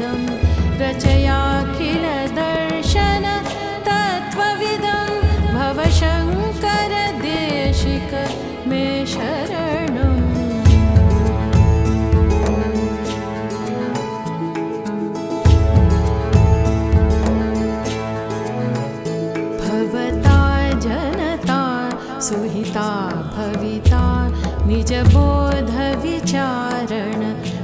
तत्त्वविदं रचयाखिल दर्शन तत्त्वविदं भव शङ्कर देशिक मे शरणम्। भवता जनता सुहिता भविता निजबोध विचारण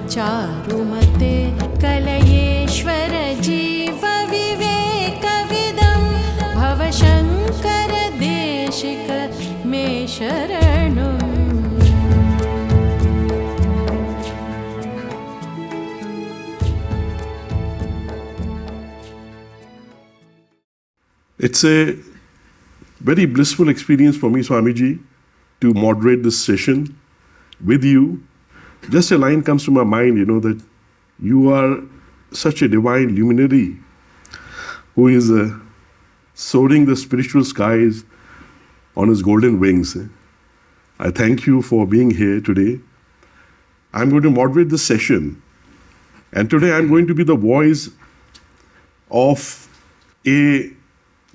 चारुमते कलयेश्वर जीव विवेकविदं भव शङ्कर देशिक मे शरणम्। It's a very blissful experience for me, Swamiji, to moderate this session with you. Just a line comes to my mind, that you are such a divine luminary who is soaring the spiritual skies on his golden wings. I thank you for being here today. I'm going to moderate this session, and today I'm going to be the voice of a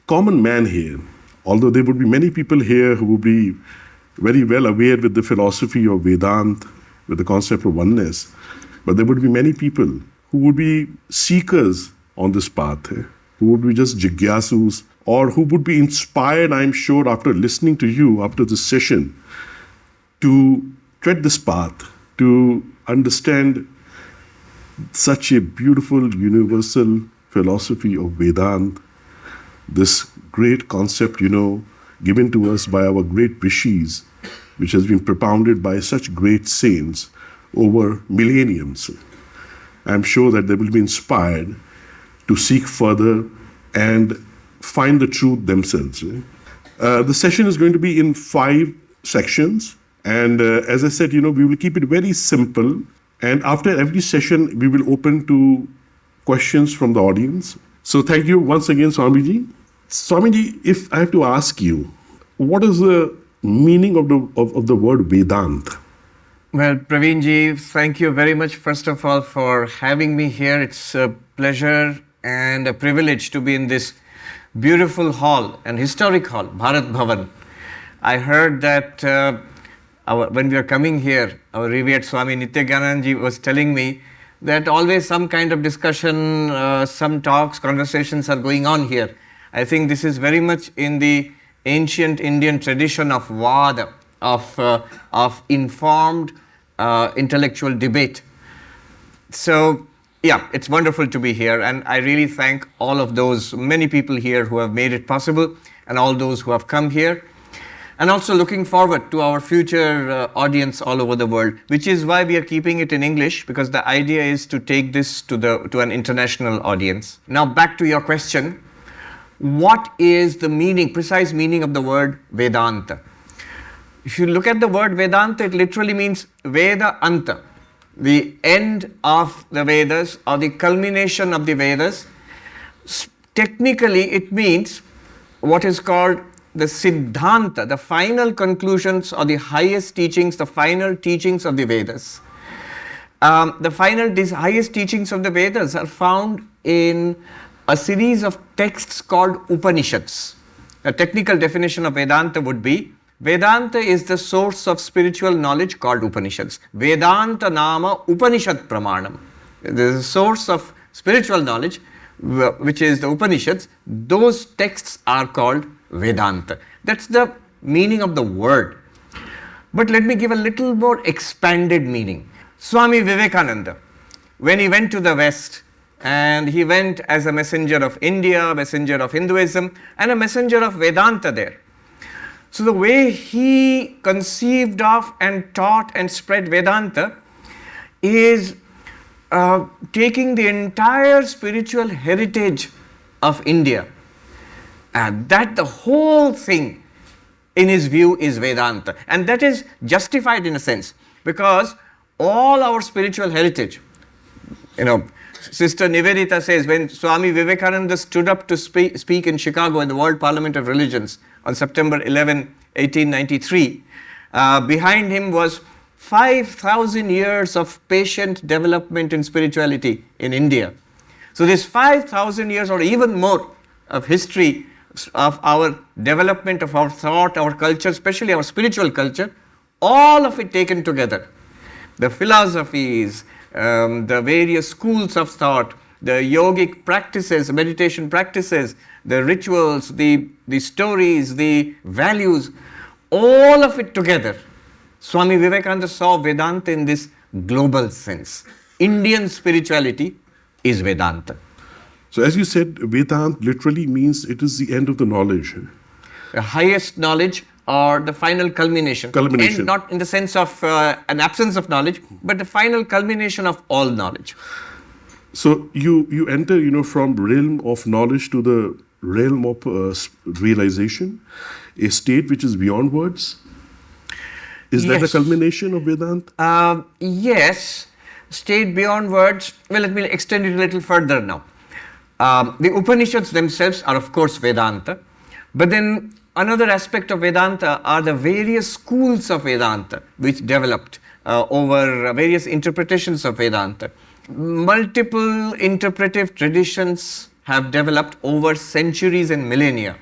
common man here, although there would be many people here who would be very well aware with the philosophy of Vedanta, with the concept of oneness, but there would be many people who would be seekers on this path, who would be just jigyasus, or who would be inspired, I'm sure, after listening to you, after this session, to tread this path, to understand such a beautiful universal philosophy of Vedanta, this great concept, given to us by our great rishis, which has been propounded by such great saints over millenniums. I'm sure that they will be inspired to seek further and find the truth themselves. The session is going to be in 5 sections, and as I said, we will keep it very simple, and after every session, we will open to questions from the audience. So thank you once again, Swamiji. Swamiji, if I have to ask you, what is the meaning of the word Vedanta? Well, Praveenji, thank you very much, first of all, for having me here. It's a pleasure and a privilege to be in this beautiful hall, an historic hall, Bharat Bhavan. I heard that when we were coming here, our revered Swami Nityagananji was telling me that always some kind of discussion, some talks, conversations are going on here. I think this is very much in the ancient Indian tradition of Vada, of informed intellectual debate. So, yeah, it's wonderful to be here, and I really thank all of those many people here who have made it possible, and all those who have come here, and also looking forward to our future audience all over the world, which is why we are keeping it in English, because the idea is to take this to an international audience. Now back to your question. What is the precise meaning of the word Vedanta? If you look at the word Vedanta, it literally means Veda Anta, the end of the Vedas or the culmination of the Vedas. Technically, it means what is called the Siddhanta, the final conclusions or the highest teachings, the final teachings of the Vedas. These highest teachings of the Vedas are found in a series of texts called Upanishads. A technical definition of Vedanta would be, Vedanta is the source of spiritual knowledge called Upanishads. Vedanta nama Upanishad Pramanam. There is a source of spiritual knowledge, which is the Upanishads. Those texts are called Vedanta. That's the meaning of the word. But let me give a little more expanded meaning. Swami Vivekananda, when he went to the West, and he went as a messenger of India, messenger of Hinduism, and a messenger of Vedanta there. So the way he conceived of and taught and spread Vedanta is taking the entire spiritual heritage of India, and that the whole thing in his view is Vedanta. And that is justified in a sense, because all our spiritual heritage, Sister Nivedita says, when Swami Vivekananda stood up to speak in Chicago in the World Parliament of Religions on September 11, 1893, behind him was 5,000 years of patient development in spirituality in India. So this 5,000 years or even more of history of our development of our thought, our culture, especially our spiritual culture, all of it taken together. The philosophies, the various schools of thought, the yogic practices, meditation practices, the rituals, the stories, the values, all of it together. Swami Vivekananda saw Vedanta in this global sense. Indian spirituality is Vedanta. So as you said, Vedanta literally means it is the end of the knowledge. The highest knowledge or the final culmination. And not in the sense of an absence of knowledge, but the final culmination of all knowledge. So you enter, from realm of knowledge to the realm of realization, a state which is beyond words. Is that a culmination of Vedanta? Yes, state beyond words. Well, let me extend it a little further now. The Upanishads themselves are of course Vedanta, but then another aspect of Vedanta are the various schools of Vedanta which developed over various interpretations of Vedanta. Multiple interpretive traditions have developed over centuries and millennia.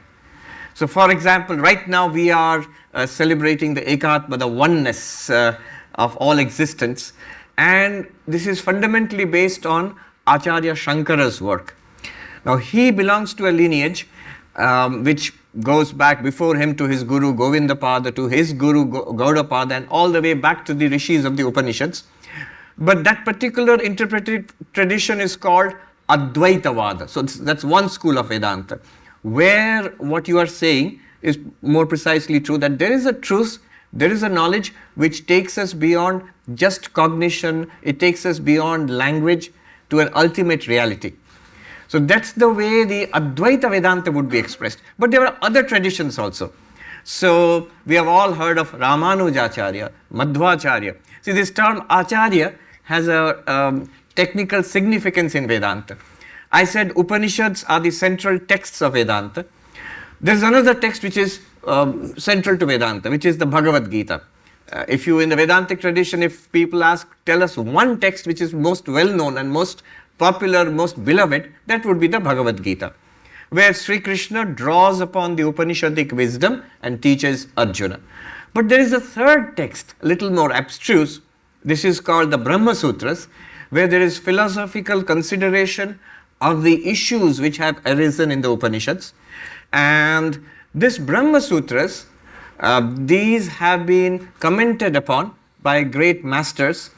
So for example, right now we are celebrating the Ekatma, the oneness of all existence, and this is fundamentally based on Acharya Shankara's work. Now he belongs to a lineage which goes back before him to his guru Govindapada, to his guru Gaudapada, and all the way back to the rishis of the Upanishads. But that particular interpretive tradition is called Advaita Vedanta. So that's one school of Vedanta, where what you are saying is more precisely true, that there is a truth, there is a knowledge which takes us beyond just cognition, it takes us beyond language to an ultimate reality. So that's the way the Advaita Vedanta would be expressed. But there are other traditions also. So we have all heard of Ramanujacharya, Madhvacharya. See, this term Acharya has a technical significance in Vedanta. I said Upanishads are the central texts of Vedanta. There is another text which is central to Vedanta, which is the Bhagavad Gita. If you, in the Vedantic tradition, if people ask, tell us one text which is most well known and most popular, most beloved, that would be the Bhagavad Gita, where Sri Krishna draws upon the Upanishadic wisdom and teaches Arjuna. But there is a third text, a little more abstruse. This is called the Brahma Sutras, where there is philosophical consideration of the issues which have arisen in the Upanishads. And this Brahma Sutras, these have been commented upon by great masters,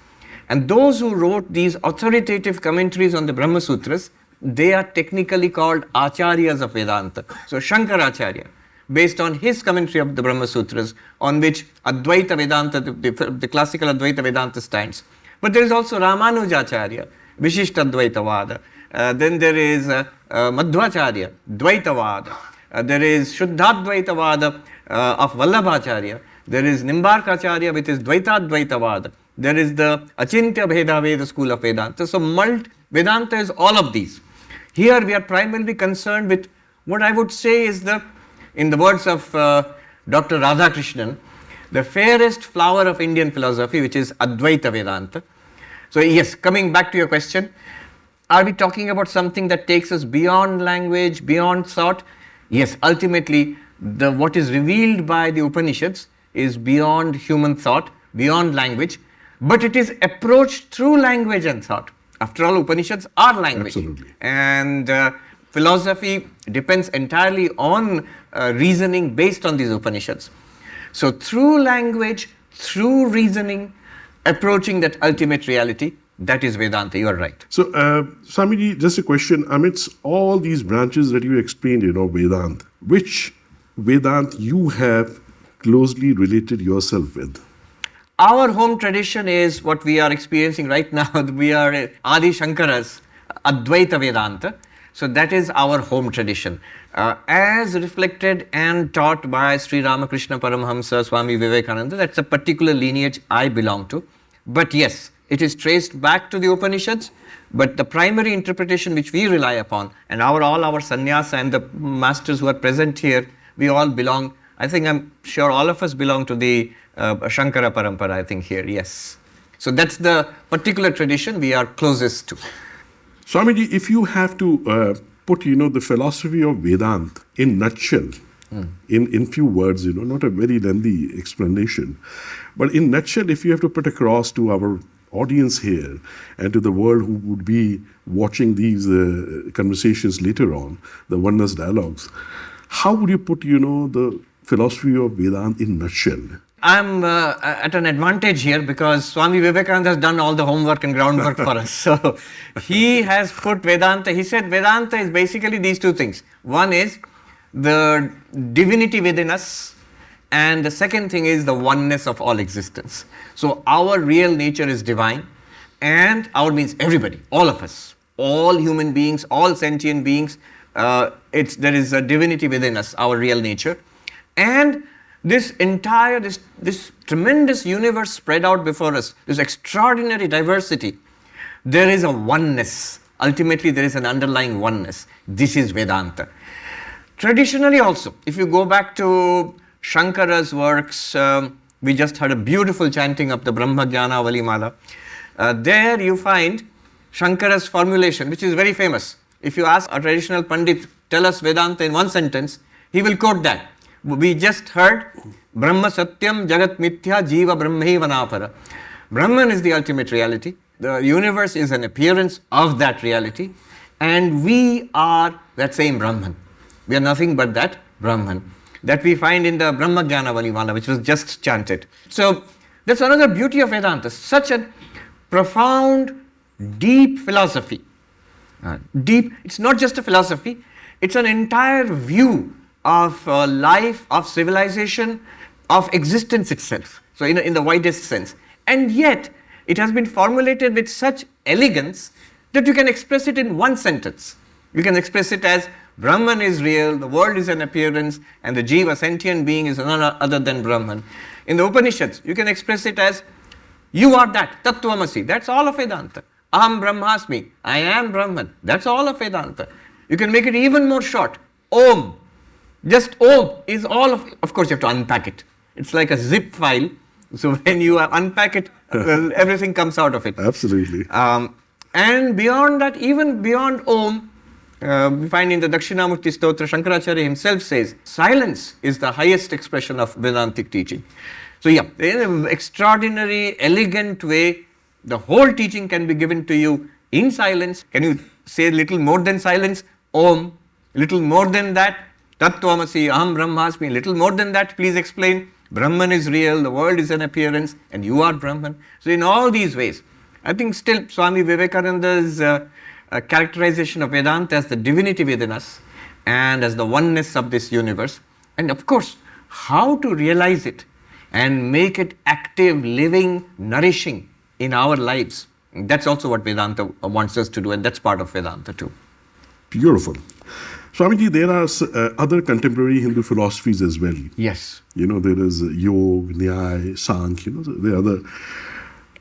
and those who wrote these authoritative commentaries on the Brahma Sutras, they are technically called Acharyas of Vedanta. So Shankaracharya, based on his commentary of the Brahma Sutras, on which Advaita Vedanta, the classical Advaita Vedanta stands. But there is also Ramanujacharya, Vishishta Advaita Vada. Then there is Madhvacharya, Dvaita Vada. There is Shuddhadvaita Vada of Vallabhacharya. There is Nimbarkacharya, which is Dvaita Advaita Vada. There is the Achintya Bheda Veda school of Vedanta. So Vedanta is all of these. Here we are primarily concerned with what I would say is in the words of Dr. Radhakrishnan, the fairest flower of Indian philosophy, which is Advaita Vedanta. So yes, coming back to your question, are we talking about something that takes us beyond language, beyond thought? Yes, ultimately, what is revealed by the Upanishads is beyond human thought, beyond language, but it is approached through language and thought. After all, Upanishads are language. Absolutely. And philosophy depends entirely on reasoning based on these Upanishads. So through language, through reasoning, approaching that ultimate reality, that is Vedanta. You are right. So, Swamiji, just a question. Amidst all these branches that you explained, Vedanta, which Vedanta you have closely related yourself with? Our home tradition is what we are experiencing right now. We are Adi Shankaras, Advaita Vedanta. So that is our home tradition. As reflected and taught by Sri Ramakrishna Paramahamsa, Swami Vivekananda, that's a particular lineage I belong to. But yes, it is traced back to the Upanishads, but the primary interpretation which we rely upon, and all our sannyasa and the masters who are present here, we all belong, I think I'm sure all of us belong to the Shankara Parampara, I think here, yes. So that's the particular tradition we are closest to. Swamiji, if you have to put, the philosophy of Vedanta in nutshell, in few words, not a very lengthy explanation, but in nutshell, if you have to put across to our audience here and to the world who would be watching these conversations later on, the Oneness dialogues, how would you put, the philosophy of Vedanta in nutshell? I'm at an advantage here because Swami Vivekananda has done all the homework and groundwork for us. So he has put Vedanta, he said Vedanta is basically these two things. One is the divinity within us, and the second thing is the oneness of all existence. So our real nature is divine, and our means everybody, all of us, all human beings, all sentient beings, there is a divinity within us, our real nature. And this entire, this tremendous universe spread out before us, this extraordinary diversity, there is a oneness. Ultimately, there is an underlying oneness. This is Vedanta. Traditionally also, if you go back to Shankara's works, we just heard a beautiful chanting of the Brahma Jnana Avalimala. There you find Shankara's formulation, which is very famous. If you ask a traditional Pandit, tell us Vedanta in one sentence, he will quote that. We just heard Brahma Satyam Jagat Mithya Jiva Brahmaiva Napara. Brahman is the ultimate reality. The universe is an appearance of that reality, and we are that same Brahman. We are nothing but that Brahman that we find in the Brahma Jnana Avalimala, which was just chanted. So that's another beauty of Vedanta, such a profound, deep philosophy. Deep, it's not just a philosophy, it's an entire view of life, of civilization, of existence itself. So in the widest sense. And yet, it has been formulated with such elegance that you can express it in one sentence. You can express it as Brahman is real, the world is an appearance, and the Jiva, sentient being, is none other than Brahman. In the Upanishads, you can express it as you are that, Tattvamasi. That's all of Vedanta. Aham Brahmasmi, I am Brahman. That's all of Vedanta. You can make it even more short. Om. Just Om is all of course you have to unpack it. It's like a zip file. So when you unpack it, everything comes out of it. Absolutely. And beyond that, even beyond Om, we find in the Dakshinamurti Stotra, Shankaracharya himself says, silence is the highest expression of Vedantic teaching. So yeah, in an extraordinary, elegant way, the whole teaching can be given to you in silence. Can you say a little more than silence? Om. Little more than that, Tattvamasi, Aham Brahmasmi. Little more than that, please explain. Brahman is real, the world is an appearance, and you are Brahman. So in all these ways, I think still Swami Vivekananda's characterization of Vedanta as the divinity within us and as the oneness of this universe, and of course, how to realize it and make it active, living, nourishing in our lives. That's also what Vedanta wants us to do, and that's part of Vedanta too. Beautiful. Swamiji, there are other contemporary Hindu philosophies as well. Yes. There is Yoga, Nyas, Sankhya, there are other.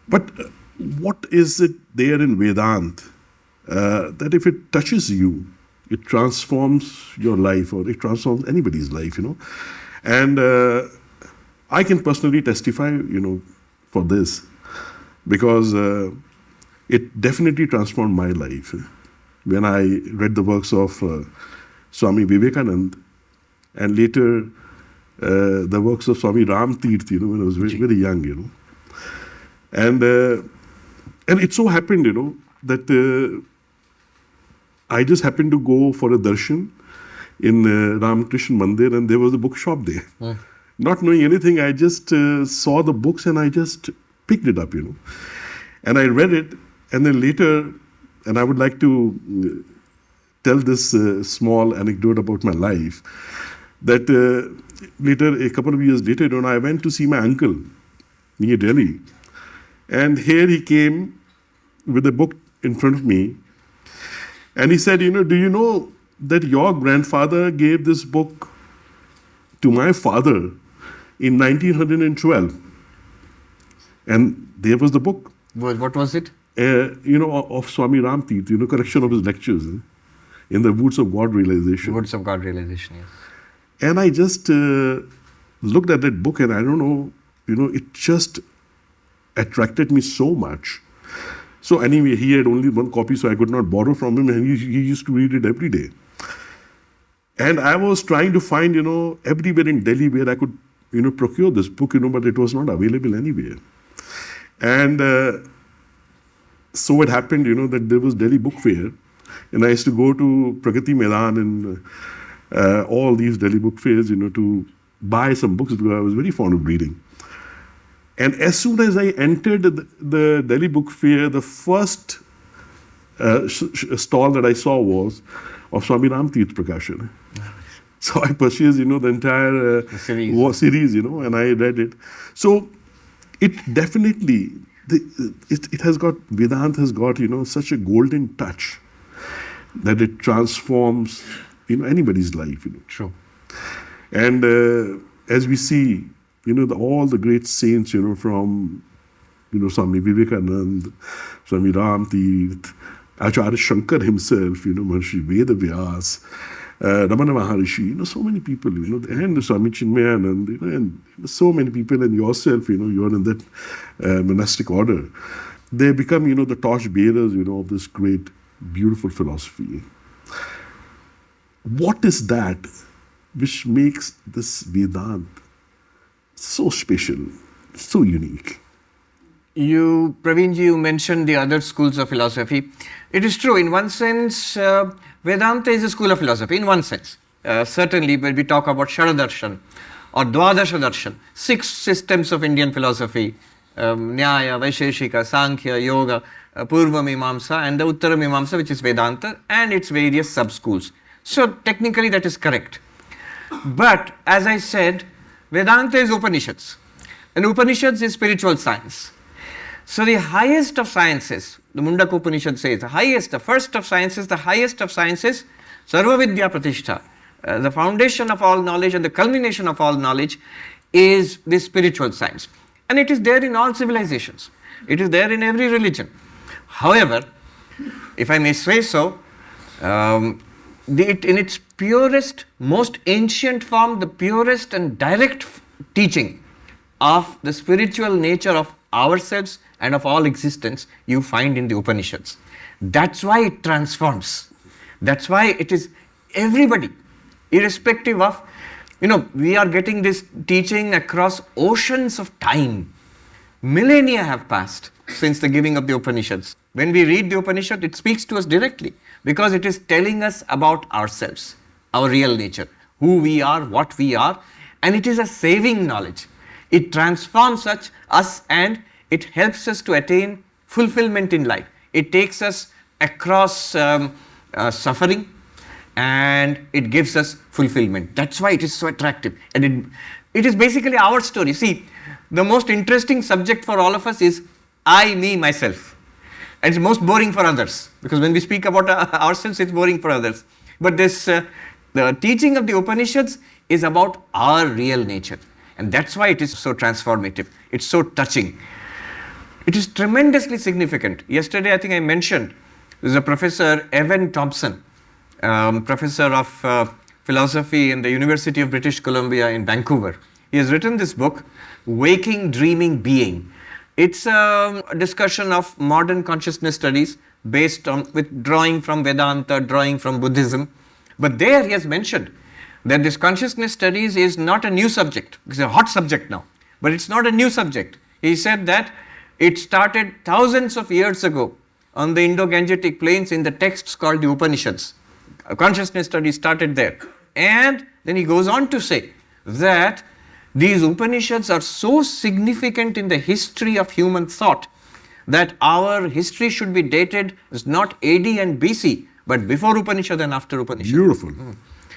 But what is it there in Vedanta that if it touches you, it transforms your life, or it transforms anybody's life, And I can personally testify, for this, because it definitely transformed my life. When I read the works of Swami Vivekananda, and later the works of Swami Ram Tirth, when I was very, very young, And it so happened, that I just happened to go for a darshan in Ramakrishna Mandir, and there was a bookshop there. Not knowing anything, I just saw the books and I just picked it up, And I read it, and then later, and I would like to tell this small anecdote about my life, that later, a couple of years later, I went to see my uncle near Delhi. And here he came with a book in front of me. And he said, do you know that your grandfather gave this book to my father in 1912? And there was the book. What was it? Of Swami Ram Tirth, correction of his lectures in the Woods of God Realization. Woods of God Realization, yes. And I just looked at that book, and I don't know, it just attracted me so much So anyway, he had only one copy, so I could not borrow from him, and he used to read it every day. And I was trying to find, everywhere in Delhi where I could, procure this book, but it was not available anywhere. And so it happened, that there was Delhi Book Fair, and I used to go to Pragati Maidan and all these Delhi book fairs, to buy some books because I was very fond of reading. And as soon as I entered the Delhi Book Fair, the first stall that I saw was of Swami Ramtirth Prakashan. So I purchased, the entire series, and I read it. So it definitely, it has got, Vedanta has got, such a golden touch that it transforms, anybody's life. True. And as we see, all the great saints, from, Swami Vivekananda, Swami Ramtirth, Acharya Shankar himself, Maharishi Veda Vyas, Ramana Maharishi, so many people, and Swami Chinmayanand, and so many people, and yourself, you're in that monastic order. They become, the torch bearers, of this great, beautiful philosophy. What is that which makes this Vedanta so special, so unique? Praveenji, you mentioned the other schools of philosophy. It is true, in one sense, Vedanta is a school of philosophy, in one sense. Certainly, when we talk about Sharadarshan or Dwadasha Darshan, 6 systems of Indian philosophy, Nyaya, Vaisheshika, Sankhya, Yoga, Purva Mimamsa, and the Uttara Mimamsa, which is Vedanta, and its various sub-schools. So, technically, that is correct. But, as I said, Vedanta is Upanishads, and Upanishads is spiritual science. So the highest of sciences, the Mundaka Upanishad says, the first of sciences, the highest of sciences, Sarva Vidya Pratishtha, the foundation of all knowledge and the culmination of all knowledge is this spiritual science. And it is there in all civilizations. It is there in every religion. However, if I may say so, in its purest, most ancient form, the purest and direct teaching of the spiritual nature of ourselves and of all existence, you find in the Upanishads. That's why it transforms. That's why it is everybody, irrespective of, we are getting this teaching across oceans of time. Millennia have passed since the giving of the Upanishads. When we read the Upanishad, it speaks to us directly because it is telling us about ourselves, our real nature, who we are, what we are, and it is a saving knowledge. It transforms us and it helps us to attain fulfillment in life. It takes us across suffering and it gives us fulfillment. That's why it is so attractive. And it is basically our story. See, the most interesting subject for all of us is I, me, myself. And it's most boring for others because when we speak about ourselves, it's boring for others. But this, the teaching of the Upanishads is about our real nature. And that's why it is so transformative. It's so touching. It is tremendously significant. Yesterday, I think I mentioned, there's a Professor Evan Thompson, Professor of Philosophy in the University of British Columbia in Vancouver. He has written this book, Waking, Dreaming, Being. It's a discussion of modern consciousness studies based on, with drawing from Vedanta, drawing from Buddhism. But there he has mentioned that this consciousness studies is not a new subject. It's a hot subject now, but it's not a new subject. He said that it started thousands of years ago on the Indo-Gangetic plains in the texts called the Upanishads. Consciousness studies started there. And then he goes on to say that these Upanishads are so significant in the history of human thought that our history should be dated as not AD and BC, but before Upanishad and after Upanishad. Beautiful.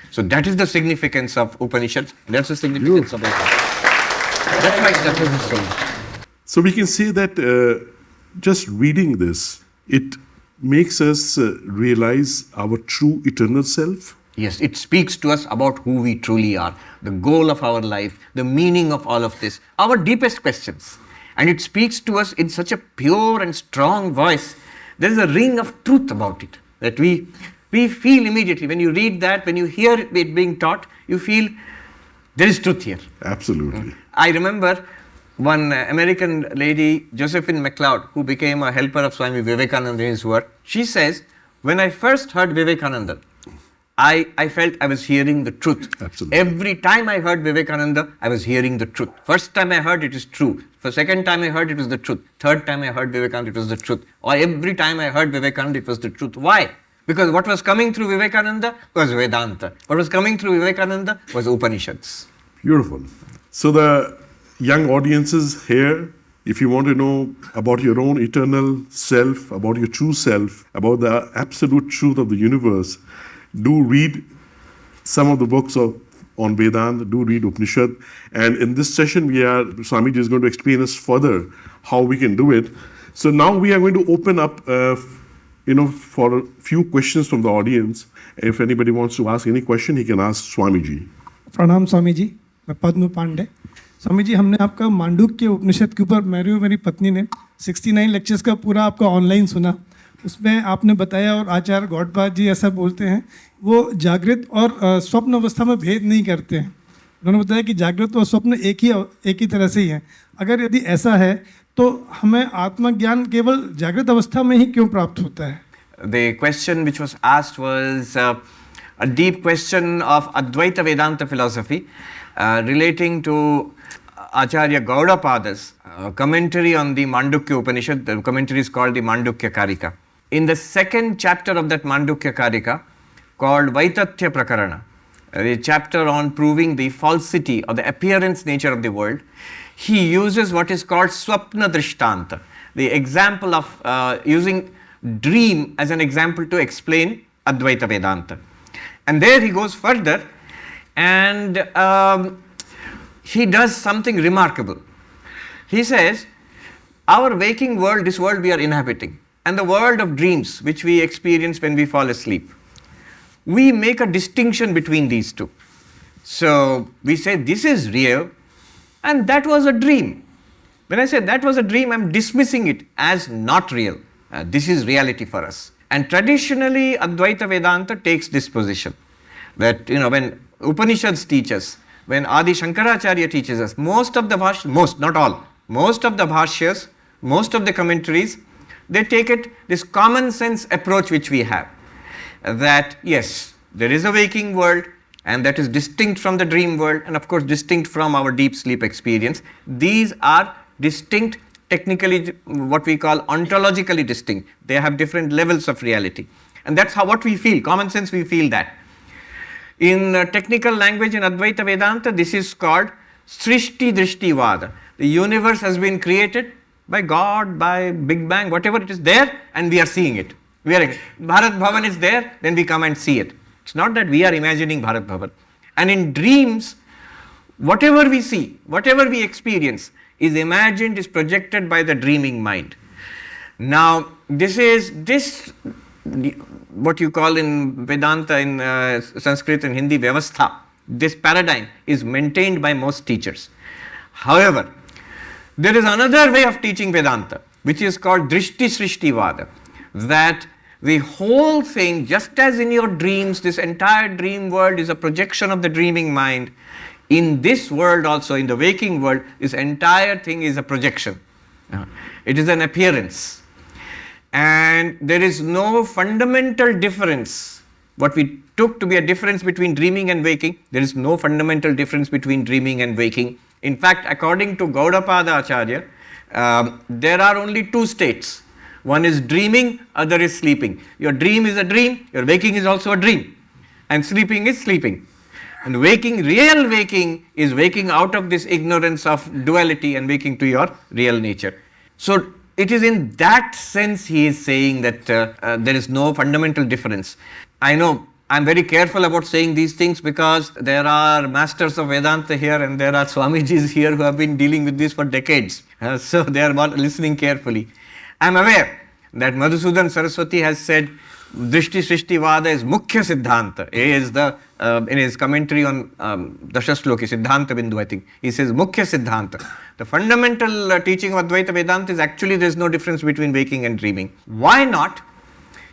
So that is the significance of Upanishads. That's the significance of Upanishads. That's why it touches us so much. So we can say that just reading this, it makes us realize our true eternal self. Yes, it speaks to us about who we truly are, the goal of our life, the meaning of all of this, our deepest questions. And it speaks to us in such a pure and strong voice. There is a ring of truth about it that we feel immediately. When you read that, when you hear it being taught, you feel there is truth here. Absolutely. I remember one American lady, Josephine McLeod, who became a helper of Swami Vivekananda in his work, she says, when I first heard Vivekananda, I felt I was hearing the truth. Absolutely. Every time I heard Vivekananda, I was hearing the truth. First time I heard it is true. For second time I heard it was the truth. Third time I heard Vivekananda, it was the truth. Or every time I heard Vivekananda, it was the truth. Why? Because what was coming through Vivekananda was Vedanta. What was coming through Vivekananda was Upanishads. Beautiful. So the young audiences here, if you want to know about your own eternal self, about your true self, about the absolute truth of the universe, do read some of the books on Vedanta, do read Upanishad. And in this session, Swamiji is going to explain us further how we can do it. So now we are going to open up, for a few questions from the audience. If anybody wants to ask any question, he can ask Swamiji. प्रणाम स्वामी जी, मैं पद्म पांडे। स्वामी जी, हमने आपका मांडुक्य उपनिषद के ऊपर मेरी पत्नी ने 69 lectures का पूरा आपका ऑनलाइन सुना। उसमें आपने बताया, और आचार्य गौड़पाद जी ऐसा बोलते हैं, वो जागृत और स्वप्न अवस्था में भेद नहीं करते हैं। उन्होंने बताया कि जागृत और स्वप्न एक ही तरह से ही है। अगर यदि ऐसा है तो हमें आत्मज्ञान केवल जागृत अवस्था में ही क्यों प्राप्त होता है? The question which was asked was a deep question of Advaita Vedanta philosophy relating to Acharya Gaudapada's commentary on the Mandukya Upanishad. The commentary is called the Mandukya Karika. In the second chapter of that Mandukya Karika, called Vaitatya Prakarana, the chapter on proving the falsity or the appearance nature of the world, he uses what is called Swapna Drishtanta, the example of using dream as an example to explain Advaita Vedanta. And there he goes further and he does something remarkable. He says, our waking world, this world we are inhabiting, and the world of dreams which we experience when we fall asleep, we make a distinction between these two. So we say this is real and that was a dream. When I say that was a dream, I'm dismissing it as not real. This is reality for us. And traditionally Advaita Vedanta takes this position that, when Upanishads teach us, when Adi Shankaracharya teaches us, most of the bhashyas, most of the commentaries, they take it, this common sense approach which we have, that yes, there is a waking world and that is distinct from the dream world and of course distinct from our deep sleep experience. These are distinct, technically what we call ontologically distinct. They have different levels of reality. And that's what we feel, common sense we feel that. In technical language in Advaita Vedanta, this is called Srishti Drishti Vada. The universe has been created by God, by Big Bang, whatever it is there, and we are seeing it. Bharat Bhavan is there, then we come and see it. It's not that we are imagining Bharat Bhavan. And in dreams, whatever we see, whatever we experience is imagined, is projected by the dreaming mind. Now, this what you call in Vedanta, in Sanskrit and Hindi, Vyavastha, this paradigm is maintained by most teachers. However, there is another way of teaching Vedanta, which is called Drishti Srishti Vada, that the whole thing, just as in your dreams, this entire dream world is a projection of the dreaming mind, in this world also, in the waking world, this entire thing is a projection. It is an appearance. And there is no fundamental difference. What we took to be a difference between dreaming and waking, there is no fundamental difference between dreaming and waking. In fact, according to Gaudapada Acharya, there are only two states. One is dreaming, other is sleeping. Your dream is a dream, your waking is also a dream. And sleeping is sleeping. And waking, real waking, is waking out of this ignorance of duality and waking to your real nature. So it is in that sense he is saying that there is no fundamental difference. I know I'm very careful about saying these things because there are masters of Vedanta here and there are Swamijis here who have been dealing with this for decades. So they are listening carefully. I'm aware that Madhusudan Saraswati has said Drishti Srishti Vada is Mukhya Siddhanta. He is in his commentary on Dashashloki, Siddhanta Bindu, I think. He says Mukhya Siddhanta. The fundamental teaching of Advaita Vedanta is actually there is no difference between waking and dreaming. Why not?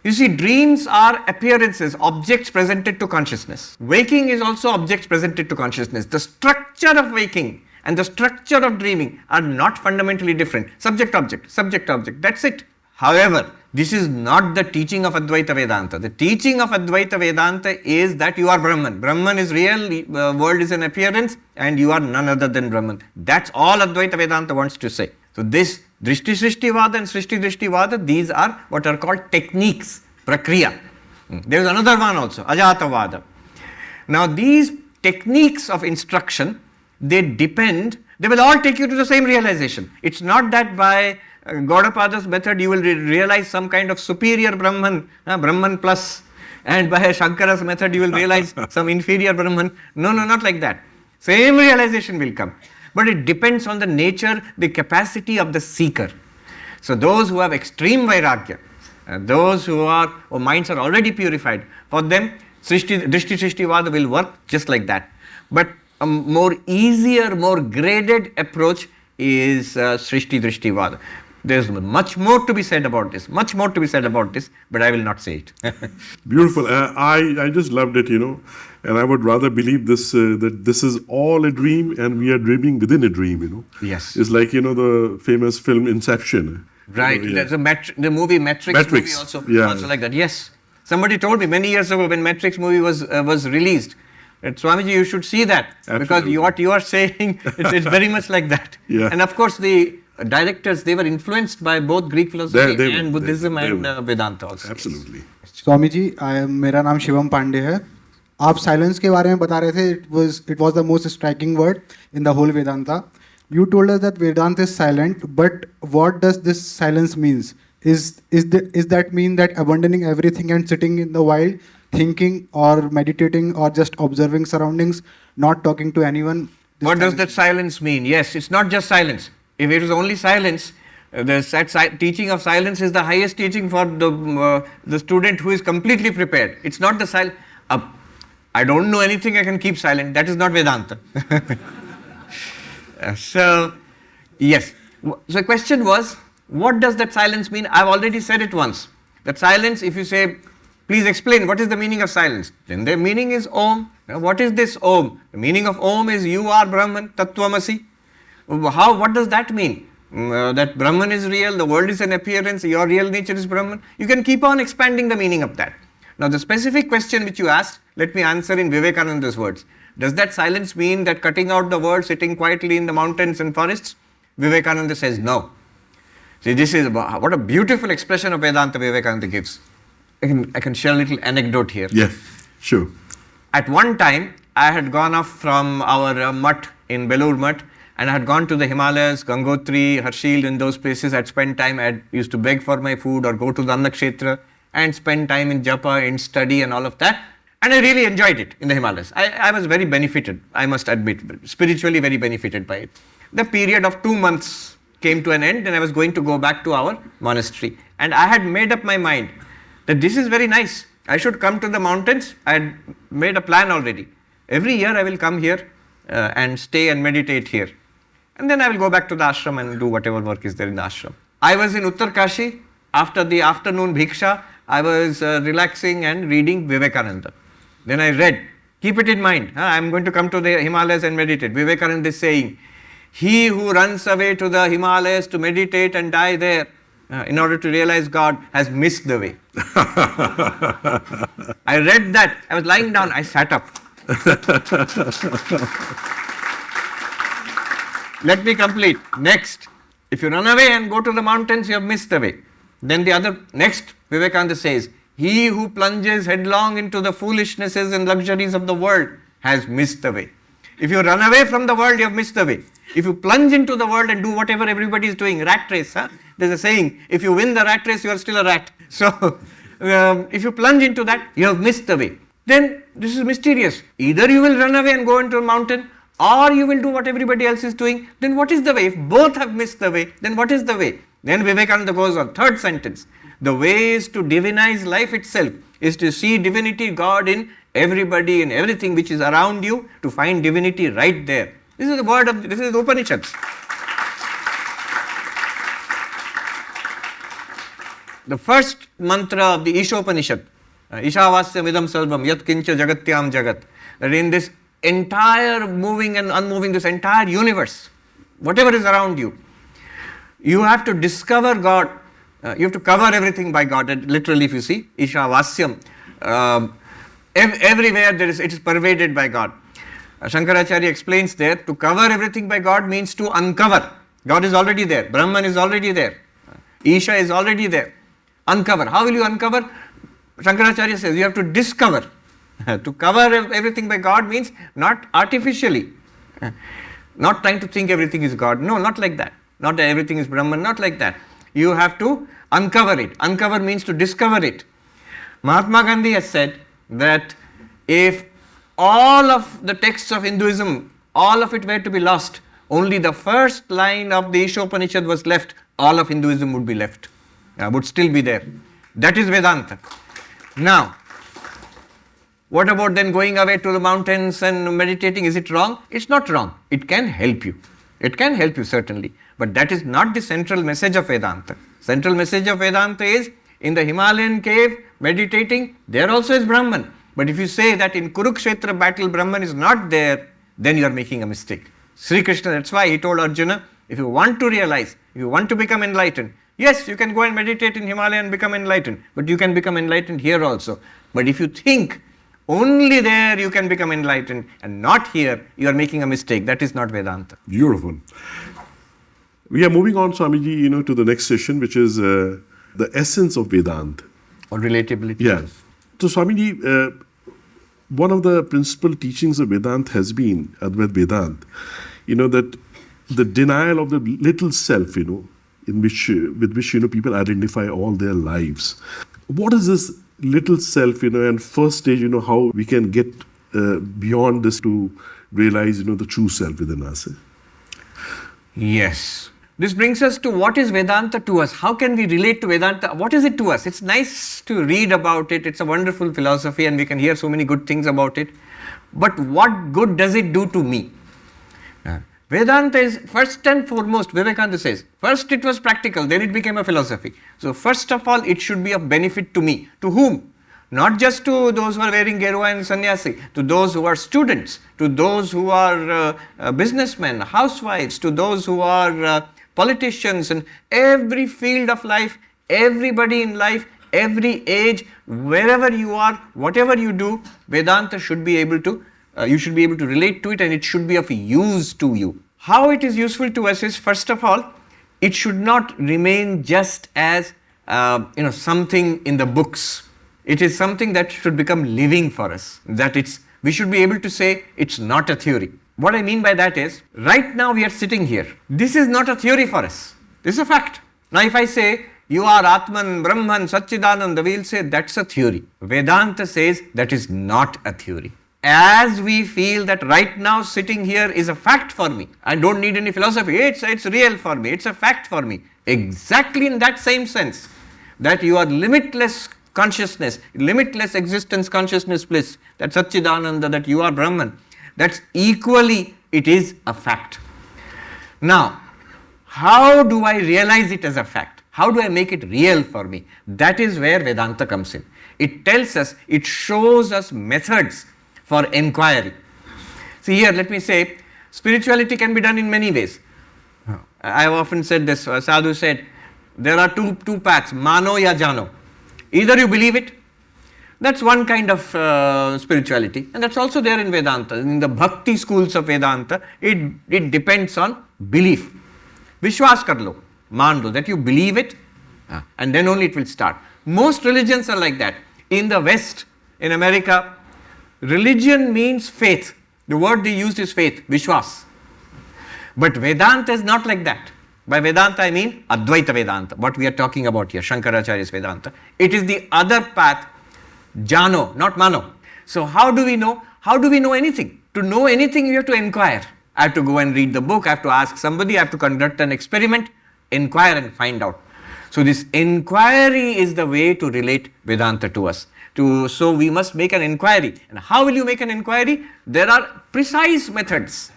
You see, dreams are appearances, objects presented to consciousness. Waking is also objects presented to consciousness. The structure of waking and the structure of dreaming are not fundamentally different. Subject, object, subject, object, that's it. However, this is not the teaching of Advaita Vedanta. The teaching of Advaita Vedanta is that you are Brahman. Brahman is real, world is an appearance, and you are none other than Brahman. That's all Advaita Vedanta wants to say. So this Drishti Srishti Vada and Srishti Drishti Vada, these are what are called techniques, prakriya. There is another one also, Ajata Vada. Now these techniques of instruction, they will all take you to the same realization. It's not that by Gaudapada's method you will realize some kind of superior Brahman, Brahman plus, and by Shankara's method you will realize some inferior Brahman. No, not like that. Same realization will come. But it depends on the nature, the capacity of the seeker. So those who have extreme vairagya, those whose minds are already purified, for them Drishti Srishti Vada will work just like that. But a more easier, more graded approach is Srishti Drishti Vada. There's much more to be said about this, but I will not say it. Beautiful. I just loved it, and I would rather believe this, that this is all a dream and we are dreaming within a dream, Yes. It's like, the famous film Inception. Right. There's the movie Matrix movie also like that. Yes. Somebody told me many years ago when Matrix movie was released, that Swamiji, you should see that. Absolutely. Because what you are saying, it's very much like that. Yeah. And of course the directors, they were influenced by both Greek philosophy and Buddhism and Vedanta also. Absolutely. Swami ji, मेरा नाम शिवम पांडे है. आप silence के बारे में बता रहे थे. It was the most striking word in the whole Vedanta. You told us that Vedanta is silent, but what does this silence means? Is that mean that abandoning everything and sitting in the wild, thinking or meditating or just observing surroundings, not talking to anyone? What does that silence mean? Yes, it's not just silence. If it is only silence, the teaching of silence is the highest teaching for the student who is completely prepared. It's not the silence. I don't know anything, I can keep silent. That is not Vedanta. So, yes. So the question was, what does that silence mean? I've already said it once. That silence, if you say, please explain what is the meaning of silence, then the meaning is Om. Now, what is this Om? The meaning of Om is you are Brahman, Tattvamasi. What does that mean? That Brahman is real, the world is an appearance, your real nature is Brahman. You can keep on expanding the meaning of that. Now the specific question which you asked, let me answer in Vivekananda's words. Does that silence mean that cutting out the world, sitting quietly in the mountains and forests? Vivekananda says no. See, this is what a beautiful expression of Vedanta Vivekananda gives. I can share a little anecdote here. Yeah, sure. At one time, I had gone off from our mutt in Belur Math, and I had gone to the Himalayas, Gangotri, Harshil, in those places. I had spent time, I used to beg for my food or go to the Annakshetra and spend time in japa, in study and all of that. And I really enjoyed it in the Himalayas. I was very benefited, I must admit, spiritually very benefited by it. The period of 2 months came to an end and I was going to go back to our monastery. And I had made up my mind that this is very nice. I should come to the mountains. I had made a plan already. Every year I will come here and stay and meditate here. And then I will go back to the ashram and do whatever work is there in the ashram. I was in Uttarkashi. After the afternoon bhiksha, I was relaxing and reading Vivekananda. Then I read, keep it in mind, I am going to come to the Himalayas and meditate. Vivekananda is saying, he who runs away to the Himalayas to meditate and die there in order to realize God has missed the way. I read that. I was lying down. I sat up. Let me complete. Next, if you run away and go to the mountains, you have missed the way. Then next, Vivekananda says, he who plunges headlong into the foolishnesses and luxuries of the world has missed the way. If you run away from the world, you have missed the way. If you plunge into the world and do whatever everybody is doing, rat race, there's a saying, if you win the rat race, you are still a rat. So, if you plunge into that, you have missed the way. Then, this is mysterious. Either you will run away and go into a mountain, or you will do what everybody else is doing. Then what is the way? If both have missed the way, then what is the way? Then Vivekananda goes on, third sentence. The way is to divinize life itself, is to see divinity, God in everybody and everything which is around you, to find divinity right there. This is the Upanishads. The first mantra of the Ishopanishad, Ishavasya vidam sarvam yat kincha jagatyam jagat, that in this entire moving and unmoving, this entire universe, whatever is around you. You have to discover God. You have to cover everything by God. And literally, if you see, Isha Vasyam, everywhere it is pervaded by God. Shankaracharya explains there, to cover everything by God means to uncover. God is already there. Brahman is already there. Isha is already there. Uncover. How will you uncover? Shankaracharya says you have to discover. To cover everything by God means not artificially. Not trying to think everything is God. No, not like that. Not that everything is Brahman. Not like that. You have to uncover it. Uncover means to discover it. Mahatma Gandhi has said that if all of the texts of Hinduism, all of it were to be lost, only the first line of the Ishopanishad was left, all of Hinduism would be left, would still be there. That is Vedanta. Now, what about then going away to the mountains and meditating? Is it wrong? It's not wrong. It can help you. It can help you certainly. But that is not the central message of Vedanta. Central message of Vedanta is in the Himalayan cave meditating, there also is Brahman. But if you say that in Kurukshetra battle Brahman is not there, then you are making a mistake. Sri Krishna, that's why he told Arjuna, if you want to realize, if you want to become enlightened, yes, you can go and meditate in Himalaya and become enlightened, but you can become enlightened here also. But if you think only there you can become enlightened and not here, you are making a mistake. That is not Vedanta. Beautiful. We are moving on, Swamiji, to the next session, which is the essence of Vedanta. Or relatability. Yeah. So, Swamiji, one of the principal teachings of Vedanta has been, Advaita Vedanta, that the denial of the little self, with which, people identify all their lives. What is this little self, and first stage, how we can get beyond this to realize, the true self within us? Yes. This brings us to what is Vedanta to us? How can we relate to Vedanta? What is it to us? It's nice to read about it. It's a wonderful philosophy and we can hear so many good things about it. But what good does it do to me? Vedanta is first and foremost, Vivekananda says, first it was practical, then it became a philosophy. So first of all, it should be of benefit to me. To whom? Not just to those who are wearing Gerua and sannyasi, to those who are students, to those who are businessmen, housewives, to those who are politicians, and every field of life, everybody in life, every age, wherever you are, whatever you do, Vedanta should be able to, you should be able to relate to it and it should be of use to you. How it is useful to us is, first of all, it should not remain just as something in the books. It is something that should become living for us. We should be able to say it's not a theory. What I mean by that is, right now we are sitting here. This is not a theory for us. This is a fact. Now if I say, you are Atman, Brahman, Satchidananda, we will say that's a theory. Vedanta says that is not a theory. As we feel that right now sitting here is a fact for me, I don't need any philosophy, it's real for me, it's a fact for me. Exactly in that same sense, that you are limitless consciousness, limitless existence, consciousness, bliss, that Satchidananda, that you are Brahman, that's equally, it is a fact. Now, how do I realize it as a fact? How do I make it real for me? That is where Vedanta comes in. It tells us, it shows us methods for inquiry. See here, let me say, spirituality can be done in many ways. I have often said this, Sadhu said, there are two paths, mano ya jano. Either you believe it, that's one kind of spirituality, and that's also there in Vedanta. In the bhakti schools of Vedanta, it depends on belief. Vishwas kar lo, maan lo, that you believe it, and then only it will start. Most religions are like that. In the West, in America, religion means faith. The word they used is faith, Vishwas. But Vedanta is not like that. By Vedanta I mean Advaita Vedanta, what we are talking about here, Shankaracharya's Vedanta. It is the other path, Jano, not Mano. So how do we know? How do we know anything? To know anything you have to inquire. I have to go and read the book, I have to ask somebody, I have to conduct an experiment, inquire and find out. So this inquiry is the way to relate Vedanta to us. So we must make an inquiry. And how will you make an inquiry? There are precise methods.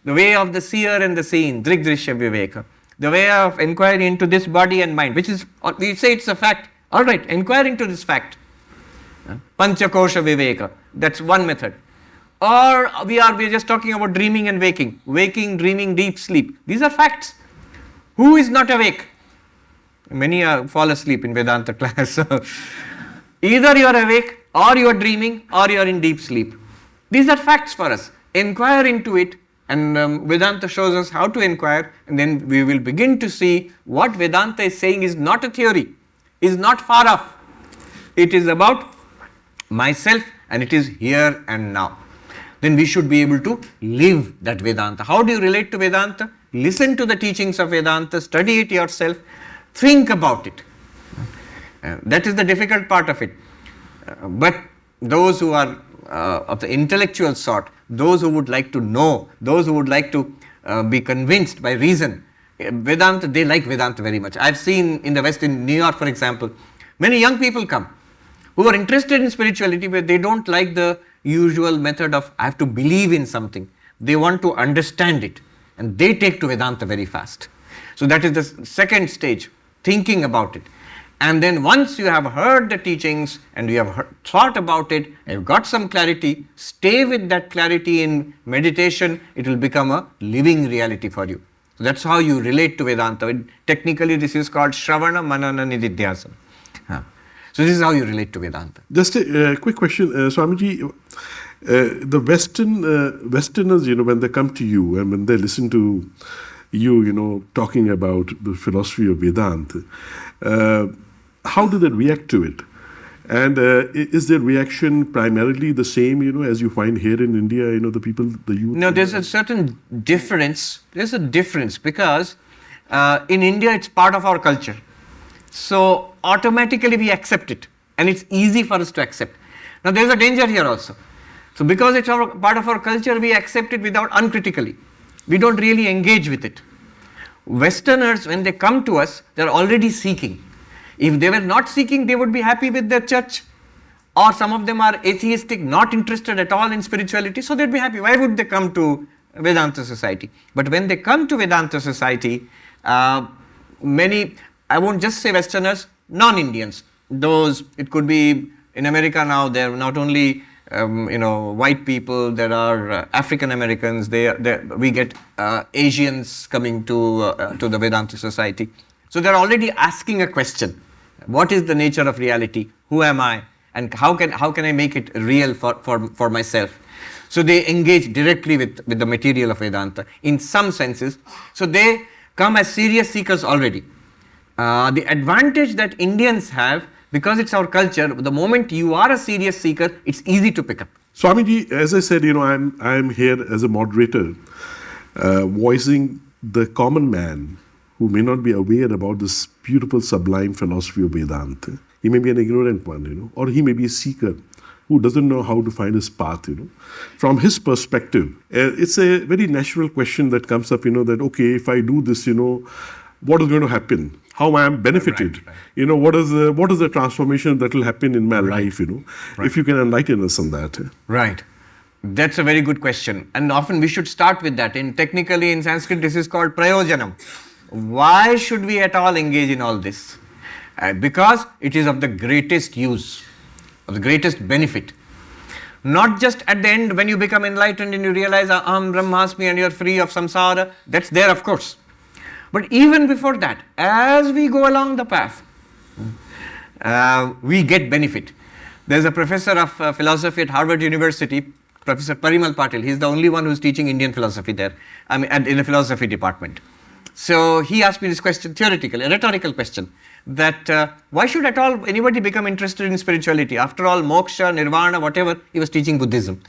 The way of the seer and the seen, Drigdrishya Viveka. The way of inquiry into this body and mind, which is, we say it's a fact. Alright, inquiring to this fact. Panchakosha Viveka, that's one method. Or we are just talking about dreaming and waking, dreaming, deep sleep. These are facts. Who is not awake? Many fall asleep in Vedanta class. So either you are awake, or you are dreaming, or you are in deep sleep. These are facts for us. Inquire into it, and Vedanta shows us how to inquire, and then we will begin to see what Vedanta is saying is not a theory, is not far off. It is about myself, and it is here and now. Then we should be able to live that Vedanta. How do you relate to Vedanta? Listen to the teachings of Vedanta, study it yourself, think about it. That is the difficult part of it. But those who are of the intellectual sort, those who would like to know, those who would like to be convinced by reason, Vedanta, they like Vedanta very much. I've seen in the West, in New York for example, many young people come who are interested in spirituality, but they don't like the usual method of I have to believe in something. They want to understand it, and they take to Vedanta very fast. So that is the second stage, thinking about it. And then once you have heard the teachings and you have thought about it, you've got some clarity, stay with that clarity in meditation, it will become a living reality for you. So that's how you relate to Vedanta. Technically this is called Shravana Manana Nididhyasana. So this is how you relate to Vedanta. Just a quick question, Swamiji. The Westerners, when they come to you and when they listen to you, talking about the philosophy of Vedanta, how do they react to it? And is their reaction primarily the same, as you find here in India, the people, the youth? No, there's a certain difference. There's a difference because in India it's part of our culture. So automatically we accept it, and it's easy for us to accept. Now there's a danger here also. So because it's part of our culture, we accept it without uncritically. We don't really engage with it. Westerners, when they come to us, they're already seeking. If they were not seeking, they would be happy with their church. Or some of them are atheistic, not interested at all in spirituality, so they'd be happy. Why would they come to Vedanta Society? But when they come to Vedanta Society, many, I won't just say Westerners, non-Indians, those, it could be in America now, there are not only white people, there are African Americans, we get Asians coming to the Vedanta Society. So they're already asking a question. What is the nature of reality? Who am I? And how can I make it real for myself? So they engage directly with the material of Vedanta in some senses. So they come as serious seekers already. The advantage that Indians have, because it's our culture, the moment you are a serious seeker, it's easy to pick up. Swamiji, as I said, I'm here as a moderator, voicing the common man who may not be aware about this beautiful, sublime philosophy of Vedanta. He may be an ignorant one, or he may be a seeker who doesn't know how to find his path, From his perspective, it's a very natural question that comes up, that, okay, if I do this, what is going to happen? How I am benefited? Right. What is the transformation that will happen in my life, Right. If you can enlighten us on that. Right. That's a very good question. And often we should start with that. Technically in Sanskrit, this is called prayojanam. Why should we at all engage in all this? Because it is of the greatest use, of the greatest benefit. Not just at the end when you become enlightened and you realize Aham Brahmasmi and you are free of samsara. That's there, of course. But even before that, as we go along the path, we get benefit. There's a professor of philosophy at Harvard University, Professor Parimal Patil. He's the only one who's teaching Indian philosophy there, in the philosophy department. So he asked me this question, theoretical, a rhetorical question, that why should at all anybody become interested in spirituality? After all, moksha, nirvana, whatever, he was teaching Buddhism.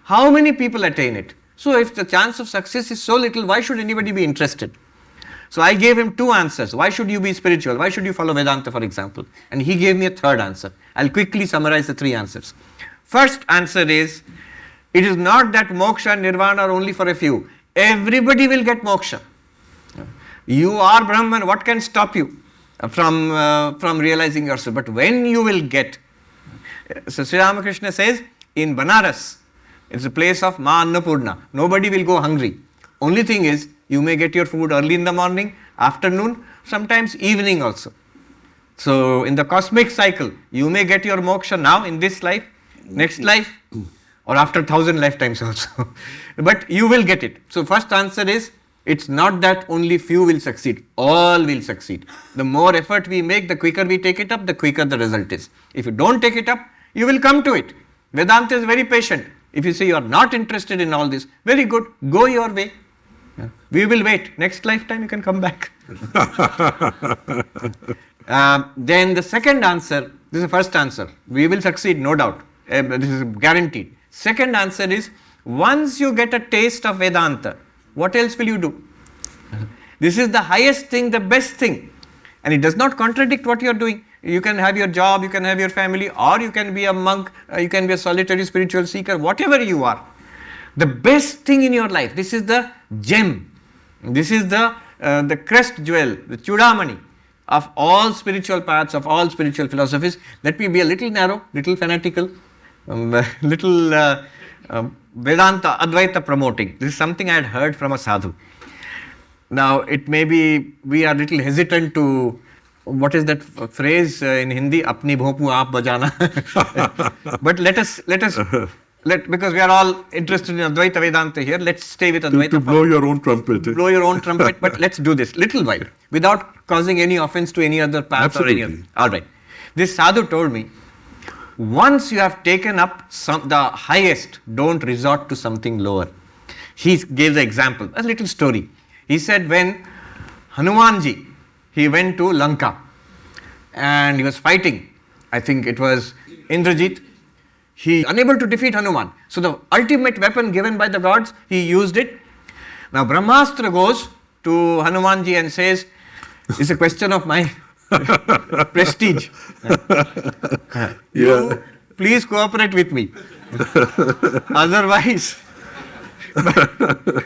How many people attain it? So if the chance of success is so little, why should anybody be interested? So I gave him two answers. Why should you be spiritual? Why should you follow Vedanta, for example? And he gave me a third answer. I'll quickly summarize the three answers. First answer is, it is not that moksha and nirvana are only for a few. Everybody will get moksha. You are Brahman, what can stop you from realizing yourself? But when you will get, so Sri Ramakrishna says, in Banaras, it's a place of Ma Annapurna. Nobody will go hungry. Only thing is, you may get your food early in the morning, afternoon, sometimes evening also. So in the cosmic cycle, you may get your moksha now in this life, next life, or after 1,000 lifetimes also. But you will get it. So first answer is, it's not that only few will succeed, all will succeed. The more effort we make, the quicker we take it up, the quicker the result is. If you don't take it up, you will come to it. Vedanta is very patient. If you say you are not interested in all this, very good, go your way. We will wait. Next lifetime you can come back. Then the second answer, this is the first answer. We will succeed, no doubt. This is guaranteed. Second answer is, once you get a taste of Vedanta, what else will you do? This is the highest thing, the best thing. And it does not contradict what you are doing. You can have your job, you can have your family, or you can be a monk, you can be a solitary spiritual seeker, whatever you are. The best thing in your life, this is the gem. This is the crest jewel, the chudamani of all spiritual paths, of all spiritual philosophies. Let me be a little narrow, little fanatical, little Vedanta, Advaita promoting. This is something I had heard from a sadhu. Now, it may be, we are a little hesitant to, what is that phrase in Hindi, apni bhopu aap bajana. But because we are all interested in Advaita Vedanta here, let's stay with Advaita. To blow your own trumpet. Blow your own trumpet, but let's do this little while, without causing any offense to any other path. Absolutely. Or any other. All right. This sadhu told me, once you have taken up the highest, don't resort to something lower. He gave the example, a little story. He said when Hanumanji, he went to Lanka and he was fighting, I think it was Indrajit, he unable to defeat Hanuman. So the ultimate weapon given by the gods, he used it. Now Brahmastra goes to Hanumanji and says, it's a question of my prestige. You please cooperate with me. Otherwise,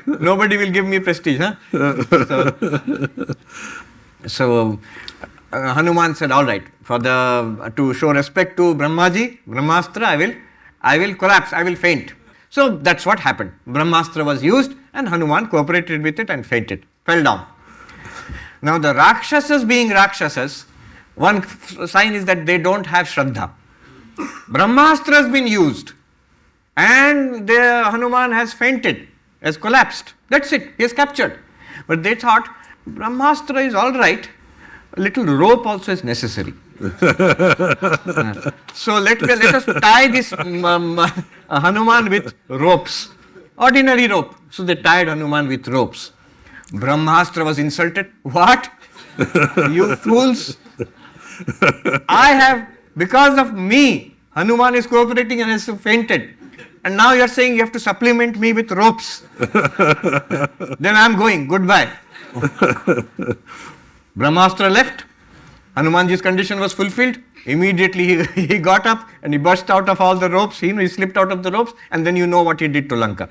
nobody will give me prestige. So Hanuman said, all right, to show respect to Brahmastra, I will collapse, I will faint. So that's what happened. Brahmastra was used and Hanuman cooperated with it and fainted, fell down. Now the Rakshasas being Rakshasas, one sign is that they don't have Shraddha. Brahmastra has been used and the Hanuman has fainted, has collapsed. That's it, he is captured. But they thought, Brahmastra is all right, a little rope also is necessary. So let us tie this Hanuman with ropes, ordinary rope. So they tied Hanuman with ropes. Brahmastra was insulted. What? You fools! Because of me, Hanuman is cooperating and has fainted. And now you are saying you have to supplement me with ropes. Then I am going. Goodbye. Brahmastra left. Hanumanji's condition was fulfilled. Immediately he got up and he burst out of all the ropes. He slipped out of the ropes, and then you know what he did to Lanka.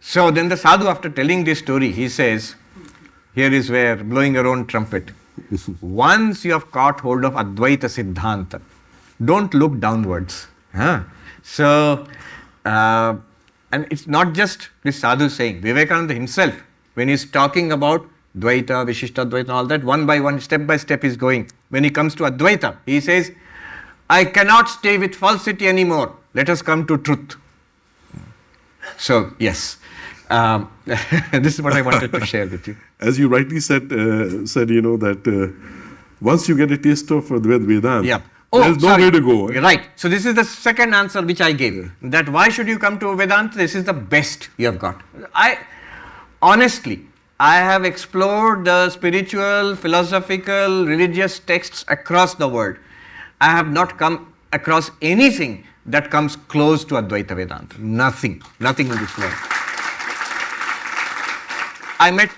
So then the sadhu, after telling this story, he says, here is where, blowing your own trumpet, once you have caught hold of Advaita Siddhanta, don't look downwards. So, and it's not just this sadhu saying, Vivekananda himself, when he's talking about Dvaita, Vishishtadvaita and all that, one by one, step by step is going. When he comes to Advaita, he says, I cannot stay with falsity anymore. Let us come to truth. So, yes, this is what I wanted to share with you. As you rightly said, that once you get a taste of Vedanta, there's no way to go. Right. So this is the second answer which I gave. That why should you come to Vedanta? This is the best you have got. Honestly, I have explored the spiritual, philosophical, religious texts across the world. I have not come across anything that comes close to Advaita Vedanta. Nothing in this world. I met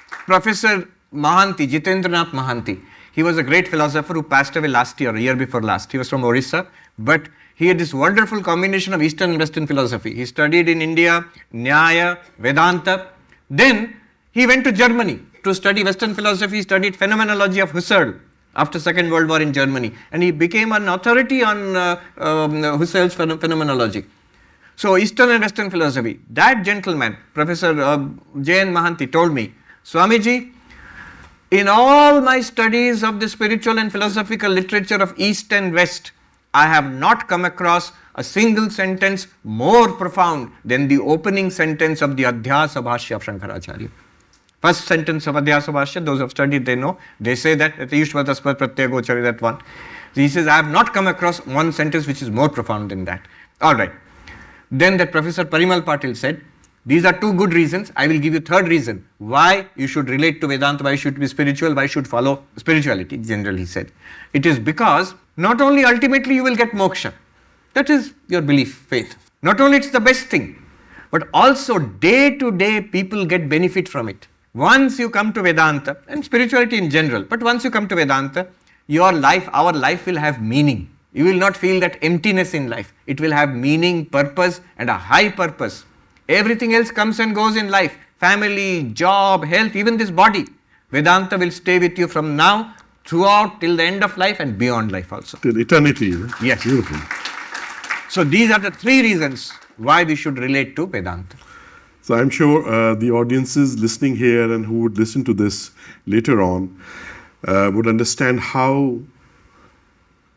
Professor Mahanti, Jitendranath Mahanti. He was a great philosopher who passed away last year, a year before last. He was from Orissa, but he had this wonderful combination of Eastern and Western philosophy. He studied in India, Nyaya, Vedanta. Then he went to Germany to study Western philosophy. He studied phenomenology of Husserl after Second World War in Germany. And he became an authority on Husserl's phenomenology. So Eastern and Western philosophy. That gentleman, Professor J.N. Mahanti, told me, Swamiji, in all my studies of the spiritual and philosophical literature of East and West, I have not come across a single sentence more profound than the opening sentence of the Adhyasa Bhashya of Shankaracharya. First sentence of Adhyasa Bhashya, those who have studied, they know. They say that Yushvataspat Pratyagochari, that one. He says, I have not come across one sentence which is more profound than that. All right. Then that Professor Parimal Patil said, these are two good reasons. I will give you third reason why you should relate to Vedanta, why you should be spiritual, why you should follow spirituality, generally he said. It is because not only ultimately you will get moksha, that is your belief, faith. Not only it's the best thing, but also day to day people get benefit from it. Once you come to Vedanta, and spirituality in general, but once you come to Vedanta, your life, our life will have meaning. You will not feel that emptiness in life. It will have meaning, purpose, and a high purpose. Everything else comes and goes in life. Family, job, health, even this body. Vedanta will stay with you from now, throughout, till the end of life and beyond life also. Till eternity. Yes. Beautiful. So these are the three reasons why we should relate to Vedanta. So I'm sure the audiences listening here and who would listen to this later on would understand how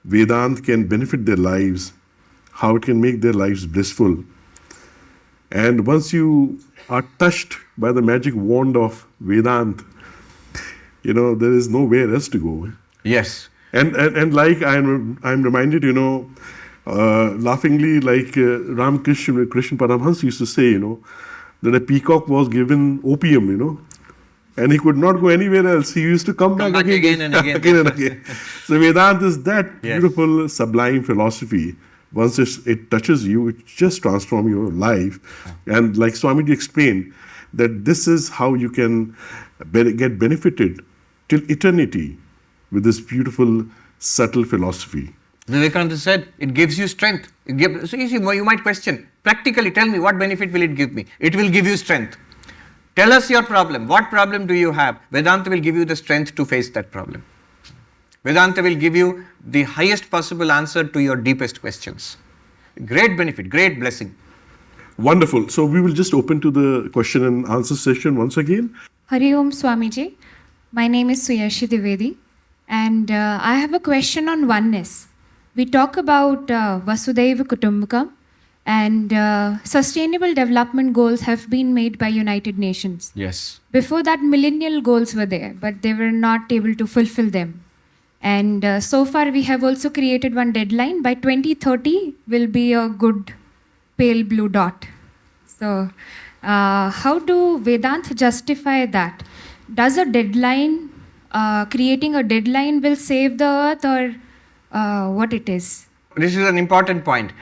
Vedanta can benefit their lives, how it can make their lives blissful. And once you are touched by the magic wand of Vedanta, there is nowhere else to go. Yes. And like I'm reminded, laughingly, like Ramakrishna Paramhans used to say, that a peacock was given opium, and he could not go anywhere else. He used to come back again and again. again and again. So Vedanta is that beautiful, sublime philosophy. Once it touches you, it just transforms your life. And like Swamiji explained, that this is how you can get benefited till eternity with this beautiful, subtle philosophy. Vivekananda said, it gives you strength. So you might question, practically tell me, what benefit will it give me? It will give you strength. Tell us your problem. What problem do you have? Vedanta will give you the strength to face that problem. Vedanta will give you the highest possible answer to your deepest questions. Great benefit, great blessing. Wonderful. So we will just open to the question and answer session once again. Hari Om Swamiji. My name is Suyashi Divedi, and I have a question on oneness. We talk about Vasudhaiva Kutumbakam, and sustainable development goals have been made by United Nations. Yes. Before that, millennial goals were there, but they were not able to fulfill them. And so far, we have also created one deadline. By 2030, will be a good pale blue dot. So, how do Vedanta justify that? Does a deadline, creating a deadline will save the earth, or what it is? This is an important point.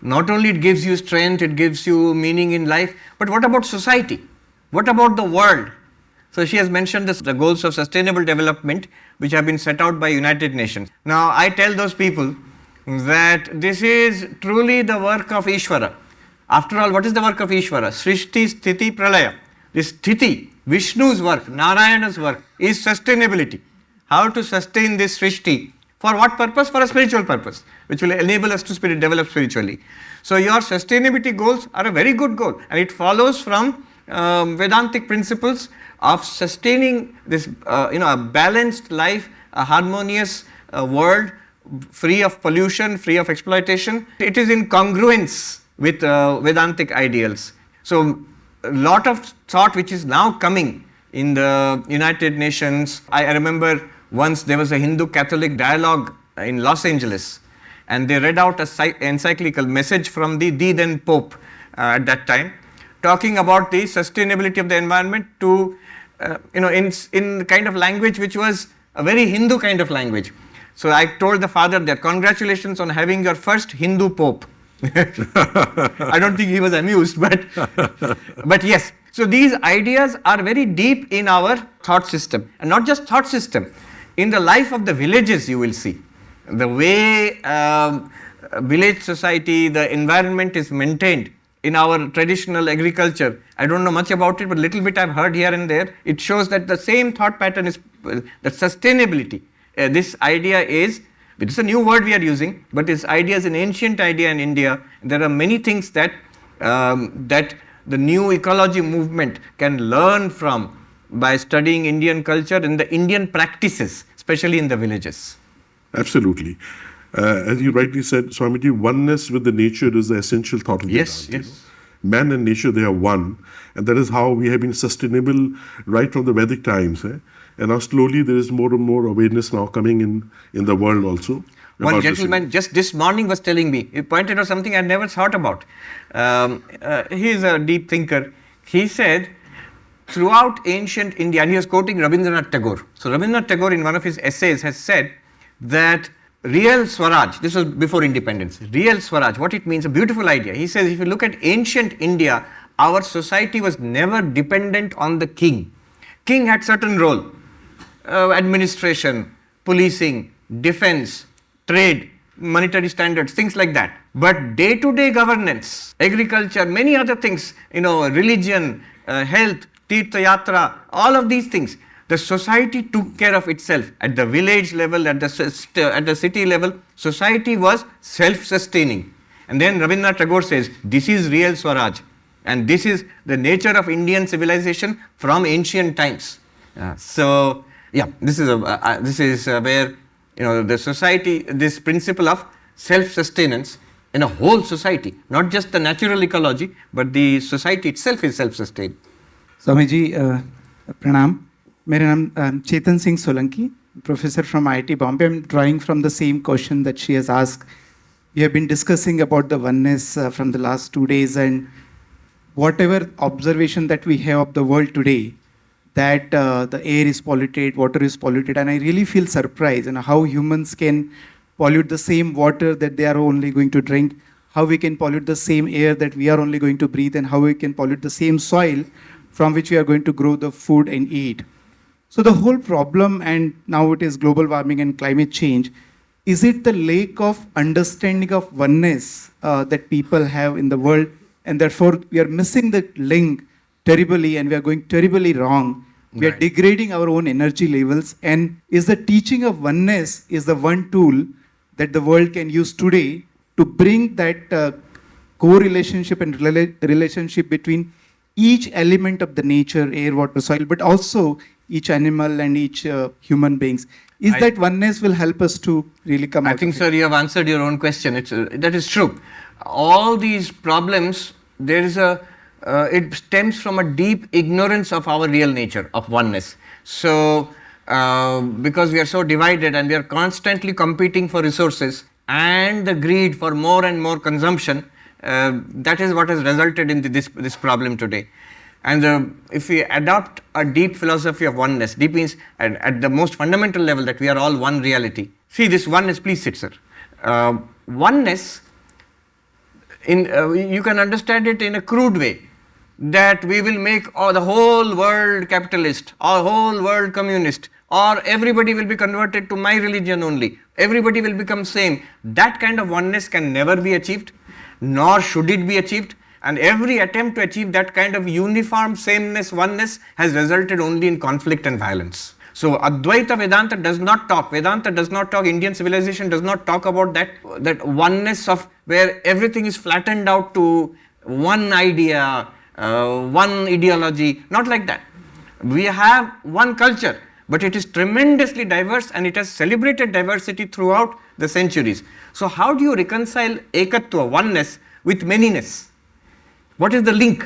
Not only it gives you strength, it gives you meaning in life, but what about society? What about the world? So she has mentioned the goals of sustainable development which have been set out by United Nations. Now I tell those people that this is truly the work of Ishvara. After all, what is the work of Ishvara? Srishti, Sthiti, Pralaya. This Sthiti, Vishnu's work, Narayana's work, is sustainability. How to sustain this Srishti? For what purpose? For a spiritual purpose, which will enable us to develop spiritually. So your sustainability goals are a very good goal, and it follows from Vedantic principles of sustaining this, a balanced life, a harmonious world, free of pollution, free of exploitation. It is in congruence with Vedantic ideals. So a lot of thought which is now coming in the United Nations. I remember once there was a Hindu-Catholic dialogue in Los Angeles, and they read out an encyclical message from the then Pope at that time, talking about the sustainability of the environment to, in kind of language which was a very Hindu kind of language. So I told the father that congratulations on having your first Hindu Pope. I don't think he was amused, but yes. So these ideas are very deep in our thought system, and not just thought system. In the life of the villages, you will see the way village society, the environment is maintained in our traditional agriculture. I don't know much about it, but little bit I've heard here and there. It shows that the same thought pattern is that sustainability. This idea is, it is a new word we are using, but this idea is an ancient idea in India. There are many things that that the new ecology movement can learn from by studying Indian culture and the Indian practices, especially in the villages. Absolutely. As you rightly said, Swamiji, oneness with the nature is the essential thought of Yes, Vedanta. yes. Man and nature, they are one. And that is how we have been sustainable right from the Vedic times. And now slowly there is more and more awareness now coming in the world also. One about this. gentleman just this morning was telling me, he pointed out something I never thought about. He is a deep thinker. He said, throughout ancient India, and he was quoting Rabindranath Tagore. So Rabindranath Tagore in one of his essays has said that real Swaraj, this was before independence, real Swaraj, what it means, a beautiful idea. He says, if you look at ancient India, our society was never dependent on the king. King had certain role, administration, policing, defense, trade, monetary standards, things like that. But day-to-day governance, agriculture, many other things, religion, health, Tirtha Yatra, all of these things, the society took care of itself. At the village level, at the city level, society was self-sustaining. And then Rabindranath Tagore says, this is real Swaraj. And this is the nature of Indian civilization from ancient times. This is where the society, this principle of self-sustenance in a whole society, not just the natural ecology, but the society itself is self-sustained. Swami ji प्रणाम. मेरा नाम Chetan Singh Solanki, professor from IIT Bombay. I'm drawing from the same question that she has asked. We have been discussing about the oneness from the last 2 days, and whatever observation that we have of the world today, that the air is polluted, water is polluted, and I really feel surprised how humans can pollute the same water that they are only going to drink, how we can pollute the same air that we are only going to breathe, and how we can pollute the same soil from which we are going to grow the food and eat. So the whole problem, and now it is global warming and climate change, is it the lack of understanding of oneness that people have in the world, and therefore we are missing the link terribly, and we are going terribly wrong. We are degrading our own energy levels, and is the teaching of oneness is the one tool that the world can use today to bring that co-relationship and relationship between each element of the nature, air, water, soil, but also each animal and each human beings. That oneness will help us to really come out? I think, sir, you have answered your own question. That is true. All these problems, there is it stems from a deep ignorance of our real nature, of oneness. So, because we are so divided and we are constantly competing for resources and the greed for more and more consumption, that is what has resulted in this problem today. And if we adopt a deep philosophy of oneness, deep means at the most fundamental level that we are all one reality. See, this oneness, please sit, sir. Oneness, you can understand it in a crude way, that we will make the whole world capitalist, or whole world communist, or everybody will be converted to my religion only, everybody will become same. That kind of oneness can never be achieved, nor should it be achieved. And every attempt to achieve that kind of uniform sameness, oneness, has resulted only in conflict and violence. So Advaita Vedanta does not talk, Indian civilization does not talk about that oneness of where everything is flattened out to one idea, one ideology, not like that. We have one culture, but it is tremendously diverse, and it has celebrated diversity throughout the centuries. So how do you reconcile Ekatma, oneness, with manyness? What is the link?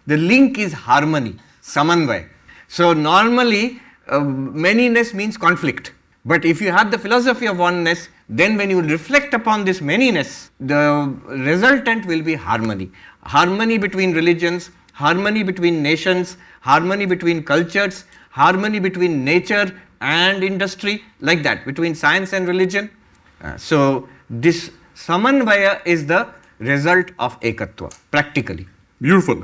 The link is harmony, samanvaya. So normally, manyness means conflict. But if you have the philosophy of oneness, then when you reflect upon this manyness, the resultant will be harmony. Harmony between religions, harmony between nations, harmony between cultures, harmony between nature and industry, like that, between science and religion. So this samanvaya is the result of Ekatva, practically. Beautiful.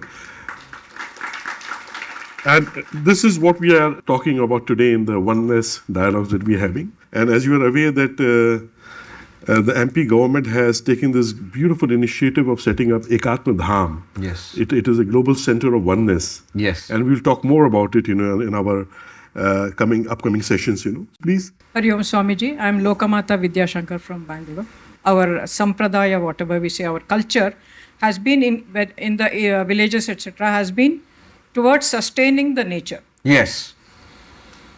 And this is what we are talking about today in the oneness dialogues that we are having. And as you are aware that the MP government has taken this beautiful initiative of setting up Ekatma Dham. Yes. It is a global center of oneness. Yes. And we'll talk more about it, in our upcoming sessions, Please. Hari Om Swamiji, I am Lokamata Vidya Shankar from Bangalore. Our sampradaya, whatever we say, our culture has been in the villages, etc., has been towards sustaining the nature. Yes.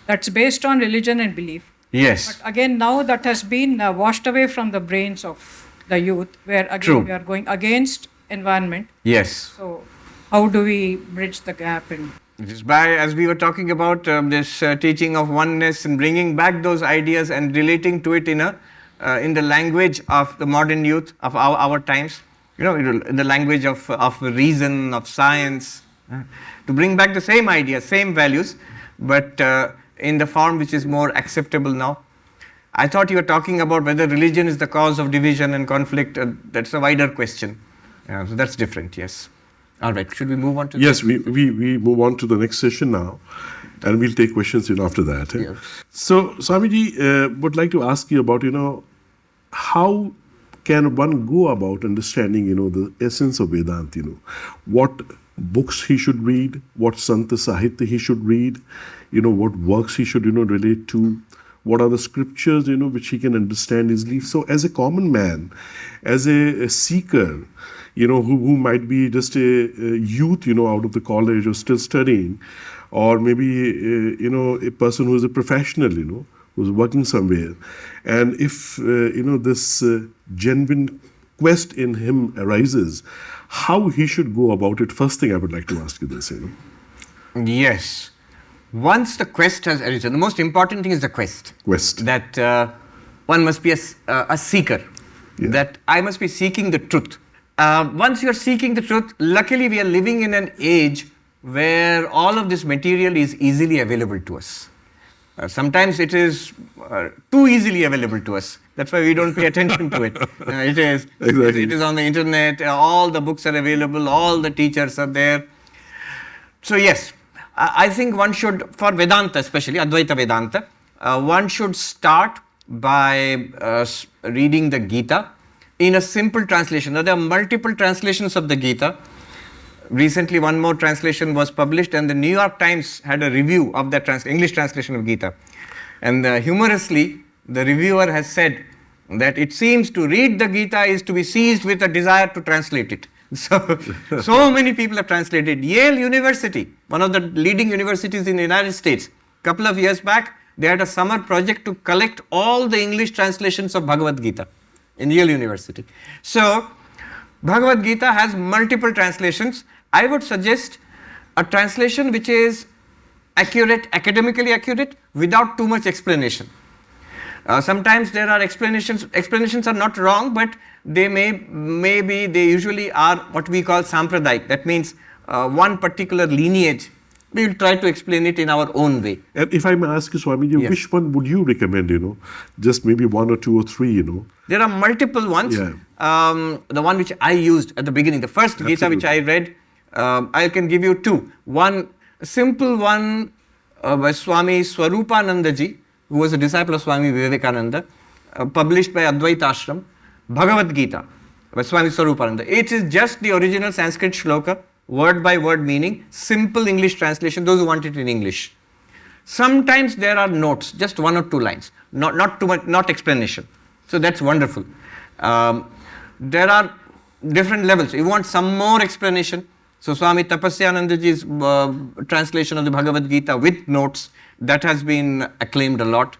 That's based on religion and belief. Yes. But again, now that has been washed away from the brains of the youth, where again True. we are going against environment. Yes. So, how do we bridge the gap? And It is by, as we were talking about this teaching of oneness and bringing back those ideas and relating to it in the language of the modern youth of our times, in the language of reason, of science, to bring back the same ideas, same values, but in the form which is more acceptable now. I thought you were talking about whether religion is the cause of division and conflict. That's a wider question. So that's different, yes. All right, should we move on to Yes, we move on to the next session now, and we'll take questions after that. Yes. So, Swamiji, would like to ask you about, how can one go about understanding, the essence of Vedanta, what books he should read, what Santa Sahitya he should read, what works he should, relate to, what are the scriptures, which he can understand easily. So as a common man, as a seeker, who might be just a youth, out of the college or still studying, or maybe, a person who is a professional, who's working somewhere. And if, this genuine quest in him arises, how he should go about it? First thing I would like to ask you this, Yes. Once the quest has arisen, the most important thing is the quest. That one must be a seeker. Yeah. That I must be seeking the truth. Once you are seeking the truth, luckily we are living in an age where all of this material is easily available to us. Sometimes it is too easily available to us. That's why we don't pay attention to it. It is. Exactly. It is on the internet. All the books are available. All the teachers are there. So yes, I think one should, for Vedanta especially, Advaita Vedanta, one should start by reading the Gita in a simple translation. Now, there are multiple translations of the Gita. Recently, one more translation was published, and the New York Times had a review of that English translation of Gita. And humorously, the reviewer has said that it seems to read the Gita is to be seized with a desire to translate it. So many people have translated. Yale University, one of the leading universities in the United States, a couple of years back, they had a summer project to collect all the English translations of Bhagavad Gita in Yale University. So, Bhagavad Gita has multiple translations. I would suggest a translation which is accurate, academically accurate, without too much explanation. Sometimes there are explanations are not wrong, but they they usually are what we call sampradayic. That means one particular lineage. We will try to explain it in our own way. And if I may ask you, Swamiji, Yes. which one would you recommend, just maybe one or two or three, There are multiple ones. Yeah. The one which I used at the beginning, the first Gita which I read, I can give you two. One, a simple one by Swami Sarvapriyananda ji, who was a disciple of Swami Vivekananda, published by Advaita Ashram, Bhagavad Gita by Swami Sarvapriyananda. It is just the original Sanskrit shloka, word by word meaning, simple English translation, those who want it in English. Sometimes there are notes, just one or two lines, not too much, not explanation. So that's wonderful. There are different levels. You want some more explanation. So Swami Tapasyanandaji's translation of the Bhagavad Gita with notes, that has been acclaimed a lot.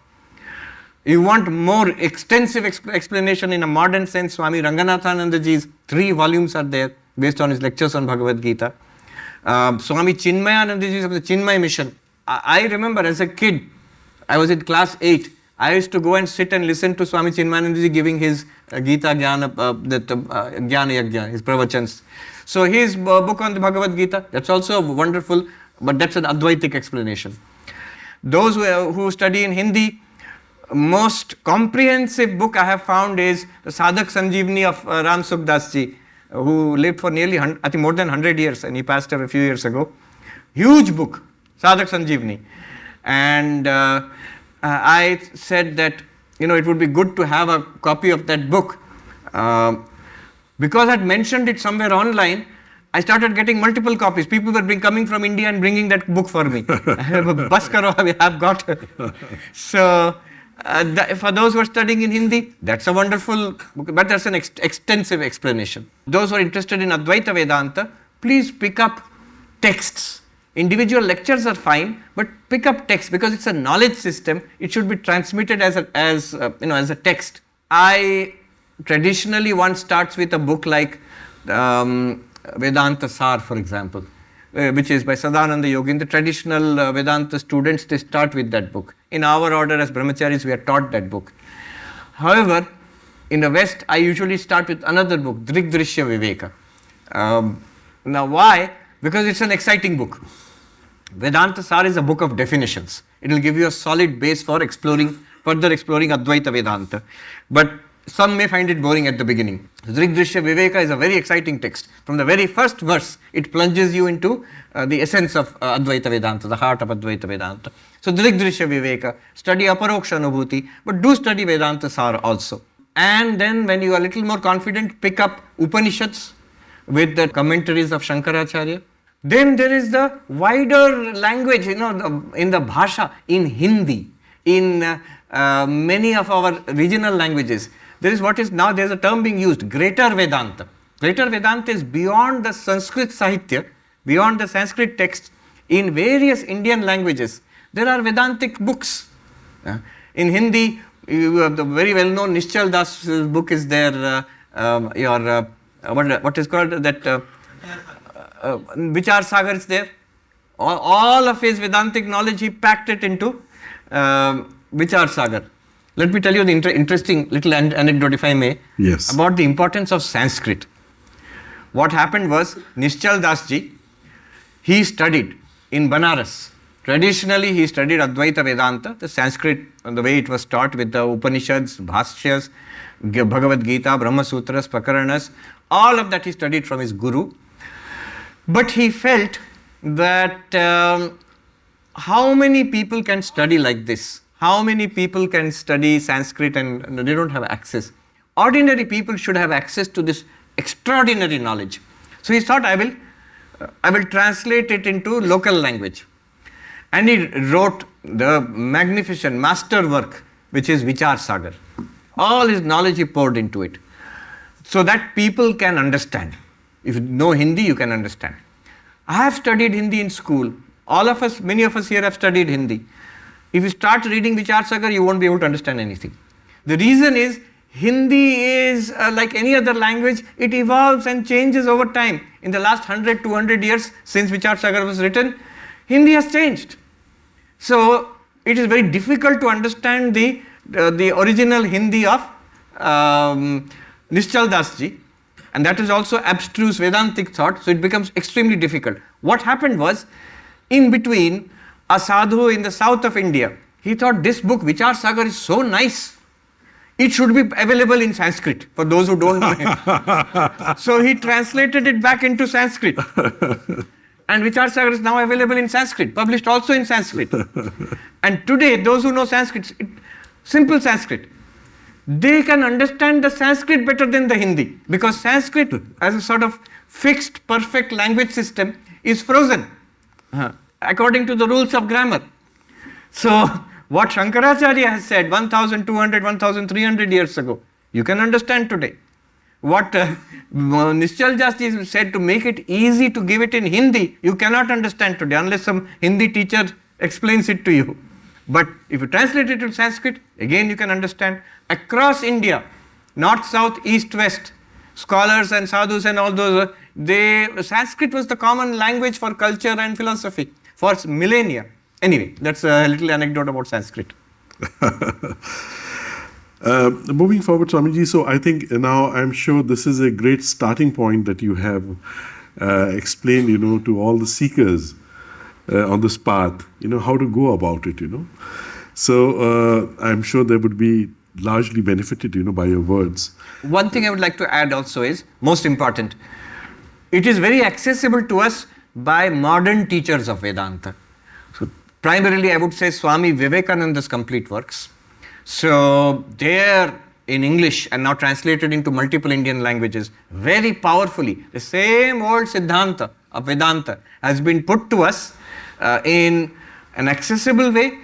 You want more extensive explanation in a modern sense, Swami Ranganathanandaji's 3 volumes are there based on his lectures on Bhagavad Gita. Swami Chinmayanandaji of the Chinmay Mission. I remember as a kid, I was in class 8, I used to go and sit and listen to Swami Chinmayanandaji giving his Gita Jnana, Jnana Yajna, his pravachans. So his book on the Bhagavad Gita, that's also wonderful, but that's an Advaitic explanation. Those who study in Hindi, most comprehensive book I have found is the Sadhak Sanjeevani of Ram Sukhdas ji, who lived for nearly, I think, more than 100 years, and he passed away a few years ago. Huge book, Sadhak Sanjeevani. And I said that, it would be good to have a copy of that book. Because I had mentioned it somewhere online, I started getting multiple copies. People were coming from India and bringing that book for me. Bas karo, I have got. So, for those who are studying in Hindi, that's a wonderful book, but that's an extensive explanation. Those who are interested in Advaita Vedanta, please pick up texts Individual lectures are fine, but pick up text because it's a knowledge system. It should be transmitted as a text. I traditionally one starts with a book like Vedanta Sar, for example, which is by Sadananda Yogi. In the traditional Vedanta students, they start with that book. In our order as brahmacharis, we are taught that book. However, in the West, I usually start with another book, Drigdrishya Viveka. Now why? Because it's an exciting book. Vedanta Sar is a book of definitions. It will give you a solid base for further exploring Advaita Vedanta. But some may find it boring at the beginning. Drigdrishya Viveka is a very exciting text. From the very first verse, it plunges you into the essence of Advaita Vedanta, the heart of Advaita Vedanta. So Drigdrishya Viveka, study Aparoksha Anubhuti, but do study Vedanta Sar also. And then when you are a little more confident, pick up Upanishads with the commentaries of Shankaracharya. Then there is the wider language, in the Bhasha, in Hindi, in many of our regional languages. There's a term being used, Greater Vedanta. Greater Vedanta is beyond the Sanskrit Sahitya, beyond the Sanskrit text. In various Indian languages, there are Vedantic books. In Hindi, you have the very well-known Nischal Das' book is there, what is called that, Vichar Sagar is there. All of his Vedantic knowledge, he packed it into Vichar Sagar. Let me tell you the interesting little anecdote, if I may, Yes. about the importance of Sanskrit. What happened was, Nischal Das ji, he studied in Banaras. Traditionally, he studied Advaita Vedanta, the Sanskrit, the way it was taught with the Upanishads, Bhashyas, Bhagavad Gita, Brahma Sutras, Prakaranas, all of that he studied from his guru. But he felt that how many people can study like this? How many people can study Sanskrit and they don't have access? Ordinary people should have access to this extraordinary knowledge. So he thought, I will translate it into local language. And he wrote the magnificent master work, which is Vichar Sagar. All his knowledge he poured into it, so that people can understand. If you know Hindi, you can understand. I have studied Hindi in school. Many of us here have studied Hindi. If you start reading Vichar Sagar, you won't be able to understand anything. The reason is, Hindi is like any other language, it evolves and changes over time. In the last 100, 200 years since Vichar Sagar was written, Hindi has changed. So it is very difficult to understand the original Hindi of Nischal Das ji, and that is also abstruse Vedantic thought, so it becomes extremely difficult. What happened was, in between, a sadhu in the south of India, he thought this book Vichar Sagar is so nice, it should be available in Sanskrit for those who don't know it. So he translated it back into Sanskrit. And Vichar Sagar is now available in Sanskrit, published also in Sanskrit. And today, those who know Sanskrit, simple Sanskrit, they can understand the Sanskrit better than the Hindi, because Sanskrit as a sort of fixed, perfect language system is frozen according to the rules of grammar. So what Shankaracharya has said 1200, 1300 years ago, you can understand today. What Nischal Das said to make it easy to give it in Hindi, you cannot understand today unless some Hindi teacher explains it to you. But if you translate it to Sanskrit, again you can understand. Across India, north, south, east, west, scholars and sadhus and all those, Sanskrit was the common language for culture and philosophy for millennia. Anyway, that's a little anecdote about Sanskrit. Moving forward, Swamiji, so I think now I'm sure this is a great starting point that you have explained, to all the seekers on this path, how to go about it, So I'm sure they would be largely benefited, by your words. One thing I would like to add also is, most important, it is very accessible to us by modern teachers of Vedanta. So primarily I would say Swami Vivekananda's complete works. So they are in English and now translated into multiple Indian languages very powerfully. The same old Siddhanta of Vedanta has been put to us in an accessible way,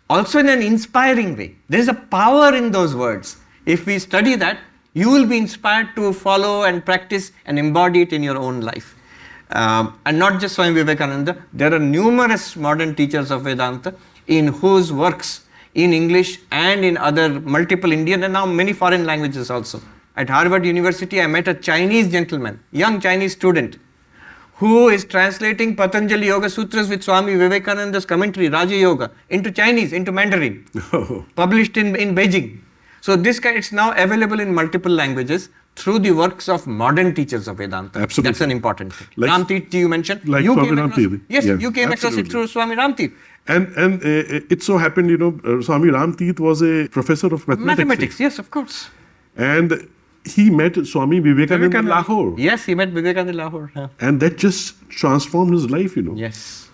also in an inspiring way. There is a power in those words. If we study that, you will be inspired to follow and practice and embody it in your own life. And not just Swami Vivekananda, there are numerous modern teachers of Vedanta in whose works in English and in other multiple Indian and now many foreign languages also. At Harvard University, I met a Chinese gentleman, young Chinese student, who is translating Patanjali Yoga Sutras with Swami Vivekananda's commentary, Raja Yoga, into Chinese, into Mandarin, published in Beijing. So this kind, it's now available in multiple languages through the works of modern teachers of Vedanta. Absolutely. That's an important thing. Like, Ramtirth, you mentioned. Like you Swami came across, Ramtirth. yes, Yeah, you came across it absolutely. through Swami Ramtirth. And it so happened, Swami Ramtirth was a professor of mathematics. Yes, of course. And he met Swami Vivekananda in Lahore. Yes, he met Vivekananda in Lahore. Yeah. And that just transformed his life, Yes.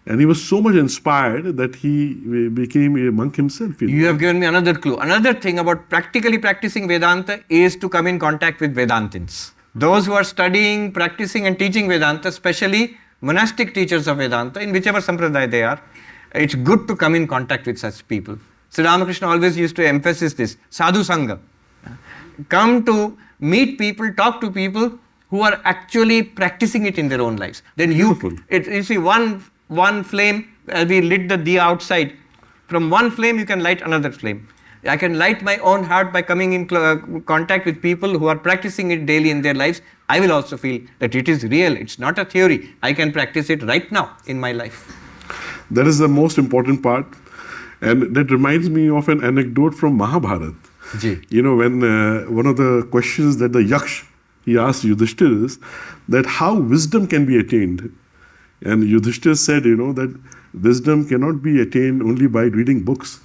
And he was so much inspired that he became a monk himself. You have given me another clue. Another thing about practically practicing Vedanta is to come in contact with Vedantins. Those who are studying, practicing and teaching Vedanta, especially monastic teachers of Vedanta, in whichever sampradaya they are, it's good to come in contact with such people. Sri Ramakrishna always used to emphasize this, sadhu sangha. Come to meet people, talk to people who are actually practicing it in their own lives. Then you see one flame, we lit the diya outside. From one flame you can light another flame. I can light my own heart by coming in contact with people who are practicing it daily in their lives. I will also feel that it is real, it's not a theory. I can practice it right now in my life. That is the most important part. And that reminds me of an anecdote from Mahabharata. When one of the questions that the Yaksh, he asked Yudhishthira is that how wisdom can be attained. And Yudhishthira said, that wisdom cannot be attained only by reading books.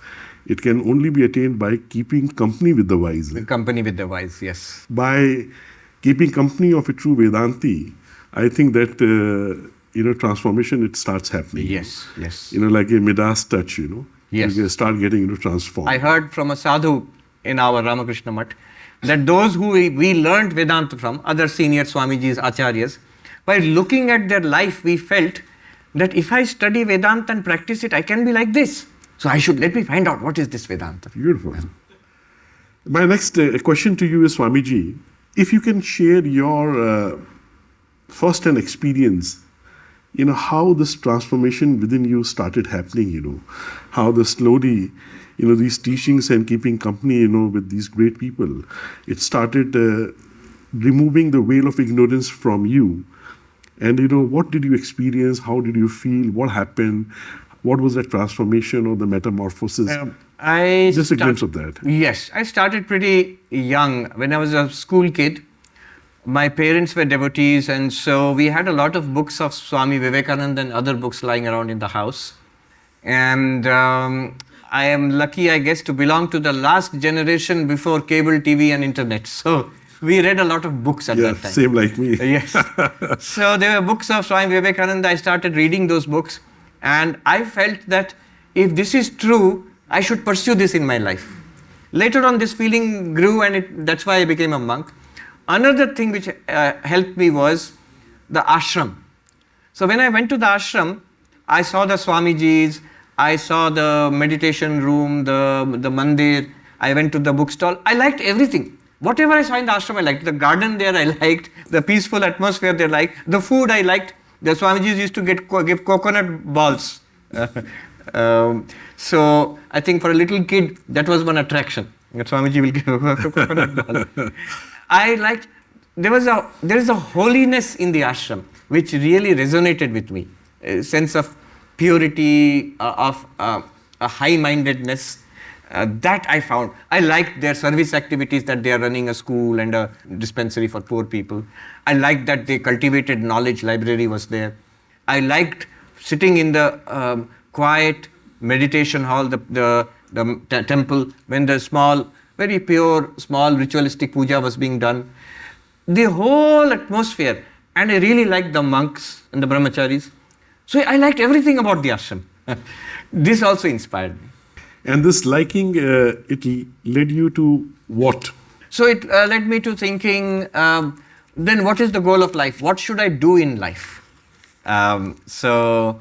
It can only be attained by keeping company with the wise. Company with the wise, yes. By keeping company of a true Vedanti, I think that, transformation, it starts happening. Yes, yes. Like a Midas touch, Yes. You start getting transformed. I heard from a sadhu in our Ramakrishna Math that those who we learned Vedanta from, other senior Swamijis, Acharyas, by looking at their life, we felt that if I study Vedanta and practice it, I can be like this. So let me find out what is this Vedanta. Beautiful. My next question to you is, Swamiji, if you can share your first-hand experience, how this transformation within you started happening, how the slowly, these teachings and keeping company, with these great people, it started removing the veil of ignorance from you. And, what did you experience? How did you feel? What happened? What was that transformation or the metamorphosis? Just a glimpse of that. Yes, I started pretty young. When I was a school kid, my parents were devotees, and so we had a lot of books of Swami Vivekananda and other books lying around in the house. And I am lucky, I guess, to belong to the last generation before cable TV and internet. So we read a lot of books at that time. Same like me. Yes. So there were books of Swami Vivekananda. I started reading those books, and I felt that if this is true, I should pursue this in my life. Later on, this feeling grew, and that's why I became a monk. Another thing which helped me was the ashram. So when I went to the ashram, I saw the Swamijis, I saw the meditation room, the mandir, I went to the bookstall. I liked everything. Whatever I saw in the ashram, I liked. The garden there, I liked. The peaceful atmosphere there, I liked. The food, I liked. The Swamijis used to give coconut balls. So I think for a little kid, that was one attraction. That Swamiji will give a coconut ball. I liked, there is a holiness in the ashram which really resonated with me. A sense of purity, of a high-mindedness. That I found. I liked their service activities, that they are running a school and a dispensary for poor people. I liked that they cultivated knowledge, library was there. I liked sitting in the quiet meditation hall, the temple, when the small, very pure, small ritualistic puja was being done. The whole atmosphere. And I really liked the monks and the brahmacharis. So I liked everything about the ashram. This also inspired me. And this liking, it led you to what? So it led me to thinking, then what is the goal of life? What should I do in life? So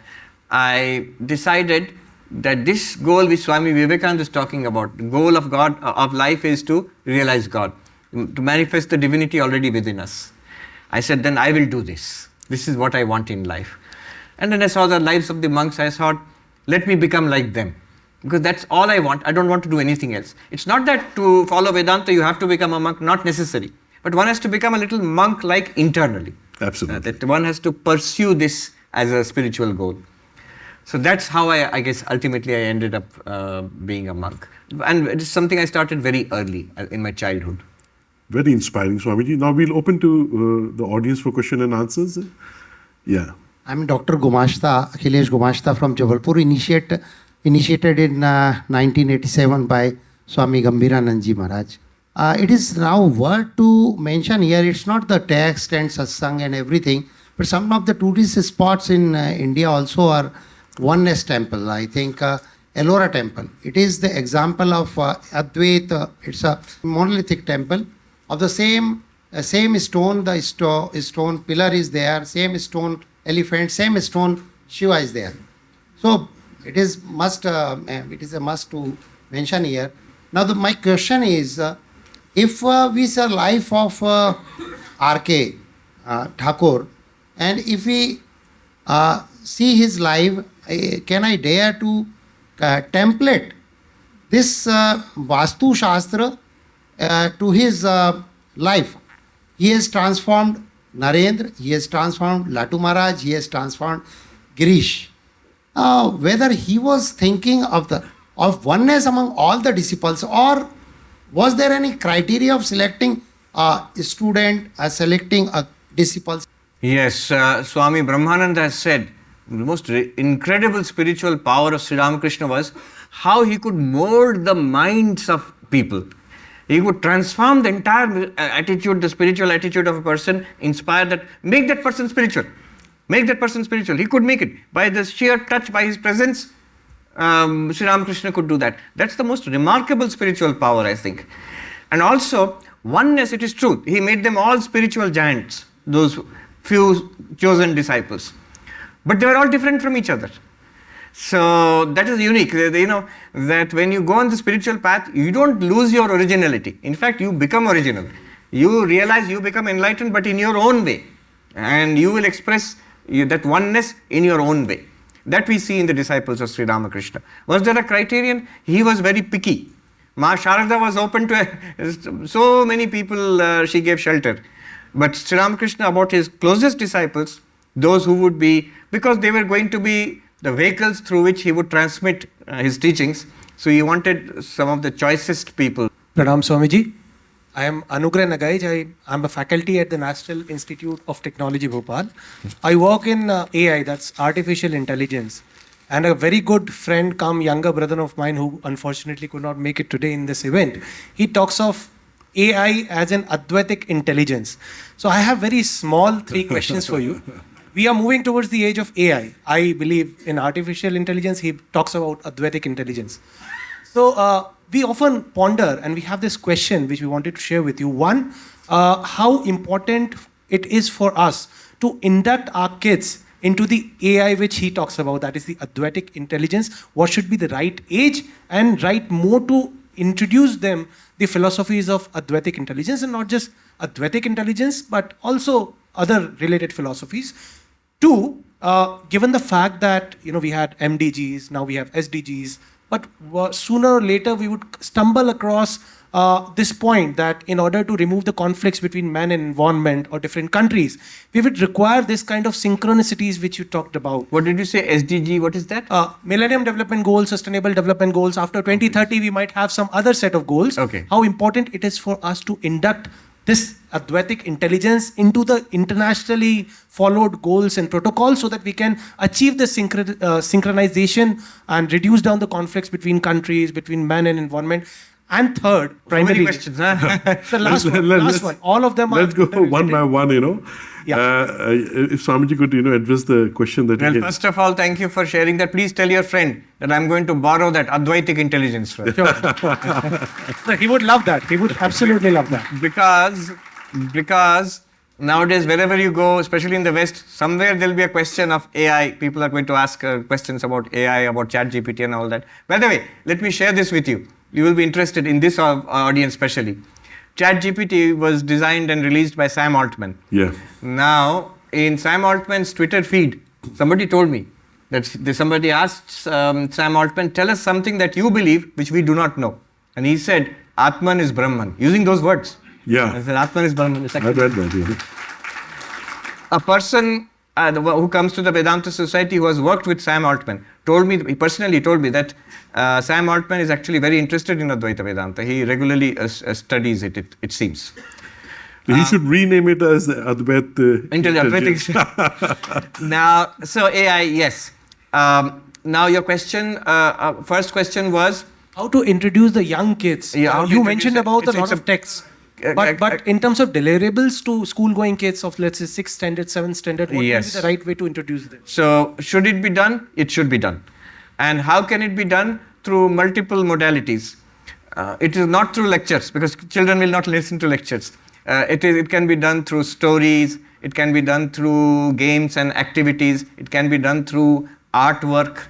I decided that this goal which Swami Vivekananda is talking about, the goal of God, of life is to realize God, to manifest the divinity already within us. I said, then I will do this. This is what I want in life. And then I saw the lives of the monks. I thought, let me become like them. Because that's all I want. I don't want to do anything else. It's not that to follow Vedanta you have to become a monk, not necessary. But one has to become a little monk-like internally. Absolutely. That one has to pursue this as a spiritual goal. So that's how I guess ultimately I ended up being a monk. And it's something I started very early in my childhood. Very inspiring, Swamiji. Now we'll open to the audience for question and answers. Yeah. I'm Dr. Gumashta, Akhilesh Gumashta from Jabalpur, initiated in 1987 by Swami Gambhiranandji Maharaj. It is now worth to mention here, it's not the text and satsang and everything, but some of the tourist spots in India also are Oneness temple. I think Ellora temple. It is the example of Advaita. It's a monolithic temple of the same stone. The stone pillar is there. Same stone elephant. Same stone Shiva is there. So it is a must to mention here. Now my question is, if we see life of R.K. Thakur, and if we see his life, can I dare to template this Vastu Shastra to his life? He has transformed Narendra, he has transformed Latu Maharaj, he has transformed Girish. Whether he was thinking of oneness among all the disciples, or was there any criteria of selecting a student, selecting a disciples? Yes, Swami Brahmananda has said the most incredible spiritual power of Sri Ramakrishna was how he could mold the minds of people. He could transform the entire attitude, the spiritual attitude of a person, inspire that, make that person spiritual. Make that person spiritual. He could make it. By the sheer touch, by his presence, Sri Ramakrishna could do that. That's the most remarkable spiritual power, I think. And also, oneness, it is true. He made them all spiritual giants, those few chosen disciples. But they were all different from each other. So that is unique. You know, that when you go on the spiritual path, you don't lose your originality. In fact, you become original. You realize you become enlightened, but in your own way. And you will express that oneness in your own way. That we see in the disciples of Sri Ramakrishna. Was there a criterion? He was very picky. Ma Sharada was open to so many people, she gave shelter. But Sri Ramakrishna, about his closest disciples, those who would be, because they were going to be the vehicles through which he would transmit his teachings, so he wanted some of the choicest people. Pranam Swamiji. I am Anugrah Nagaij. I am a faculty at the National Institute of Technology, Bhopal. I work in AI, that's artificial intelligence. And a very good friend come younger brother of mine who unfortunately could not make it today in this event, he talks of AI as an Advaitic intelligence. So I have very small 3 questions for you. We are moving towards the age of AI. I believe in artificial intelligence, he talks about Advaitic intelligence. So we often ponder, and we have this question which we wanted to share with you. One, how important it is for us to induct our kids into the AI which he talks about, that is the Advaitic intelligence. What should be the right age and right mode to introduce them the philosophies of Advaitic intelligence, and not just Advaitic intelligence, but also other related philosophies. 2, given the fact that we had MDGs, now we have SDGs, but sooner or later we would stumble across this point that in order to remove the conflicts between man and environment or different countries, we would require this kind of synchronicities which you talked about. What did you say, SDG, what is that? Millennium Development Goals, Sustainable Development Goals. After 2030, we might have some other set of goals. Okay. How important it is for us to induct this Advaitic intelligence into the internationally followed goals and protocols so that we can achieve the synchronization and reduce down the conflicts between countries, between man and environment. And third, primarily, questions, huh? the last one. All of them are. Let's go one by one, Yeah. If Swamiji could, address the question that Well, first of all, thank you for sharing that. Please tell your friend that I'm going to borrow that Advaitic intelligence from him. Sure. He would love that. He would absolutely love that. Because nowadays, wherever you go, especially in the West, somewhere there'll be a question of AI. People are going to ask questions about AI, about ChatGPT and all that. By the way, let me share this with you. You will be interested in this audience especially. ChatGPT was designed and released by Sam Altman. Yeah. Now, in Sam Altman's Twitter feed, somebody told me that somebody asked Sam Altman, tell us something that you believe which we do not know. And he said, Atman is Brahman, using those words. Yeah. I said, Atman is Brahman. I read that, yeah. A person who comes to the Vedanta Society who has worked with Sam Altman he personally told me that Sam Altman is actually very interested in Advaita Vedanta. He regularly studies it seems. So he should rename it as the Advaita Intelligence. Now, so AI, yes. Now your question, first question was? How to introduce the young kids. Yeah, You mentioned about a lot of texts. But in terms of deliverables to school-going kids of, let's say, 6th standard, 7th standard, what would be the right way to introduce them? So, should it be done? It should be done. And how can it be done? Through multiple modalities. It is not through lectures, because children will not listen to lectures. It can be done through stories, it can be done through games and activities, it can be done through artwork,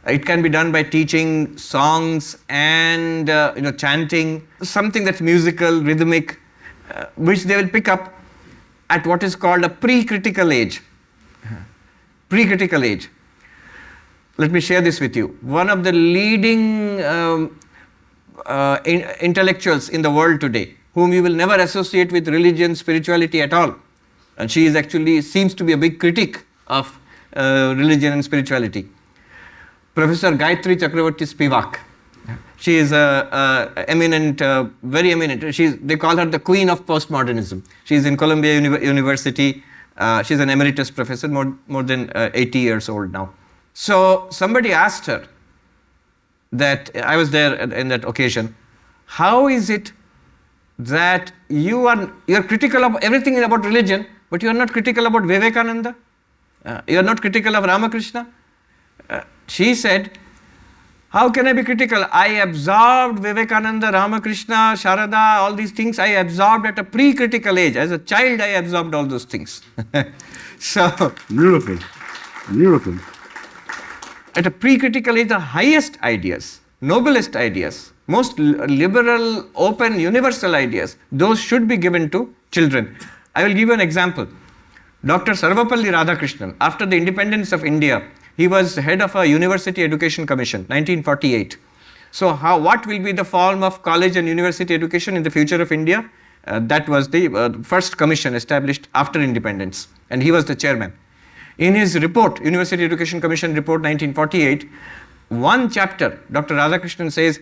it can be done by teaching songs and chanting, something that's musical, rhythmic, which they will pick up at what is called a pre-critical age. Pre-critical age. Let me share this with you. One of the leading intellectuals in the world today, whom you will never associate with religion, spirituality at all, and she is actually seems to be a big critic of religion and spirituality. Professor Gayatri Chakravarti Spivak. She is eminent, very eminent. They call her the queen of postmodernism. She is in Columbia University. She's an emeritus professor, more than 80 years old now. So somebody asked her that, I was there in that occasion, how is it that you are critical of everything about religion, but you are not critical about Vivekananda? You are not critical of Ramakrishna? She said, how can I be critical? I absorbed Vivekananda, Ramakrishna, Sharada, all these things I absorbed at a pre-critical age. As a child, I absorbed all those things. So, Beautiful. Beautiful. At a pre-critical age, the highest ideas, noblest ideas, most liberal, open, universal ideas, those should be given to children. I will give you an example. Dr. Sarvapalli Radhakrishnan, after the independence of India, he was head of a University Education Commission, 1948. So what will be the form of college and university education in the future of India? That was the first commission established after independence, and he was the chairman. In his report, University Education Commission report 1948, one chapter, Dr. Radhakrishnan says,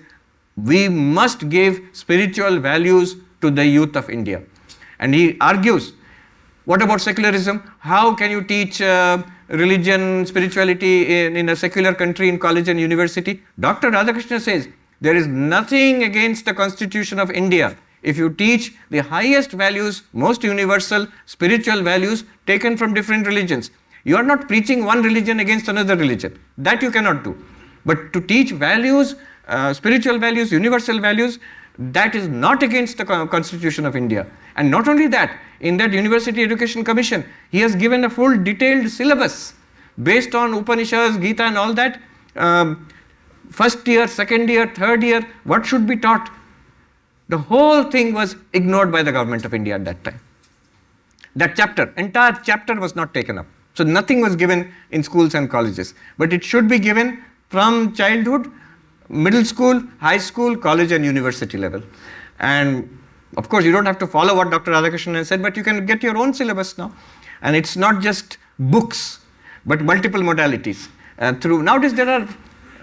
we must give spiritual values to the youth of India. And he argues, what about secularism? How can you teach religion, spirituality in a secular country in college and university? Dr. Radhakrishnan says, there is nothing against the Constitution of India if you teach the highest values, most universal spiritual values taken from different religions. You are not preaching one religion against another religion. That you cannot do. But to teach values, spiritual values, universal values, that is not against the Constitution of India. And not only that, in that University Education Commission, he has given a full detailed syllabus based on Upanishads, Gita and all that. First year, second year, third year, what should be taught? The whole thing was ignored by the government of India at that time. That chapter, entire chapter was not taken up. So nothing was given in schools and colleges. But it should be given from childhood, middle school, high school, college and university level. And of course, you don't have to follow what Dr. Radhakrishnan has said, but you can get your own syllabus now. And it's not just books, but multiple modalities. Nowadays there are,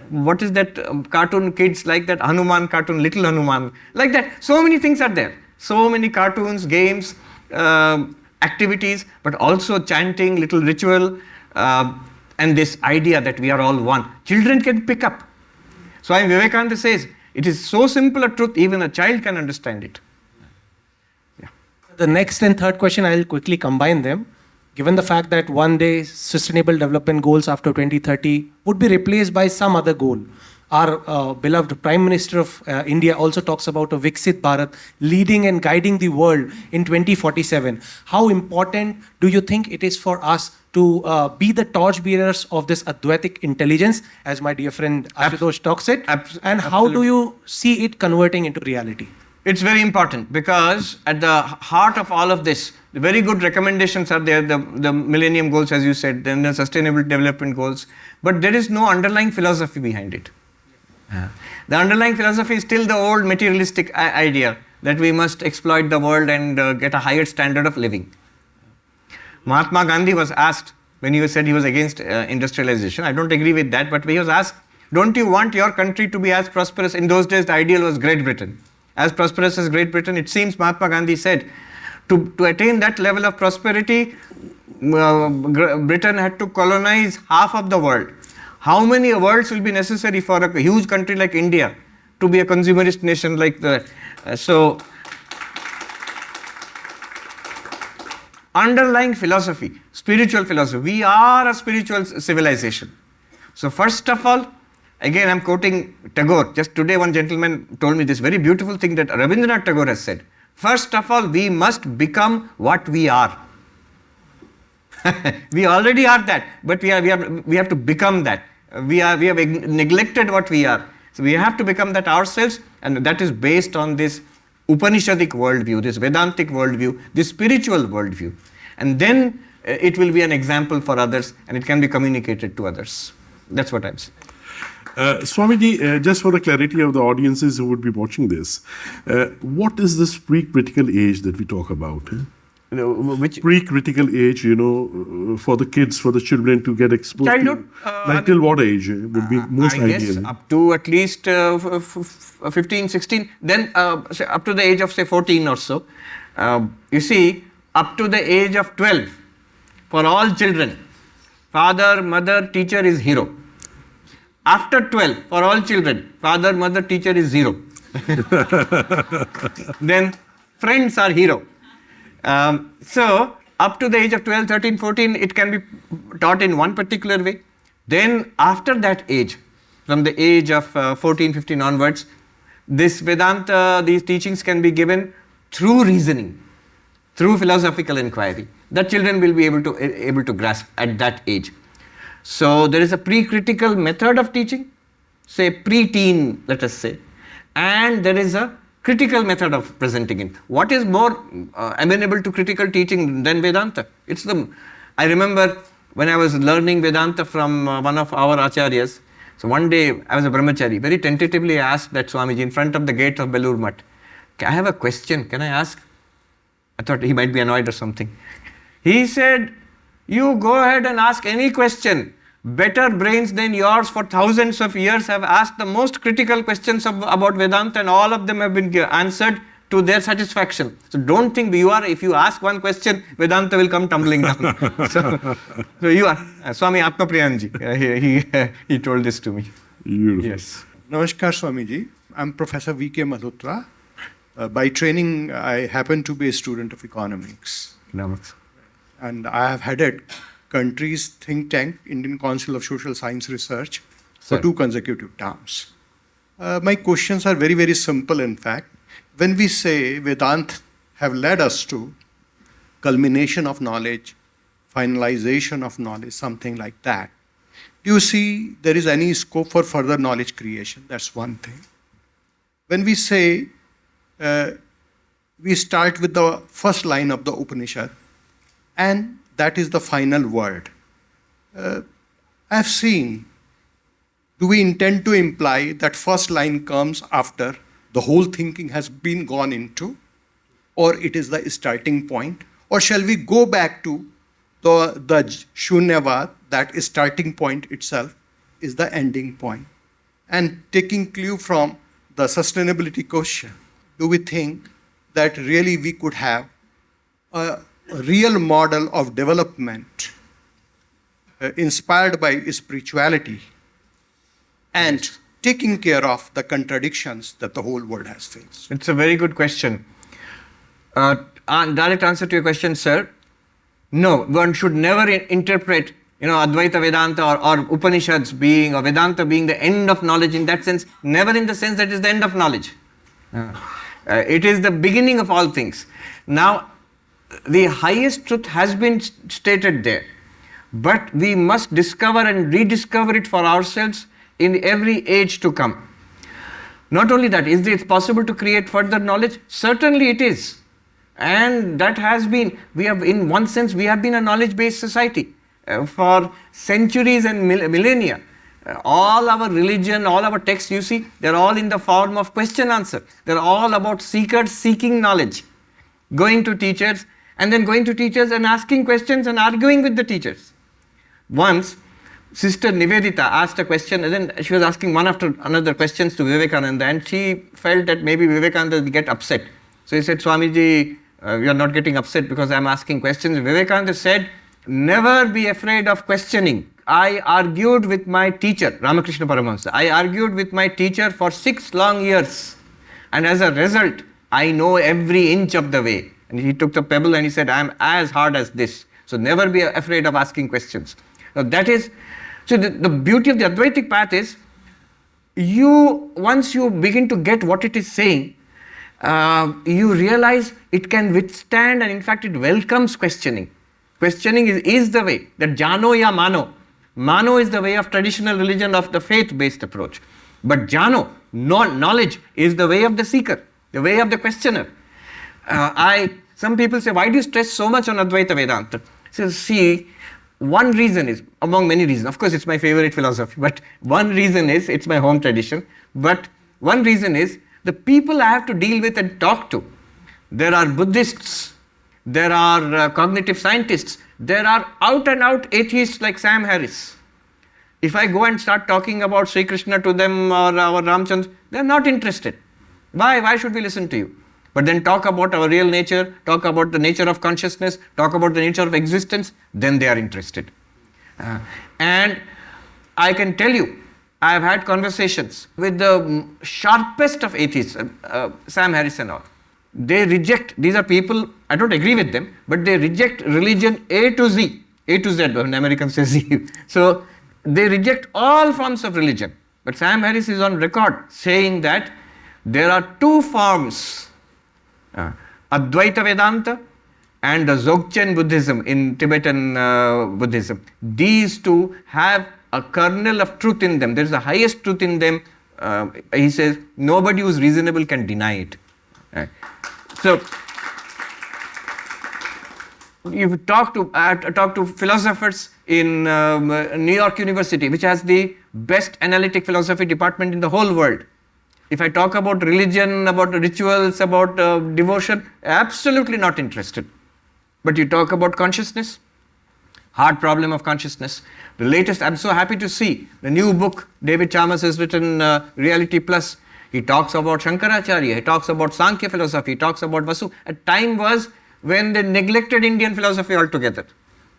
what is that cartoon kids like that Hanuman cartoon, Little Hanuman, like that. So many things are there. So many cartoons, games, activities, but also chanting, little ritual, and this idea that we are all one. Children can pick up. Swami Vivekananda says, it is so simple a truth, even a child can understand it. Yeah. The next and third question, I'll quickly combine them. Given the fact that one day sustainable development goals after 2030 would be replaced by some other goal. Our beloved Prime Minister of India also talks about a Viksit Bharat leading and guiding the world in 2047. How important do you think it is for us to be the torchbearers of this Advaitic intelligence, as my dear friend Ashutosh talks it? And how do you see it converting into reality? It's very important because at the heart of all of this, the very good recommendations are there, the Millennium Goals, as you said, then the Sustainable Development Goals, but there is no underlying philosophy behind it. The underlying philosophy is still the old materialistic idea that we must exploit the world and get a higher standard of living. Mahatma Gandhi was asked, when he said he was against industrialization, I don't agree with that, but he was asked, don't you want your country to be as prosperous? In those days, the ideal was Great Britain. As prosperous as Great Britain, it seems Mahatma Gandhi said, to attain that level of prosperity, Britain had to colonize half of the world. How many worlds will be necessary for a huge country like India to be a consumerist nation like that? Underlying philosophy, spiritual philosophy. We are a spiritual civilization. So first of all, again I'm quoting Tagore. Just today one gentleman told me this very beautiful thing that Rabindranath Tagore has said. First of all, we must become what we are. We already are that, but we have to become that. We have neglected what we are. So we have to become that ourselves, and that is based on this Upanishadic worldview, this Vedantic worldview, this spiritual worldview. And then it will be an example for others and it can be communicated to others. That's what I'm saying. Swamiji, just for the clarity of the audiences who would be watching this, what is this pre-critical age that we talk about? Which pre-critical age, for the kids, for the children to get exposed childhood, to? Till what age would be most I ideal? guess up to at least 15, 16, then say up to the age of say 14 or so. You see, up to the age of 12, for all children, father, mother, teacher is hero. After 12, for all children, father, mother, teacher is zero. Then friends are hero. So up to the age of 12, 13, 14, it can be taught in one particular way. Then after that age, from the age of 14, 15 onwards, this Vedanta, these teachings can be given through reasoning, through philosophical inquiry, that children will be able to grasp at that age. So there is a pre-critical method of teaching, say pre-teen, let us say, and there is a critical method of presenting it. What is more amenable to critical teaching than Vedanta? I remember when I was learning Vedanta from one of our Acharyas, so one day I was a brahmachari, very tentatively I asked that Swamiji in front of the gate of Belur Math, I have a question, can I ask? I thought he might be annoyed or something. He said, you go ahead and ask any question. Better brains than yours for thousands of years have asked the most critical questions about Vedanta, and all of them have been answered to their satisfaction. So don't think if you ask one question, Vedanta will come tumbling down. So you are Swami Sarvapriyananda. He told this to me. Beautiful. Yes. Namaskar Swamiji. I'm Professor V.K. Malhotra. By training, I happen to be a student of economics. Namaskar. And I have headed country's think tank, Indian Council of Social Science Research, for 2 consecutive terms. My questions are very, very simple, in fact. When we say Vedanta have led us to culmination of knowledge, finalization of knowledge, something like that, do you see there is any scope for further knowledge creation? That's one thing. When we say we start with the first line of the Upanishad, and that is the final word. I have seen, do we intend to imply that first line comes after the whole thinking has been gone into, or it is the starting point, or shall we go back to the Shunyavad, that starting point itself is the ending point? And taking clue from the sustainability question, do we think that really we could have a real model of development inspired by spirituality and taking care of the contradictions that the whole world has faced? It's a very good question. Direct answer to your question, sir. No, one should never interpret Advaita Vedanta or Upanishads being, or Vedanta being the end of knowledge in that sense, never in the sense that it is the end of knowledge. It is the beginning of all things. Now, the highest truth has been stated there, but we must discover and rediscover it for ourselves in every age to come. Not only that, is it possible to create further knowledge? Certainly it is. And that has been, in one sense, we have been a knowledge-based society for centuries and millennia. All our religion, all our texts, you see, they're all in the form of question-answer. They're all about seekers seeking knowledge, going to teachers, and then going to teachers and asking questions and arguing with the teachers. Once, Sister Nivedita asked a question, and then she was asking one after another questions to Vivekananda, and she felt that maybe Vivekananda will get upset. So he said, Swamiji, you are not getting upset because I am asking questions. Vivekananda said, never be afraid of questioning. I argued with my teacher, Ramakrishna Paramahamsa. I argued with my teacher for 6 long years. And as a result, I know every inch of the way. And he took the pebble and he said, I am as hard as this. So never be afraid of asking questions. Now that is, so the beauty of the Advaitic path is, once you begin to get what it is saying, you realize it can withstand, and in fact it welcomes questioning. Questioning is the way, that jano ya mano. Mano is the way of traditional religion, of the faith-based approach. But jano, knowledge, is the way of the seeker, the way of the questioner. Some people say, why do you stress so much on Advaita Vedanta? So see, one reason is, among many reasons, of course it's my favorite philosophy, but one reason is, it's my home tradition, but one reason is, the people I have to deal with and talk to. There are Buddhists, there are cognitive scientists, there are out and out atheists like Sam Harris. If I go and start talking about Sri Krishna to them or our Ramchandra, they are not interested. Why should we listen to you? But then talk about our real nature, talk about the nature of consciousness, talk about the nature of existence, then they are interested. And I can tell you, I have had conversations with the sharpest of atheists, Sam Harris and all. They reject, these are people, I don't agree with them, but they reject religion A to Z, when Americans say Z. So they reject all forms of religion. But Sam Harris is on record saying that there are 2 forms, Advaita Vedanta and the Dzogchen Buddhism in Tibetan Buddhism. These 2 have a kernel of truth in them. There is the highest truth in them. He says, nobody who is reasonable can deny it. So, you talk to philosophers in New York University, which has the best analytic philosophy department in the whole world. If I talk about religion, about rituals, about devotion, absolutely not interested. But you talk about consciousness, hard problem of consciousness. The latest, I'm so happy to see, the new book David Chalmers has written, Reality Plus. He talks about Shankaracharya, he talks about Sankhya philosophy, he talks about Vasu. A time was when they neglected Indian philosophy altogether.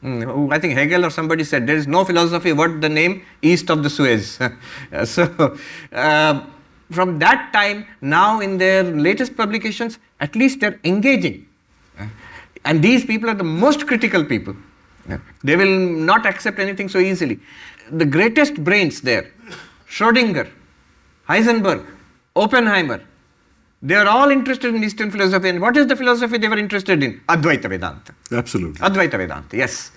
I think Hegel or somebody said, there is no philosophy worth the name east of the Suez. So, from that time, now in their latest publications, at least they're engaging. And these people are the most critical people. They will not accept anything so easily. The greatest brains there, Schrödinger, Heisenberg, Oppenheimer, they are all interested in Eastern philosophy. And what is the philosophy they were interested in? Advaita Vedanta. Absolutely. Advaita Vedanta, yes.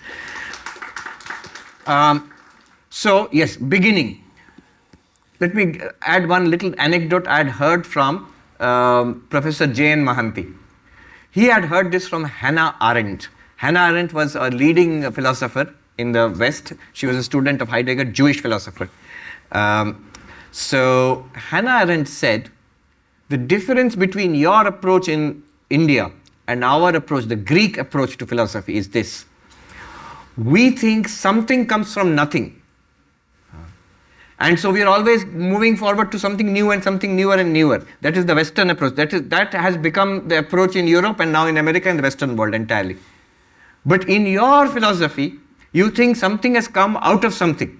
So, yes, beginning. Let me add one little anecdote I had heard from Professor J.N. Mahanti. He had heard this from Hannah Arendt. Hannah Arendt was a leading philosopher in the West. She was a student of Heidegger, Jewish philosopher. So Hannah Arendt said, the difference between your approach in India and our approach, the Greek approach to philosophy, is this. We think something comes from nothing. And so we are always moving forward to something new and something newer and newer. That is the Western approach. That has become the approach in Europe and now in America and the Western world entirely. But in your philosophy, you think something has come out of something.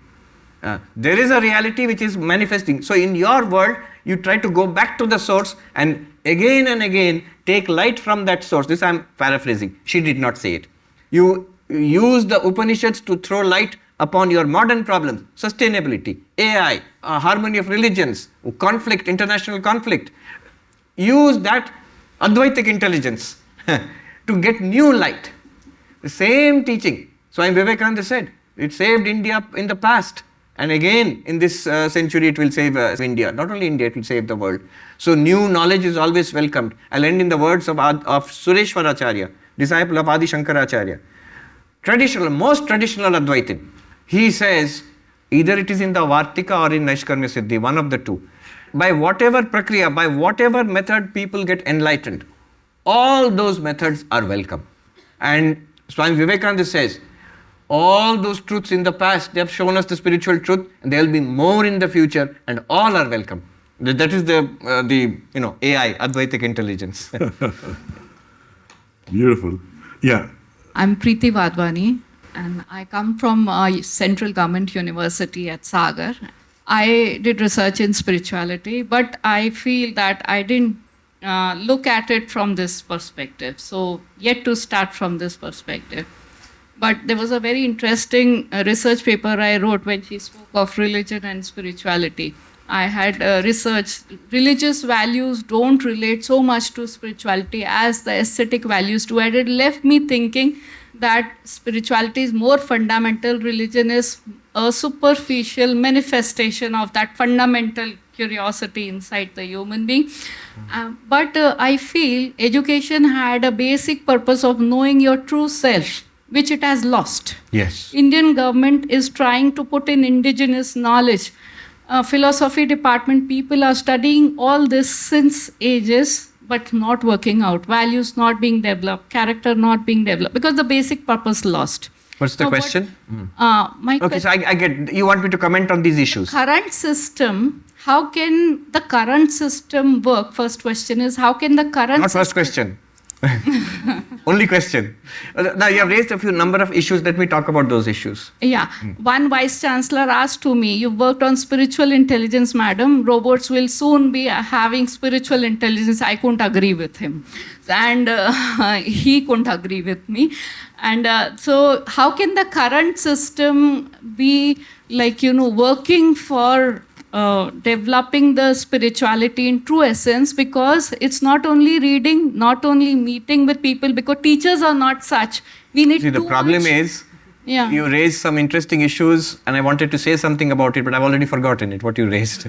There is a reality which is manifesting. So in your world, you try to go back to the source and again take light from that source. This I am paraphrasing. She did not say it. You use the Upanishads to throw light upon your modern problems, sustainability, AI, harmony of religions, conflict, international conflict. Use that Advaitic intelligence to get new light. The same teaching. Swami Vivekananda said, it saved India in the past. And again, in this century, it will save India. Not only India, it will save the world. So new knowledge is always welcomed. I'll end in the words of Sureshwar Acharya, disciple of Adi Shankaracharya. Most traditional Advaitin. He says, either it is in the Vartika or in Naishkarmya Siddhi, one of the two. By whatever prakriya, by whatever method people get enlightened, all those methods are welcome. And Swami Vivekananda says, all those truths in the past, they have shown us the spiritual truth, and there will be more in the future, and all are welcome. That is the AI, Advaitic intelligence. Beautiful. Yeah. I'm Preeti Vadwani, and I come from Central Government University at Sagar. I did research in spirituality, but I feel that I didn't look at it from this perspective. So, yet to start from this perspective. But there was a very interesting research paper I wrote when she spoke of religion and spirituality. I had researched religious values don't relate so much to spirituality as the aesthetic values do. And it left me thinking that spirituality is more fundamental, religion is a superficial manifestation of that fundamental curiosity inside the human being. But I feel education had a basic purpose of knowing your true self, which it has lost. Yes. Indian government is trying to put in indigenous knowledge. Philosophy department people are studying all this since ages, but not working out. Values not being developed, character not being developed, because the basic purpose lost. What's the question? Okay, so I get, you want me to comment on these issues? Current system, how can the current system work? First question is, how can the current Not first question. Only question. Now you have raised a few number of issues. Let me talk about those issues. Yeah. One vice chancellor asked to me, you worked on spiritual intelligence, madam. Robots will soon be having spiritual intelligence. I couldn't agree with him. And he couldn't agree with me. And so how can the current system be working for developing the spirituality in true essence, because it's not only reading, not only meeting with people, because teachers are not such. We need See, the problem is, you raised some interesting issues and I wanted to say something about it, but I've already forgotten it, what you raised.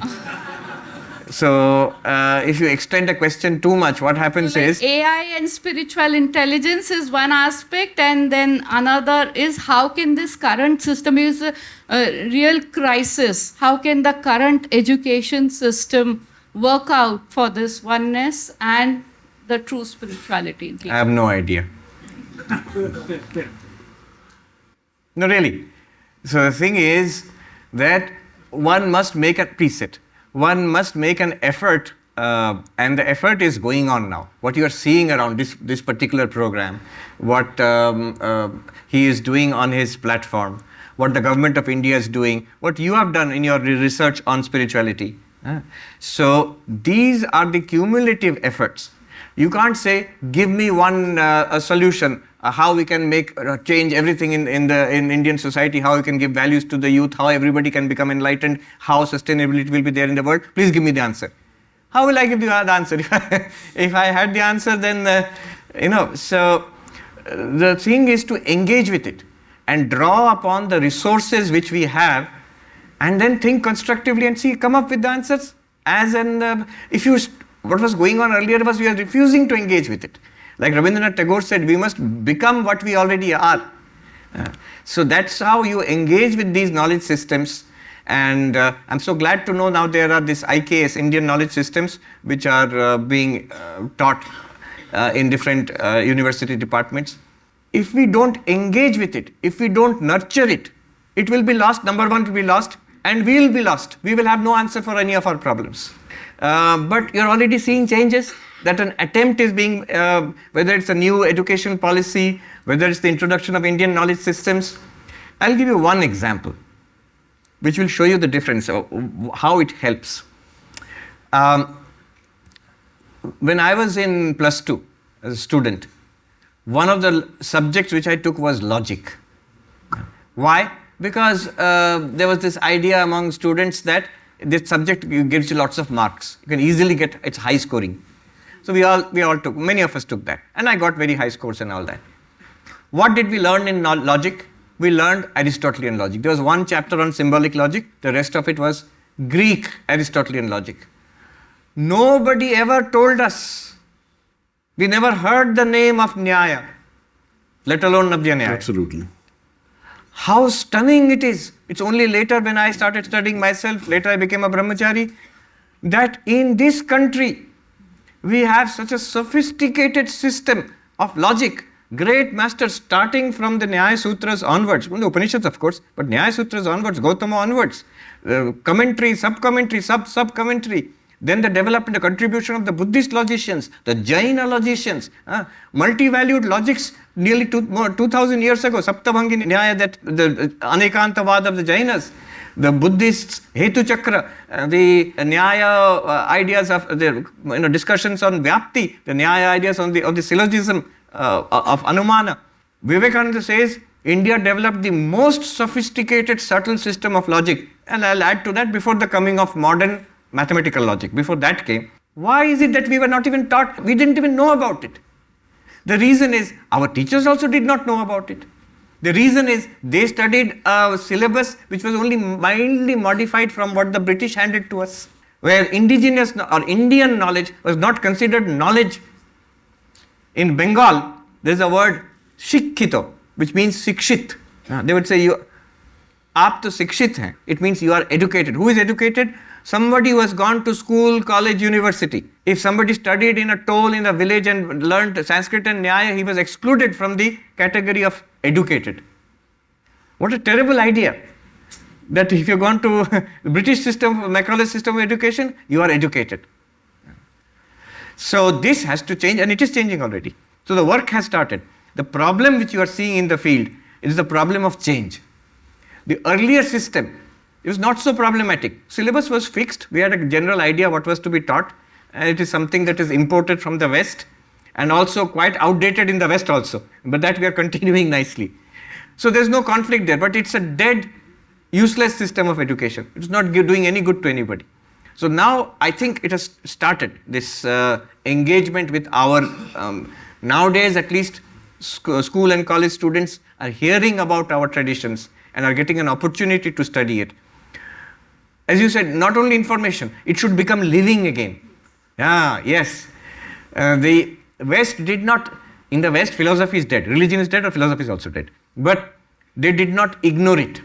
So, if you extend a question too much, what happens is... AI and spiritual intelligence is one aspect, and then another is how can this current system is a real crisis. How can the current education system work out for this oneness and the true spirituality? I have no idea. No, really. So the thing is that one must make a preset. One must make an effort, and the effort is going on now. What you are seeing around this particular program, what he is doing on his platform, what the government of India is doing, what you have done in your research on spirituality. So these are the cumulative efforts. You can't say, give me one a solution, how we can make change everything in Indian society, how we can give values to the youth, how everybody can become enlightened, how sustainability will be there in the world. Please give me the answer. How will I give you the answer? If I had the answer, then, so the thing is to engage with it and draw upon the resources which we have, and then think constructively and come up with the answers. What was going on earlier was we are refusing to engage with it. Like Rabindranath Tagore said, we must become what we already are. So that's how you engage with these knowledge systems. And I'm so glad to know now there are these IKS, Indian knowledge systems, which are being taught in different university departments. If we don't engage with it, if we don't nurture it, it will be lost. Number one, it will be lost, and we will be lost. We will have no answer for any of our problems. But you're already seeing changes, that an attempt is being, whether it's a new education policy, whether it's the introduction of Indian knowledge systems. I'll give you one example, which will show you the difference, how it helps. When I was in +2 as a student, one of the subjects which I took was logic. Why? Because there was this idea among students that this subject gives you lots of marks. You can easily get, it's high scoring. So we all took, many of us took that. And I got very high scores and all that. What did we learn in logic? we learned Aristotelian logic. There was one chapter on symbolic logic, the rest of it was Greek Aristotelian logic. Nobody ever told us. We never heard the name of Nyaya, let alone Navya Nyaya. Absolutely. How stunning it is. It's only later when I started studying myself, later I became a brahmachari, that in this country we have such a sophisticated system of logic. Great masters starting from the Nyaya Sutras onwards, from the Upanishads of course, but Nyaya Sutras onwards, Gautama onwards, commentary, sub-commentary, sub-sub-commentary, then the development, the contribution of the Buddhist logicians, the Jaina logicians, multi-valued logics nearly 2000 years ago, Saptabhangi Nyaya, that the Anekantavad of the Jainas, the Buddhists, Hetu Chakra, the Nyaya ideas of the discussions on Vyapti, the Nyaya ideas on the syllogism of Anumana. Vivekananda says India developed the most sophisticated subtle system of logic, and I'll add to that, before the coming of modern mathematical logic, before that came. Why is it that we were not even taught, we didn't even know about it? The reason is our teachers also did not know about it. The reason is they studied a syllabus which was only mildly modified from what the British handed to us, where indigenous or Indian knowledge was not considered knowledge. In Bengal, there is a word shikhito, which means sikshit. They would say, aap to sikshit hai. It means you are educated. Who is educated? Somebody who has gone to school, college, university. If somebody studied in a toll in a village and learned Sanskrit and Nyaya, he was excluded from the category of educated. What a terrible idea. That if you've gone to the British system, Macaulay's system of education, you are educated. So this has to change, and it is changing already. So the work has started. The problem which you are seeing in the field is the problem of change. The earlier system, it was not so problematic. Syllabus was fixed. We had a general idea what was to be taught, and it is something that is imported from the West and also quite outdated in the West also. But that we are continuing nicely. So there's no conflict there, but it's a dead, useless system of education. It's not doing any good to anybody. So now I think it has started, this engagement with our, nowadays at least school and college students are hearing about our traditions and are getting an opportunity to study it. As you said, not only information, it should become living again. Yes. The West did not, in the West philosophy is dead, religion is dead or philosophy is also dead. But they did not ignore it.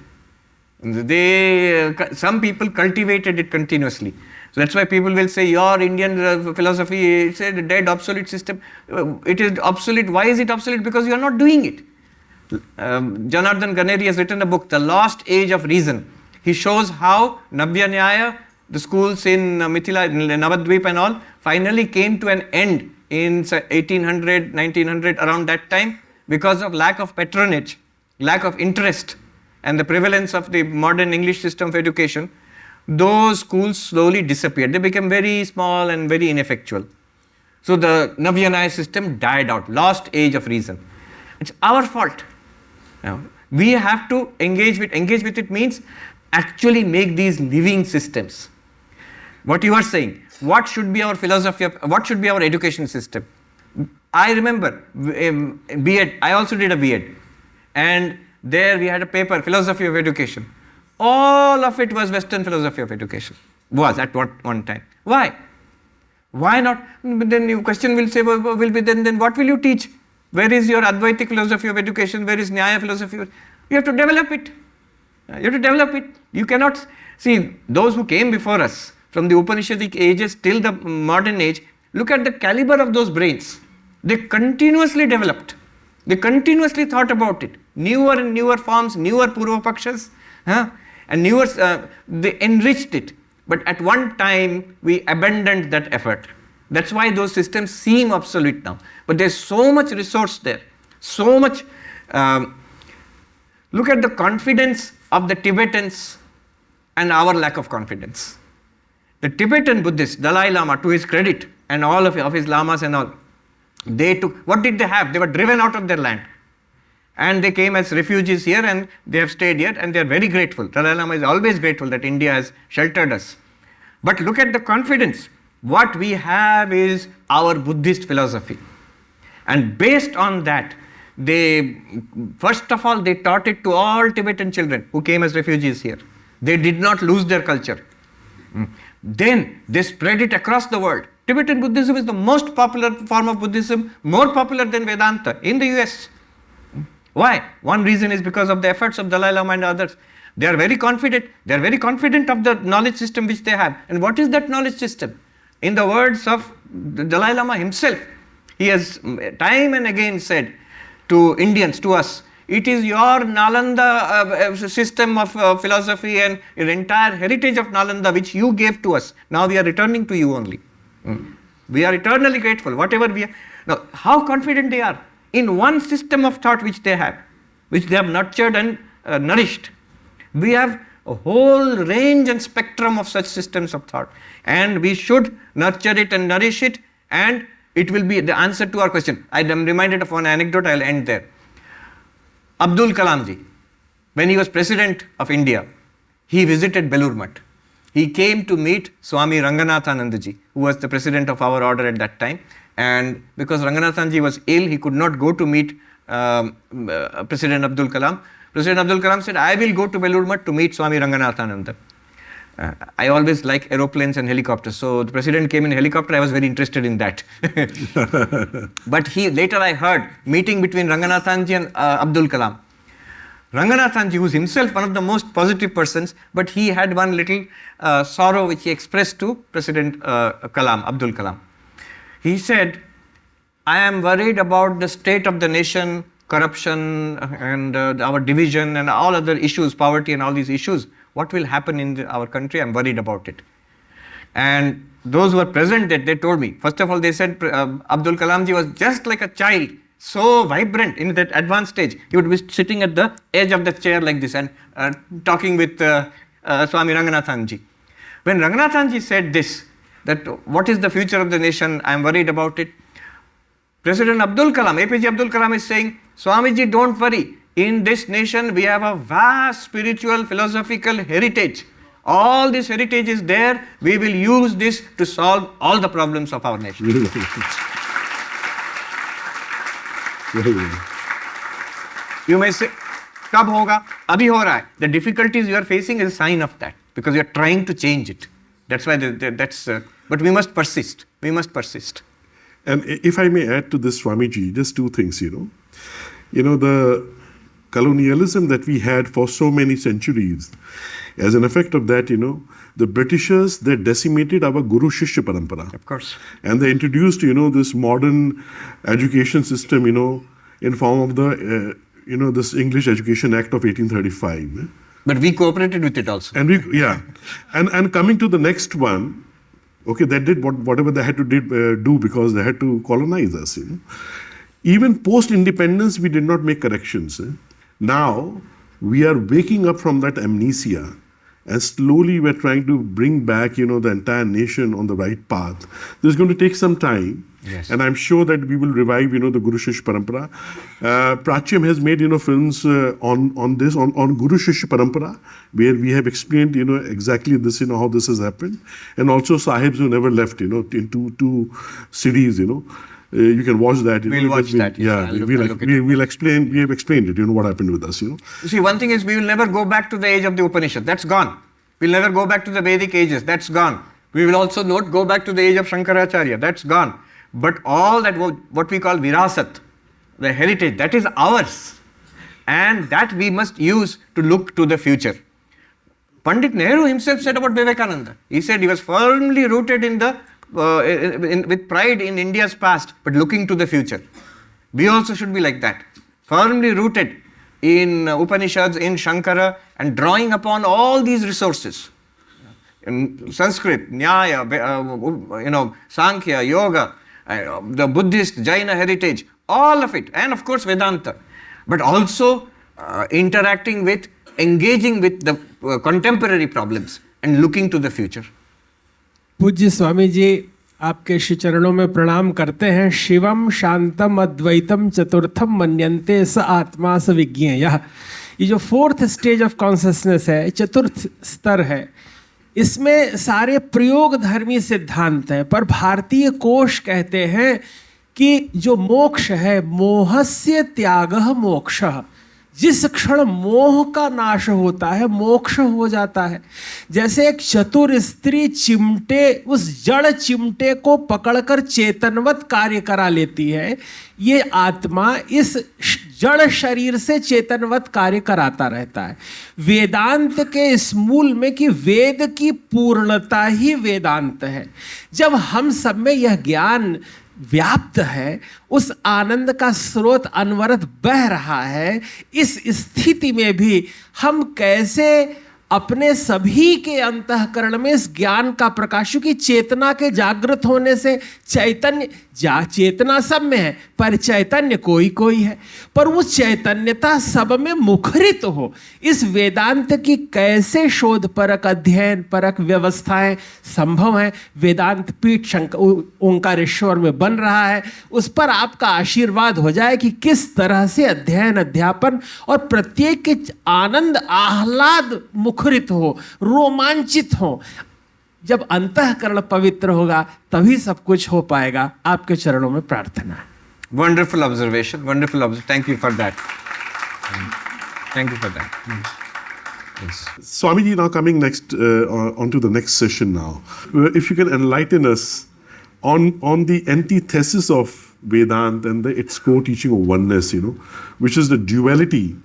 Some people cultivated it continuously. So that's why people will say your Indian philosophy is a dead, obsolete system. It is obsolete. Why is it obsolete? Because you are not doing it. Janardhan Ganeri has written a book, The Lost Age of Reason. He shows how Navya Nyaya, the schools in Mithila, Navadvip and all, finally came to an end in 1800, 1900, around that time, because of lack of patronage, lack of interest, and the prevalence of the modern English system of education. Those schools slowly disappeared. They became very small and very ineffectual. So the Navya Nyaya system died out, lost age of reason. It's our fault. We have to engage with it means actually make these living systems. What you are saying, what should be our philosophy, what should be our education system? I remember B.Ed, I also did a B.Ed, and there we had a paper, Philosophy of Education. All of it was Western philosophy of education, was at one time. Why? Why not? But then your question will say, then what will you teach? Where is your Advaitic philosophy of education? Where is Nyaya philosophy? You have to develop it. You have to develop it. You cannot, see, those who came before us, from the Upanishadic ages till the modern age, look at the caliber of those brains. They continuously developed. They continuously thought about it. Newer and newer forms, newer Purvapakshas, and newer, they enriched it. But at one time, we abandoned that effort. That's why those systems seem obsolete now. But there's so much resource there, so much. Look at the confidence of the Tibetans and our lack of confidence. The Tibetan Buddhists, Dalai Lama, to his credit, and all of his lamas and all, they took, what did they have? They were driven out of their land. And they came as refugees here and they have stayed here and they are very grateful. Dalai Lama is always grateful that India has sheltered us. But look at the confidence. What we have is our Buddhist philosophy. And based on that, they, first of all, they taught it to all Tibetan children who came as refugees here. They did not lose their culture. Then they spread it across the world. Tibetan Buddhism is the most popular form of Buddhism, more popular than Vedanta in the US. Why? One reason is because of the efforts of Dalai Lama and others. They are very confident. They are very confident of the knowledge system which they have. And what is that knowledge system? In the words of the Dalai Lama himself, he has time and again said to Indians, to us, it is your Nalanda system of philosophy and your entire heritage of Nalanda which you gave to us. Now we are returning to you only. We are eternally grateful, whatever we are. Now, how confident they are in one system of thought which they have nurtured and nourished. We have a whole range and spectrum of such systems of thought, and we should nurture it and nourish it, and it will be the answer to our question. I am reminded of one anecdote, I'll end there. Abdul Kalam ji, when he was president of India, he visited Belur Math. He came to meet Swami Ranganathananda ji, who was the president of our order at that time. And because Ranganathan ji was ill, he could not go to meet President Abdul Kalam. President Abdul Kalam said, I will go to Belur Math to meet Swami Ranganathananda. I always like aeroplanes and helicopters. So the president came in a helicopter, I was very interested in that. But later I heard meeting between Ranganathan ji and Abdul Kalam. Ranganathan ji, who is himself one of the most positive persons, but he had one little sorrow which he expressed to President Abdul Kalam. He said, I am worried about the state of the nation, corruption and our division and all other issues, poverty and all these issues. What will happen in our country? I am worried about it. And those who were present, they told me, first of all, they said Abdul Kalam ji was just like a child, so vibrant in that advanced stage. He would be sitting at the edge of the chair like this and talking with Swami Ranganathan ji. When Ranganathan ji said this, that what is the future of the nation, I am worried about it. President Abdul Kalam, APJ Abdul Kalam is saying, Swamiji, don't worry. In this nation, we have a vast spiritual, philosophical heritage. All this heritage is there. We will use this to solve all the problems of our nation. You may say, Kab hoga? Abhi ho raha hai. The difficulties you are facing is a sign of that, because you are trying to change it. That's why but we must persist. We must persist. And if I may add to this, Swamiji, just two things, the colonialism that we had for so many centuries, as an effect of that, the Britishers, they decimated our Guru Shishya Parampara. Of course. And they introduced, this modern education system, in form of the, this English Education Act of 1835. But we cooperated with it also. And and coming to the next one, okay, they did whatever they had to do because they had to colonize us. Even post-independence, we did not make corrections. Now, we are waking up from that amnesia, and slowly we're trying to bring back, the entire nation on the right path. This is going to take some time. Yes. And I'm sure that we will revive, the Guru Shishya Parampara. Pratyam has made, films on this, on Guru Shishya Parampara, where we have explained, exactly this, how this has happened. And also Sahibs who never left, in two cities, you can watch that. We'll watch that. Yeah, we'll explain. We have explained it. What happened with us. You see, one thing is we will never go back to the age of the Upanishad. That's gone. We'll never go back to the Vedic ages. That's gone. We will also not go back to the age of Shankaracharya. That's gone. But all that what we call virasat, the heritage, that is ours, and that we must use to look to the future. Pandit Nehru himself said about Vivekananda. He said he was firmly rooted in the with pride in India's past, but looking to the future. We also should be like that, firmly rooted in Upanishads, in Shankara, and drawing upon all these resources. In Sanskrit, Nyaya, Sankhya, Yoga, the Buddhist, Jaina heritage, all of it, and of course Vedanta, but also engaging with the contemporary problems and looking to the future. पूज्य स्वामी जी, आपके श्री चरणों में प्रणाम करते हैं। शिवम शांतम अद्वैतम चतुर्थम मन्यन्ते स आत्मा स विज्ञेयः। ये जो फोर्थ स्टेज ऑफ कॉन्शसनेस है, चतुर्थ स्तर है, इसमें सारे प्रयोग धर्मी सिद्धांत हैं, पर भारतीय कोश कहते हैं कि जो मोक्ष है, मोहस्य त्यागः मोक्षः, जिस क्षण मोह का नाश होता है मोक्ष हो जाता है। जैसे एक चतुर स्त्री चिमटे, उस जड़ चिमटे को पकड़कर चेतनवत कार्य करा लेती है, ये आत्मा इस जड़ शरीर से चेतनवत कार्य कराता रहता है। वेदांत के इस मूल में कि वेद की पूर्णता ही वेदांत है। जब हम सब में यह ज्ञान व्याप्त है, उस आनंद का स्रोत अनवरत बह रहा है, इस स्थिति में भी हम कैसे अपने सभी के अंतःकरण में इस ज्ञान का प्रकाश, क्योंकि चेतना के जागृत होने से चैतन्य, चेतना सब में है पर चैतन्य कोई कोई है, पर वो चैतन्यता सब में मुखरित हो। इस वेदांत की कैसे शोध परक, अध्ययन परक व्यवस्थाएं संभव हैं। वेदांत पीठ ओंकारेश्वर में बन रहा है, उस पर आपका आशीर्वाद हो जाए कि किस तरह से अध्ययन, अध्यापन और प्रत्येक के आनंद आह्लाद मुखरित हो, रोमांचित हो। जब अंतःकरण पवित्र होगा तभी सब कुछ हो पाएगा। आपके चरणों में प्रार्थना है। Wonderful observation, wonderful observation. Thank you for that. Thank you for that. Yes. Swamiji, now coming next on to the next session now. If you can enlighten us on the antithesis of Vedanta and its core teaching of oneness, which is the duality,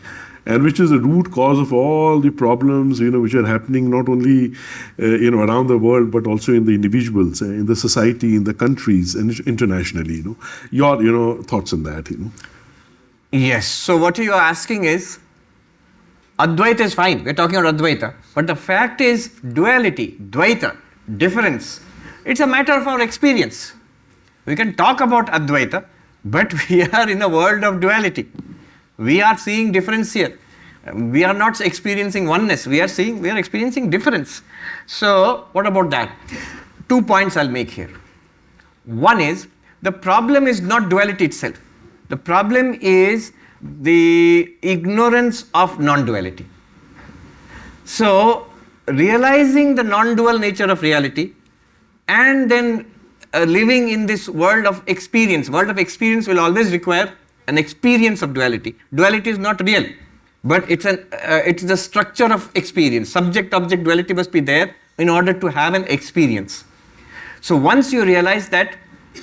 and which is the root cause of all the problems, which are happening not only, around the world, but also in the individuals, in the society, in the countries, and internationally. Your thoughts on that. Yes. So what you are asking is, Advaita is fine. We're talking about Advaita, but the fact is duality, Dvaita, difference. It's a matter of our experience. We can talk about Advaita, but we are in a world of duality. We are seeing difference here. We are not experiencing oneness. We are experiencing difference. So, what about that? 2 points I'll make here. One is, the problem is not duality itself. The problem is the ignorance of non-duality. So, realizing the non-dual nature of reality and then living in this world of experience. World of experience will always require an experience of duality. Duality is not real, but it's the structure of experience. Subject-object duality must be there in order to have an experience. So once you realize that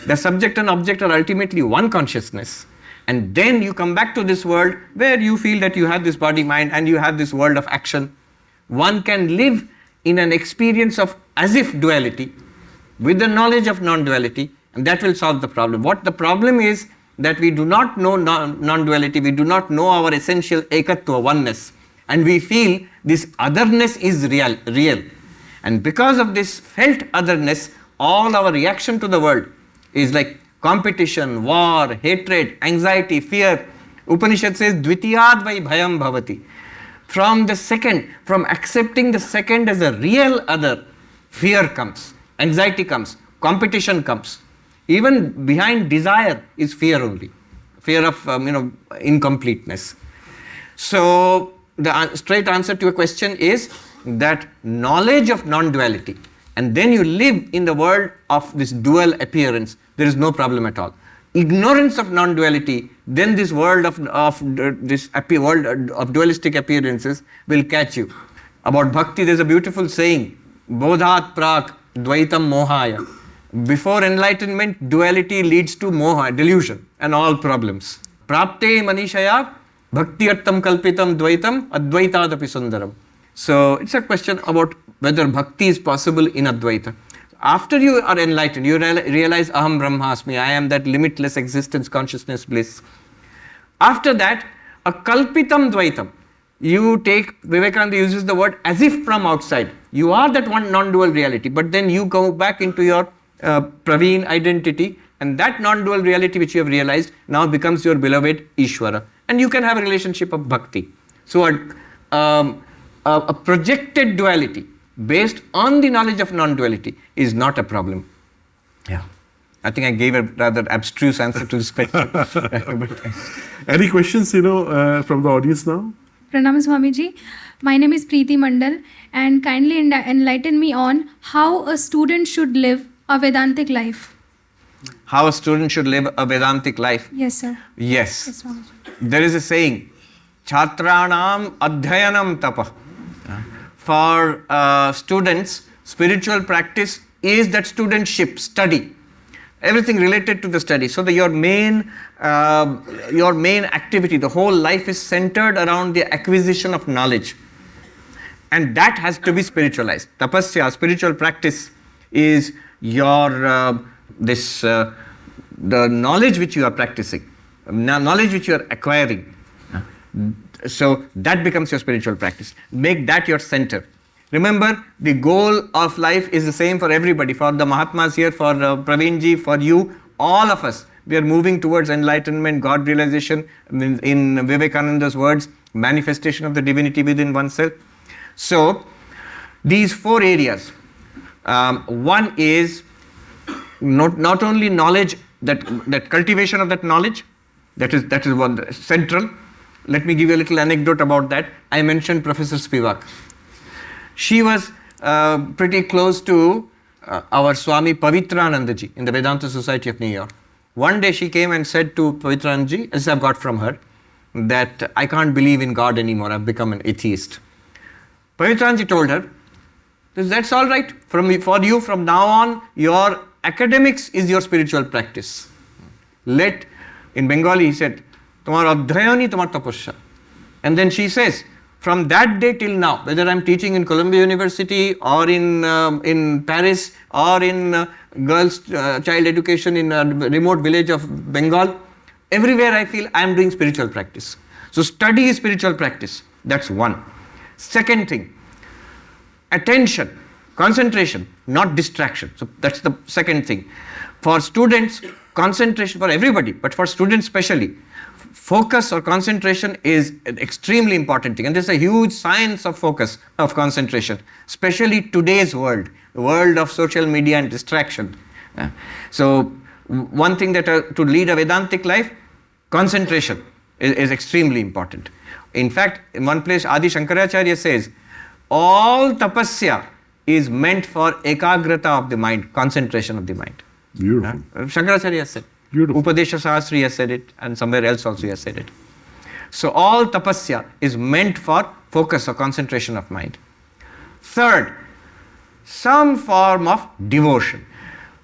the subject and object are ultimately one consciousness, and then you come back to this world where you feel that you have this body-mind and you have this world of action, one can live in an experience of as if duality with the knowledge of non-duality, and that will solve the problem. What the problem is, that we do not know non-duality, we do not know our essential Ekatma, oneness, and we feel this otherness is real. And because of this felt otherness, all our reaction to the world is like competition, war, hatred, anxiety, fear. Upanishad says, Dvitiyad vai bhayam bhavati. From accepting the second as a real other, fear comes, anxiety comes, competition comes. Even behind desire is fear only, fear of incompleteness. So the straight answer to your question is that knowledge of non-duality, and then you live in the world of this dual appearance, there is no problem at all. Ignorance of non-duality, then this world of dualistic appearances will catch you. About bhakti, there's a beautiful saying, Bodhat prak dvaitam mohaya. Before enlightenment, duality leads to moha, delusion, and all problems. Prapte manishaya bhakti artam kalpitam dvaitam advaitadapi sundaram. So it's a question about whether bhakti is possible in Advaita. After you are enlightened, you realize aham brahmasmi, I am that limitless existence, consciousness, bliss. After that, a kalpitam dvaitam. You take, Vivekananda uses the word as if from outside. You are that one non-dual reality, but then you go back into your Praveen identity, and that non-dual reality which you have realized now becomes your beloved Ishvara, and you can have a relationship of bhakti. So a projected duality based on the knowledge of non-duality is not a problem. Yeah, I think I gave a rather abstruse answer to this question. Any questions, from the audience now? Pranam Swamiji, my name is Preeti Mandal, and kindly enlighten me on how a student should live a Vedantic life. how a student should live a Vedantic life? Yes, sir. Yes. Yes, Swamiji. There is a saying, Chhatranam Adhyayanam Tapa. For students, spiritual practice is that studentship, study. Everything related to the study. So that your main activity, the whole life is centered around the acquisition of knowledge. And that has to be spiritualized. Tapasya, spiritual practice, is your the knowledge which you are practicing, knowledge which you are acquiring. So that becomes your spiritual practice. Make that your center. Remember, the goal of life is the same for everybody, for the Mahatmas here, for Praveenji, for you, all of us. We are moving towards enlightenment, God realization, in Vivekananda's words, manifestation of the divinity within oneself. So, these 4 areas. One is not only knowledge, that cultivation of that knowledge, that is one central. Let me give you a little anecdote about that. I mentioned Professor Spivak. She was pretty close to our Swami Pavitranandaji in the Vedanta Society of New York. One day she came and said to Pavitranandaji, as I've got from her, that I can't believe in God anymore, I've become an atheist. Pavitranandaji told her, that's all right. For you, from now on, your academics is your spiritual practice. In Bengali he said, Tomar adhyayani, tomar tapasya. And then she says, from that day till now, whether I'm teaching in Columbia University or in Paris or in girls' child education in a remote village of Bengal, everywhere I feel I'm doing spiritual practice. So study is spiritual practice. That's one. Second thing, attention, concentration, not distraction. So that's the second thing. For students, concentration, for everybody, but for students especially, focus or concentration is an extremely important thing. And there's a huge science of focus, of concentration, especially today's world, the world of social media and distraction. So one thing that to lead a Vedantic life, concentration is extremely important. In fact, in one place, Adi Shankaracharya says, all tapasya is meant for ekagrata of the mind, concentration of the mind. Beautiful. Shankaracharya said. Beautiful. Upadesha Sahasri has said it, and somewhere else also he has said it. So all tapasya is meant for focus or concentration of mind. Third, some form of devotion.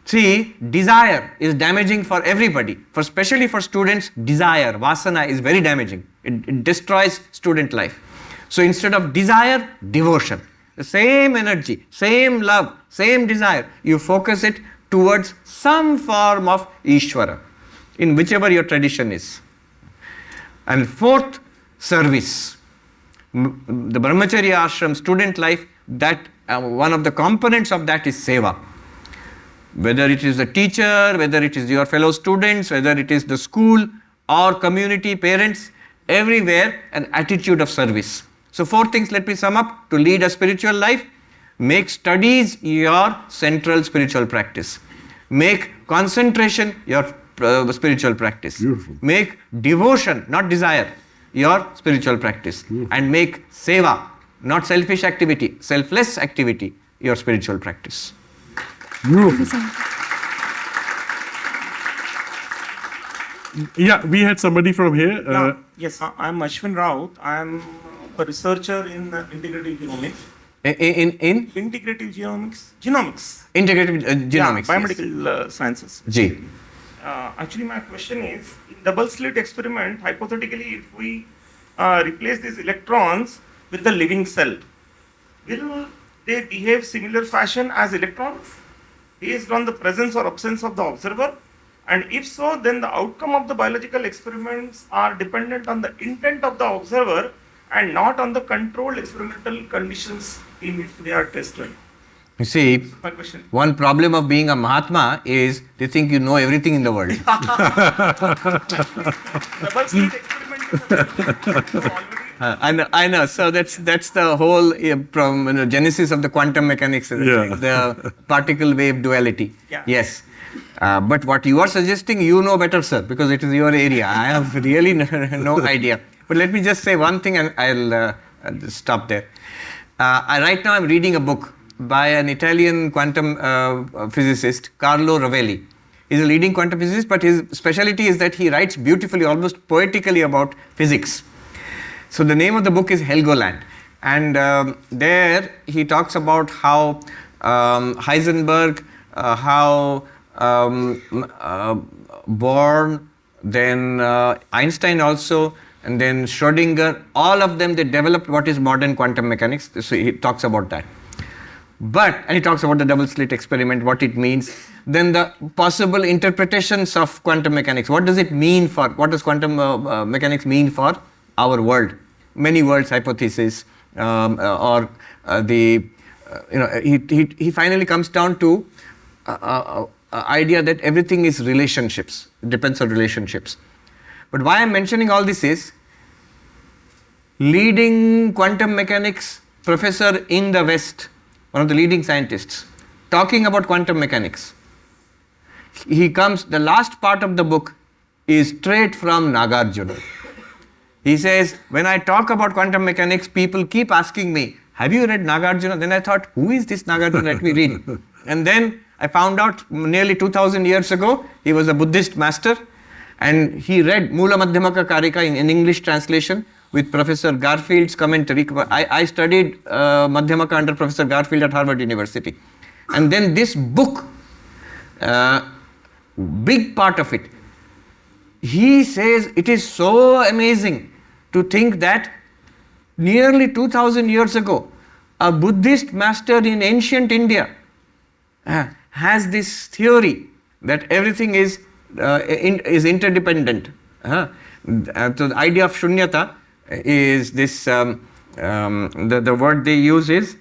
See, desire is damaging for everybody. Especially for students, desire, vasana, is very damaging. It destroys student life. So instead of desire, devotion. The same energy, same love, same desire, you focus it towards some form of Ishvara, in whichever your tradition is. And fourth, service. The Brahmacharya ashram, student life, that one of the components of that is seva. Whether it is the teacher, whether it is your fellow students, whether it is the school or community, parents, everywhere an attitude of service. So 4 things, let me sum up. To lead a spiritual life, make studies your central spiritual practice. Make concentration your spiritual practice. Beautiful. Make devotion, not desire, your spiritual practice. Beautiful. And make seva, not selfish activity, selfless activity, your spiritual practice. Beautiful. Yeah, we had somebody from here. Yes, I'm Ashwin Raut. I'm a researcher in integrative genomics. In Integrative genomics. Integrative genomics. Yeah, biomedical sciences. Ji. Actually, my question is, in double slit experiment, hypothetically, if we replace these electrons with the living cell, will they behave similar fashion as electrons based on the presence or absence of the observer? And if so, then the outcome of the biological experiments are dependent on the intent of the observer and not on the controlled experimental conditions in which they are tested. You see, My question. one problem of being a Mahatma is they think you know everything in the world. Double slit experiment is already. I know. So that's the whole from genesis of the quantum mechanics, the particle wave duality. Yeah. Yes. But what you are suggesting, you know better, sir, because it is your area. I have really no idea. But let me just say one thing and I'll stop there. Right now I'm reading a book by an Italian quantum physicist, Carlo Rovelli. He's a leading quantum physicist, but his specialty is that he writes beautifully, almost poetically about physics. So the name of the book is Helgoland. And there he talks about how Heisenberg, how Born, then Einstein also, and then Schrödinger, all of them, they developed what is modern quantum mechanics. So he talks about that. And he talks about the double slit experiment, what it means. Then the possible interpretations of quantum mechanics. What does quantum mechanics mean for our world? Many worlds hypothesis, he finally comes down to idea that everything is relationships, depends on relationships. But why I'm mentioning all this is, leading quantum mechanics professor in the West, one of the leading scientists, talking about quantum mechanics. The last part of the book is straight from Nagarjuna. He says, when I talk about quantum mechanics, people keep asking me, have you read Nagarjuna? Then I thought, who is this Nagarjuna? Let me read. And then I found out nearly 2000 years ago, he was a Buddhist master, and he read Mula Madhyamaka Karika in English translation with Professor Garfield's commentary. I studied Madhyamaka under Professor Garfield at Harvard University. And then this book, big part of it, he says it is so amazing to think that nearly 2000 years ago, a Buddhist master in ancient India has this theory that everything is interdependent. So the idea of shunyata is this, the word they use is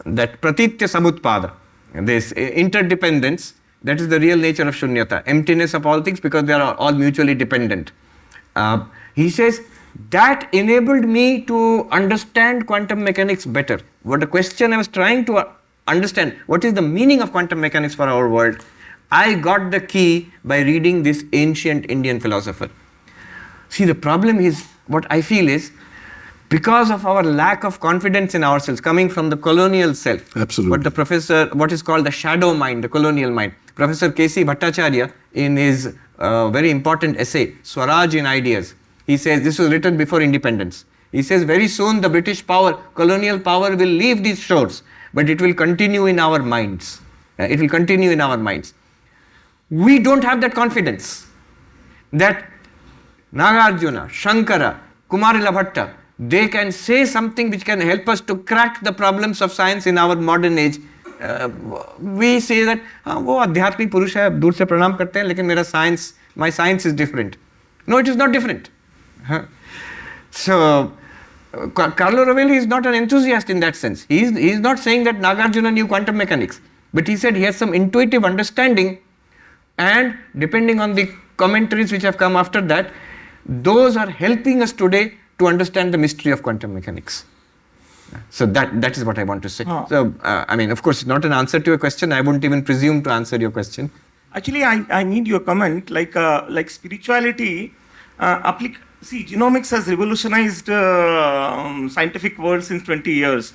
that pratitya samutpada, this interdependence, that is the real nature of shunyata, emptiness of all things because they are all mutually dependent. He says, that enabled me to understand quantum mechanics better. What the question I was trying to understand, what is the meaning of quantum mechanics for our world? I got the key by reading this ancient Indian philosopher. See, the problem is, what I feel is, because of our lack of confidence in ourselves, coming from the colonial self, absolutely, what is called the shadow mind, the colonial mind. Professor K.C. Bhattacharya, in his very important essay, Swaraj in Ideas, he says, this was written before independence. He says, very soon the British power, colonial power will leave these shores, but it will continue in our minds. It will continue in our minds. We don't have that confidence that Nagarjuna, Shankara, Kumarila Bhatta, they can say something which can help us to crack the problems of science in our modern age. We say that, वो आध्यात्मिक पुरुष है, दूर से प्रणाम करते हैं, लेकिन my science is different. No, it is not different. So, Carlo Rovelli is not an enthusiast in that sense. He is not saying that Nagarjuna knew quantum mechanics, but he said he has some intuitive understanding, and depending on the commentaries which have come after that, those are helping us today to understand the mystery of quantum mechanics. So that is what I want to say. So, I mean, of course, not an answer to your question. I wouldn't even presume to answer your question. Actually, I need your comment. Like spirituality, see, genomics has revolutionized scientific world since 20 years,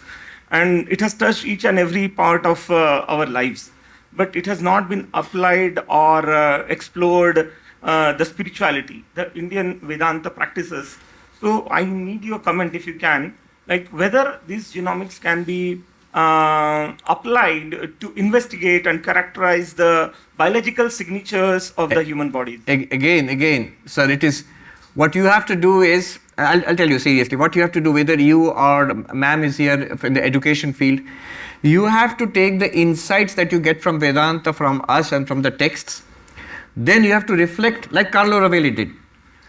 and it has touched each and every part of our lives. But it has not been applied or explored the spirituality, the Indian Vedanta practices. So I need your comment, if you can, like whether these genomics can be applied to investigate and characterize the biological signatures of the human bodies. Again, sir, it is, what you have to do is, I'll tell you seriously, what you have to do, whether you or ma'am is here in the education field, you have to take the insights that you get from Vedanta, from us and from the texts, then you have to reflect like Carlo Rovelli did.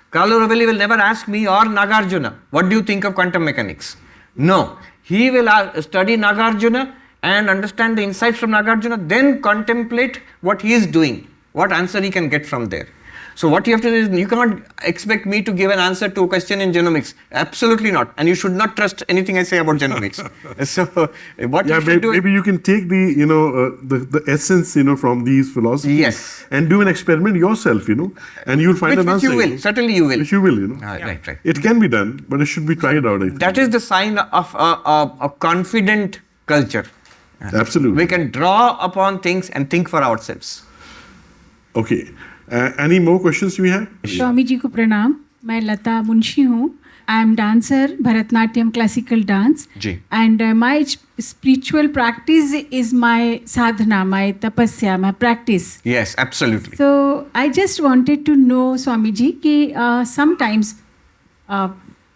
Carlo Rovelli will never ask me or Nagarjuna, what do you think of quantum mechanics? No, he will study Nagarjuna and understand the insights from Nagarjuna, then contemplate what he is doing, what answer he can get from there. So what you have to do is, you cannot expect me to give an answer to a question in genomics. Absolutely not. And you should not trust anything I say about genomics. So what you should do... Maybe you can take the essence, from these philosophies. Yes. And do an experiment yourself, and you'll find an answer. Which you will. Certainly you will. Which you will, Right. It can be done, but it should be tried out, I think. That is the sign of a confident culture. Absolutely. We can draw upon things and think for ourselves. Okay. Any more questions we have? Swami ji को प्रणाम. मैं लता मुंशी हूँ. I am dancer, Bharatnatyam classical dance. Ji. And my spiritual practice is my sadhana, my tapasya, my practice. Yes, absolutely. So I just wanted to know, Swamiji, कि sometimes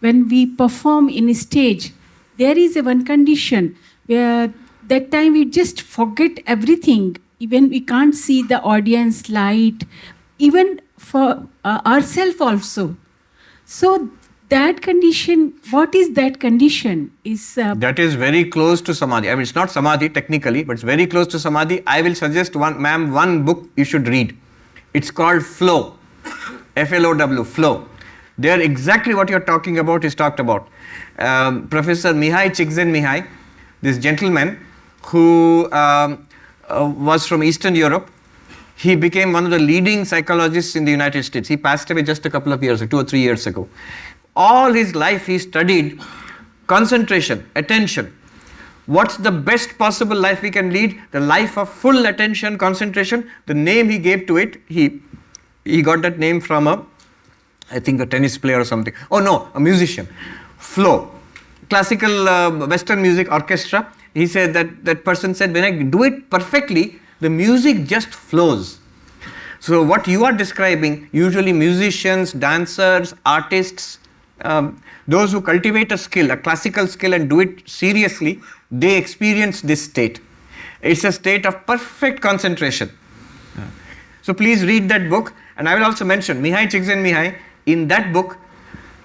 when we perform in a stage, there is a one condition where that time we just forget everything. Even we can't see the audience light, even for ourselves also. So that condition, what is that condition? That is very close to samadhi. I mean, it's not samadhi technically, but it's very close to samadhi. I will suggest one book you should read. It's called Flow. Flow, Flow. There exactly what you're talking about is talked about. Professor Mihai Csikszentmihalyi, this gentleman who was from Eastern Europe, he became one of the leading psychologists in the United States. He passed away just a couple of years, 2 or 3 years ago. All his life he studied concentration, attention. What's the best possible life we can lead? The life of full attention, concentration. The name he gave to it, he got that name from I think a tennis player or something. Oh no, a musician. Flow. Classical Western music orchestra. He said that person said, when I do it perfectly, the music just flows. So what you are describing, usually musicians, dancers, artists, those who cultivate a skill, a classical skill, and do it seriously, they experience this state. It's a state of perfect concentration. So please read that book. And I will also mention Mihai Csikszentmihalyi, in that book,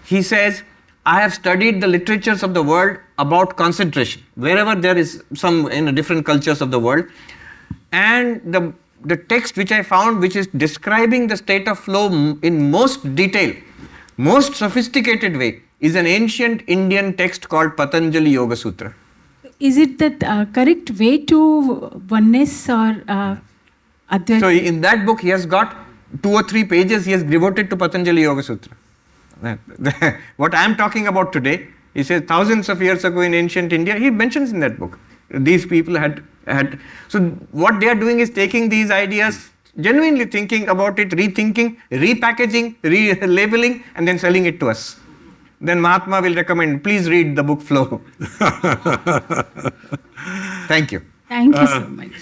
he says, I have studied the literatures of the world about concentration, wherever there is some in different cultures of the world. And the text which I found, which is describing the state of flow in most detail, most sophisticated way, is an ancient Indian text called Patanjali Yoga Sutra. Is it the correct way to oneness or Advaita? So in that book, he has got 2 or 3 pages he has devoted to Patanjali Yoga Sutra. What I am talking about today, he says thousands of years ago in ancient India, he mentions in that book. These people had. So what they are doing is taking these ideas, genuinely thinking about it, rethinking, repackaging, relabeling, and then selling it to us. Then Mahatma will recommend, please read the book Flow. Thank you. Thank you so much.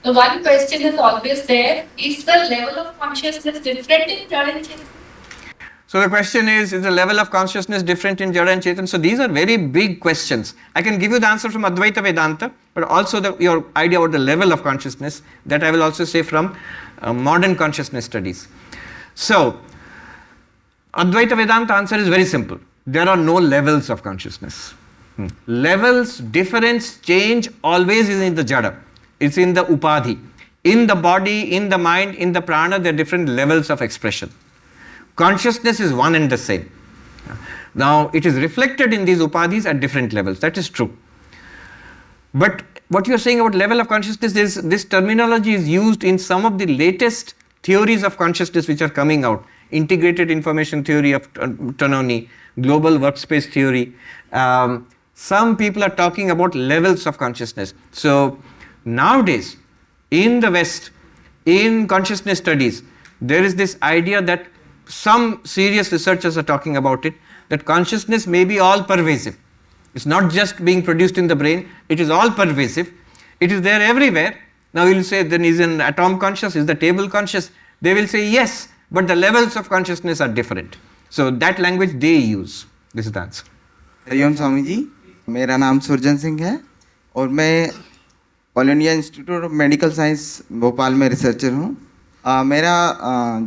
The one question is always there, is the level of consciousness different in Jada and Chetan? So the question is the level of consciousness different in Jada and Chetan? So these are very big questions. I can give you the answer from Advaita Vedanta, but also your idea about the level of consciousness, that I will also say from modern consciousness studies. So, Advaita Vedanta answer is very simple. There are no levels of consciousness. Levels, difference, change always is in the Jada. It's in the Upadhi. In the body, in the mind, in the prana, there are different levels of expression. Consciousness is one and the same. Now, it is reflected in these upadhis at different levels. That is true. But what you are saying about level of consciousness is, this terminology is used in some of the latest theories of consciousness which are coming out. Integrated information theory of Tononi, global workspace theory. Some people are talking about levels of consciousness. So, nowadays, in the West, in consciousness studies, there is this idea that some serious researchers are talking about it, that consciousness may be all pervasive. It's not just being produced in the brain, it is all pervasive. It is there everywhere. Now we will say, then is an atom conscious, is the table conscious? They will say yes, but the levels of consciousness are different. So that language they use. This is the answer. Hariom Swami ji, मेरा नाम सुरजन सिंह है और मैं all India institute of medical science Bhopal में researcher हूँ। मेरा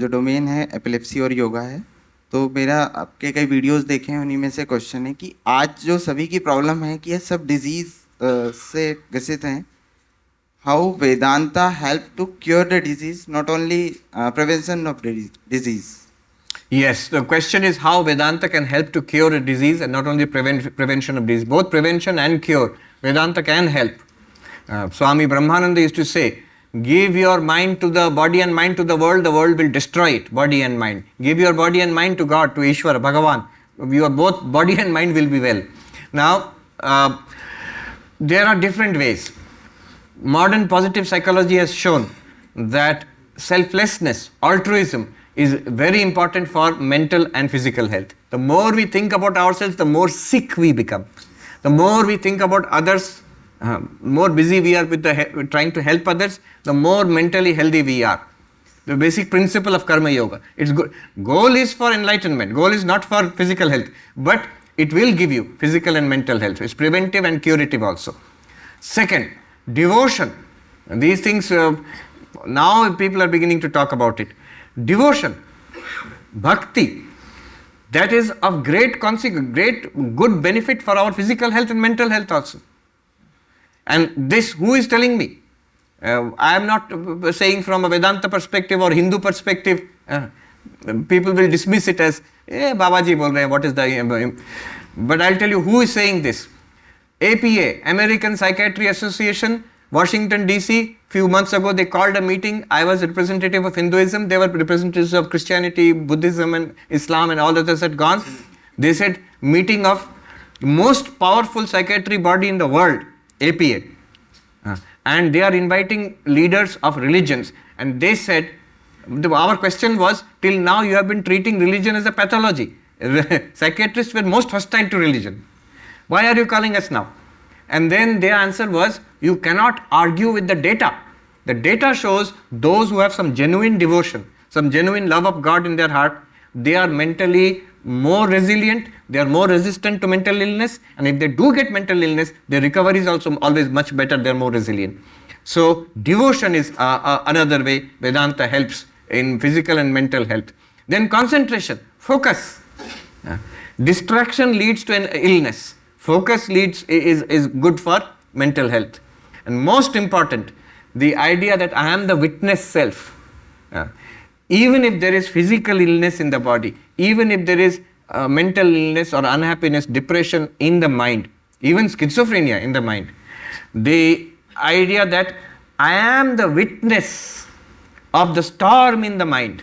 जो domain है एपिलेप्सी और योगा है, तो मेरा आपके कई वीडियोस देखे हैं, उन्हीं में से क्वेश्चन है कि आज जो सभी की प्रॉब्लम है कि ये सब डिजीज़ से ग्रसित हैं, how Vedanta help to cure the disease, not only prevention of disease. Yes, the question is how Vedanta can help to cure a disease and not only prevention of disease. Both prevention and cure, Vedanta can help. Swami Brahmananda used to say, give your mind to the body and mind to the world will destroy it, body and mind. Give your body and mind to God, to Ishvara, Bhagavan. Your both body and mind will be well. Now, there are different ways. Modern positive psychology has shown that selflessness, altruism is very important for mental and physical health. The more we think about ourselves, the more sick we become. The more we think about others, more busy we are with trying to help others, the more mentally healthy we are. The basic principle of karma yoga. It's good. Goal is for enlightenment. Goal is not for physical health, but it will give you physical and mental health. It's preventive and curative also. Second, devotion. These things, now people are beginning to talk about it. Devotion, bhakti, that is of great consequence, great good benefit for our physical health and mental health also. And this, who is telling me? I am not saying from a Vedanta perspective or Hindu perspective. People will dismiss it as, Babaji bol rahe hain, what is the... But I'll tell you who is saying this. APA, American Psychiatry Association, Washington DC, few months ago they called a meeting. I was representative of Hinduism, they were representatives of Christianity, Buddhism and Islam and all others had gone. They said, meeting of most powerful psychiatry body in the world, APA. And they are inviting leaders of religions. And they said, our question was, till now you have been treating religion as a pathology. Psychiatrists were most hostile to religion. Why are you calling us now? And then their answer was, you cannot argue with the data. The data shows those who have some genuine devotion, some genuine love of God in their heart, they are mentally more resilient, they are more resistant to mental illness, and if they do get mental illness, their recovery is also always much better, they are more resilient. So devotion is another way Vedanta helps in physical and mental health. Then concentration, focus. Distraction leads to an illness. Focus is good for mental health. And most important, the idea that I am the witness self. Even if there is physical illness in the body, even if there is mental illness or unhappiness, depression in the mind, even schizophrenia in the mind, the idea that I am the witness of the storm in the mind.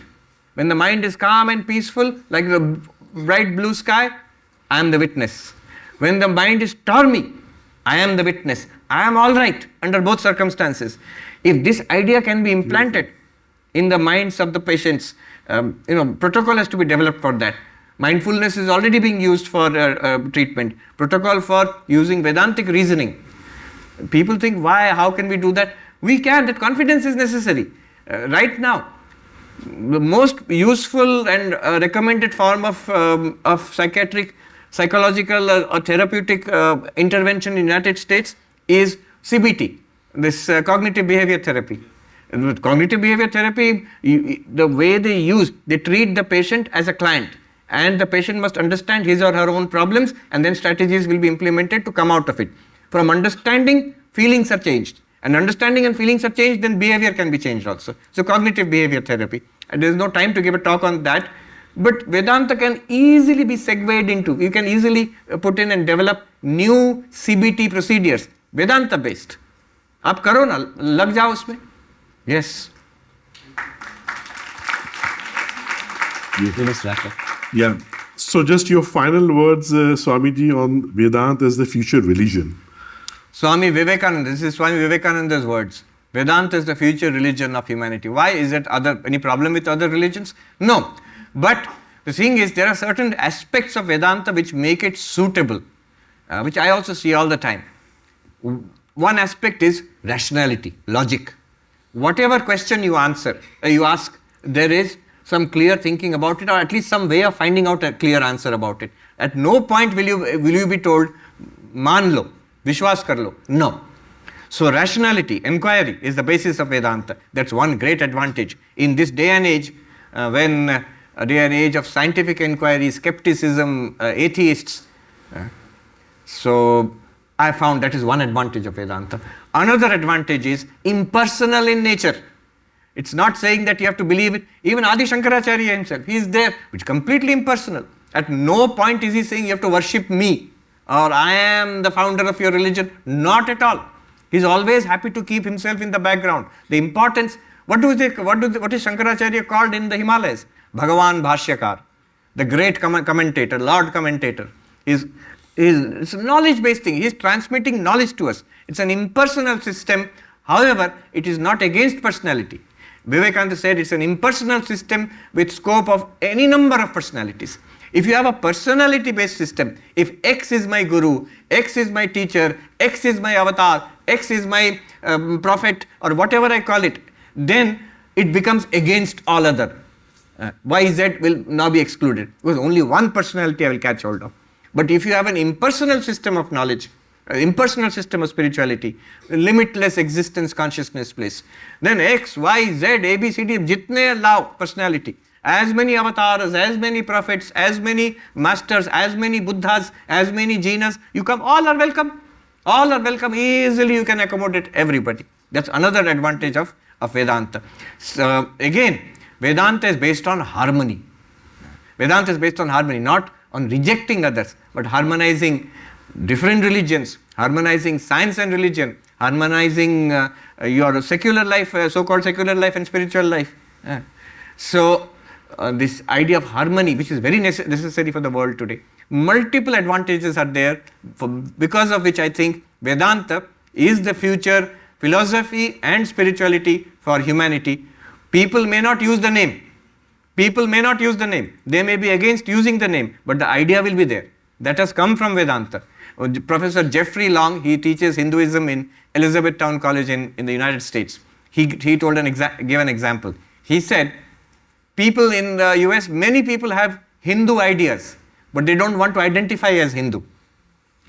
When the mind is calm and peaceful, like the bright blue sky, I am the witness. When the mind is stormy, I am the witness. I am all right under both circumstances. If this idea can be implanted in the minds of the patients, protocol has to be developed for that. Mindfulness is already being used for treatment. Protocol for using Vedantic reasoning. People think, why, how can we do that? We can, that confidence is necessary. Right now, the most useful and recommended form of psychological or therapeutic intervention in the United States is CBT, this cognitive behavior therapy. And with cognitive behavior therapy, the way they treat the patient as a client, and the patient must understand his or her own problems, and then strategies will be implemented to come out of it. From understanding, feelings are changed. And understanding and feelings are changed, then behavior can be changed also. So cognitive behavior therapy. And there is no time to give a talk on that. But Vedanta can easily be segued into, you can easily put in and develop new CBT procedures, Vedanta based. Aap karo na, lag jao usme. Yes. Yeah. So just your final words, Swamiji, on Vedanta as the future religion. Swami Vivekananda, this is Swami Vivekananda's words. Vedanta is the future religion of humanity. Why? Is it any problem with other religions? No. But the thing is, there are certain aspects of Vedanta which make it suitable, which I also see all the time. One aspect is rationality, logic. Whatever question you ask, there is some clear thinking about it, or at least some way of finding out a clear answer about it. At no point will you be told, maan lo, vishwas kar lo. No. So rationality, inquiry is the basis of Vedanta. That's one great advantage. In this day and age, when a day and age of scientific inquiry, skepticism, atheists, so I found that is one advantage of Vedanta. Another advantage is impersonal in nature. It's not saying that you have to believe it. Even Adi Shankaracharya himself, he is there, which is completely impersonal. At no point is he saying you have to worship me or I am the founder of your religion. Not at all. He is always happy to keep himself in the background. The importance, what is Shankaracharya called in the Himalayas? Bhagavan Bhashyakar, the great commentator, Lord commentator. It's a knowledge-based thing. He is transmitting knowledge to us. It's an impersonal system. However, it is not against personality. Vivekananda said it's an impersonal system with scope of any number of personalities. If you have a personality-based system, if X is my guru, X is my teacher, X is my avatar, X is my prophet, or whatever I call it, then it becomes against all other. Y, Z will now be excluded, because only one personality I will catch hold of. But if you have an impersonal system of knowledge, an impersonal system of spirituality, limitless existence consciousness place, then X, Y, Z, A, B, C, D, jitne allow personality, as many avatars, as many prophets, as many masters, as many Buddhas, as many Jinas, you come, all are welcome. All are welcome, easily you can accommodate everybody. That's another advantage of Vedanta. So again, Vedanta is based on harmony. Vedanta is based on harmony, not on rejecting others, but harmonizing different religions, harmonizing science and religion, harmonizing your secular life, so-called secular life and spiritual life. So this idea of harmony, which is very necessary for the world today, multiple advantages are there, because of which I think Vedanta is the future philosophy and spirituality for humanity. People may not use the name. People may not use the name. They may be against using the name, but the idea will be there. That has come from Vedanta. Professor Jeffrey Long, he teaches Hinduism in Elizabethtown College in the United States. He told gave an example. He said, people in the US, many people have Hindu ideas, but they don't want to identify as Hindu.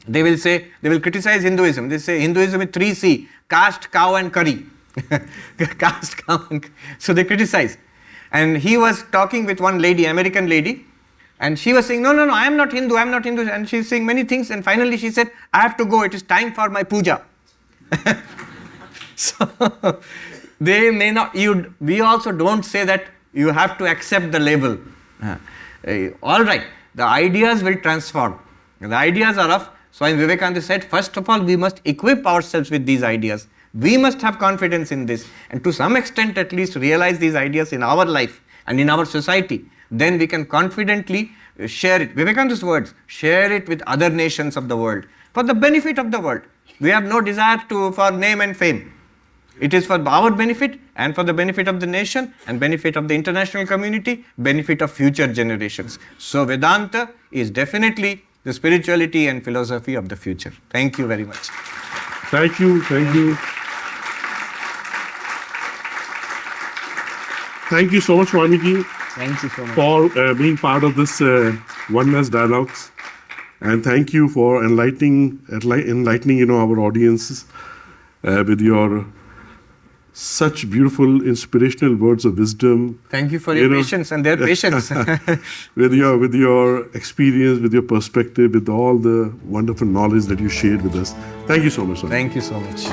They will say, they will criticize Hinduism. They say Hinduism is 3C, caste, cow and curry. Caste, cow and curry. So they criticize. And he was talking with one lady, American lady, and she was saying, no, I am not Hindu, I am not Hindu. And she's saying many things, and finally she said, I have to go, it is time for my puja. So they may not, we also don't say that you have to accept the label. All right, the ideas will transform. The ideas are of, Swami Vivekananda said, first of all, we must equip ourselves with these ideas. We must have confidence in this, and to some extent at least realize these ideas in our life and in our society. Then we can confidently share it. Vivekananda's words, share it with other nations of the world for the benefit of the world. We have no desire for name and fame. It is for our benefit and for the benefit of the nation and benefit of the international community, benefit of future generations. So Vedanta is definitely the spirituality and philosophy of the future. Thank you very much. Thank you. Thank you so much, Swamiji. Thank you so much. For being part of this Oneness Dialogues. And thank you for enlightening our audiences with your such beautiful inspirational words of wisdom. Thank you for your patience and their patience. with your experience, with your perspective, with all the wonderful knowledge that you shared with us. Thank you so much, sir. Thank you so much.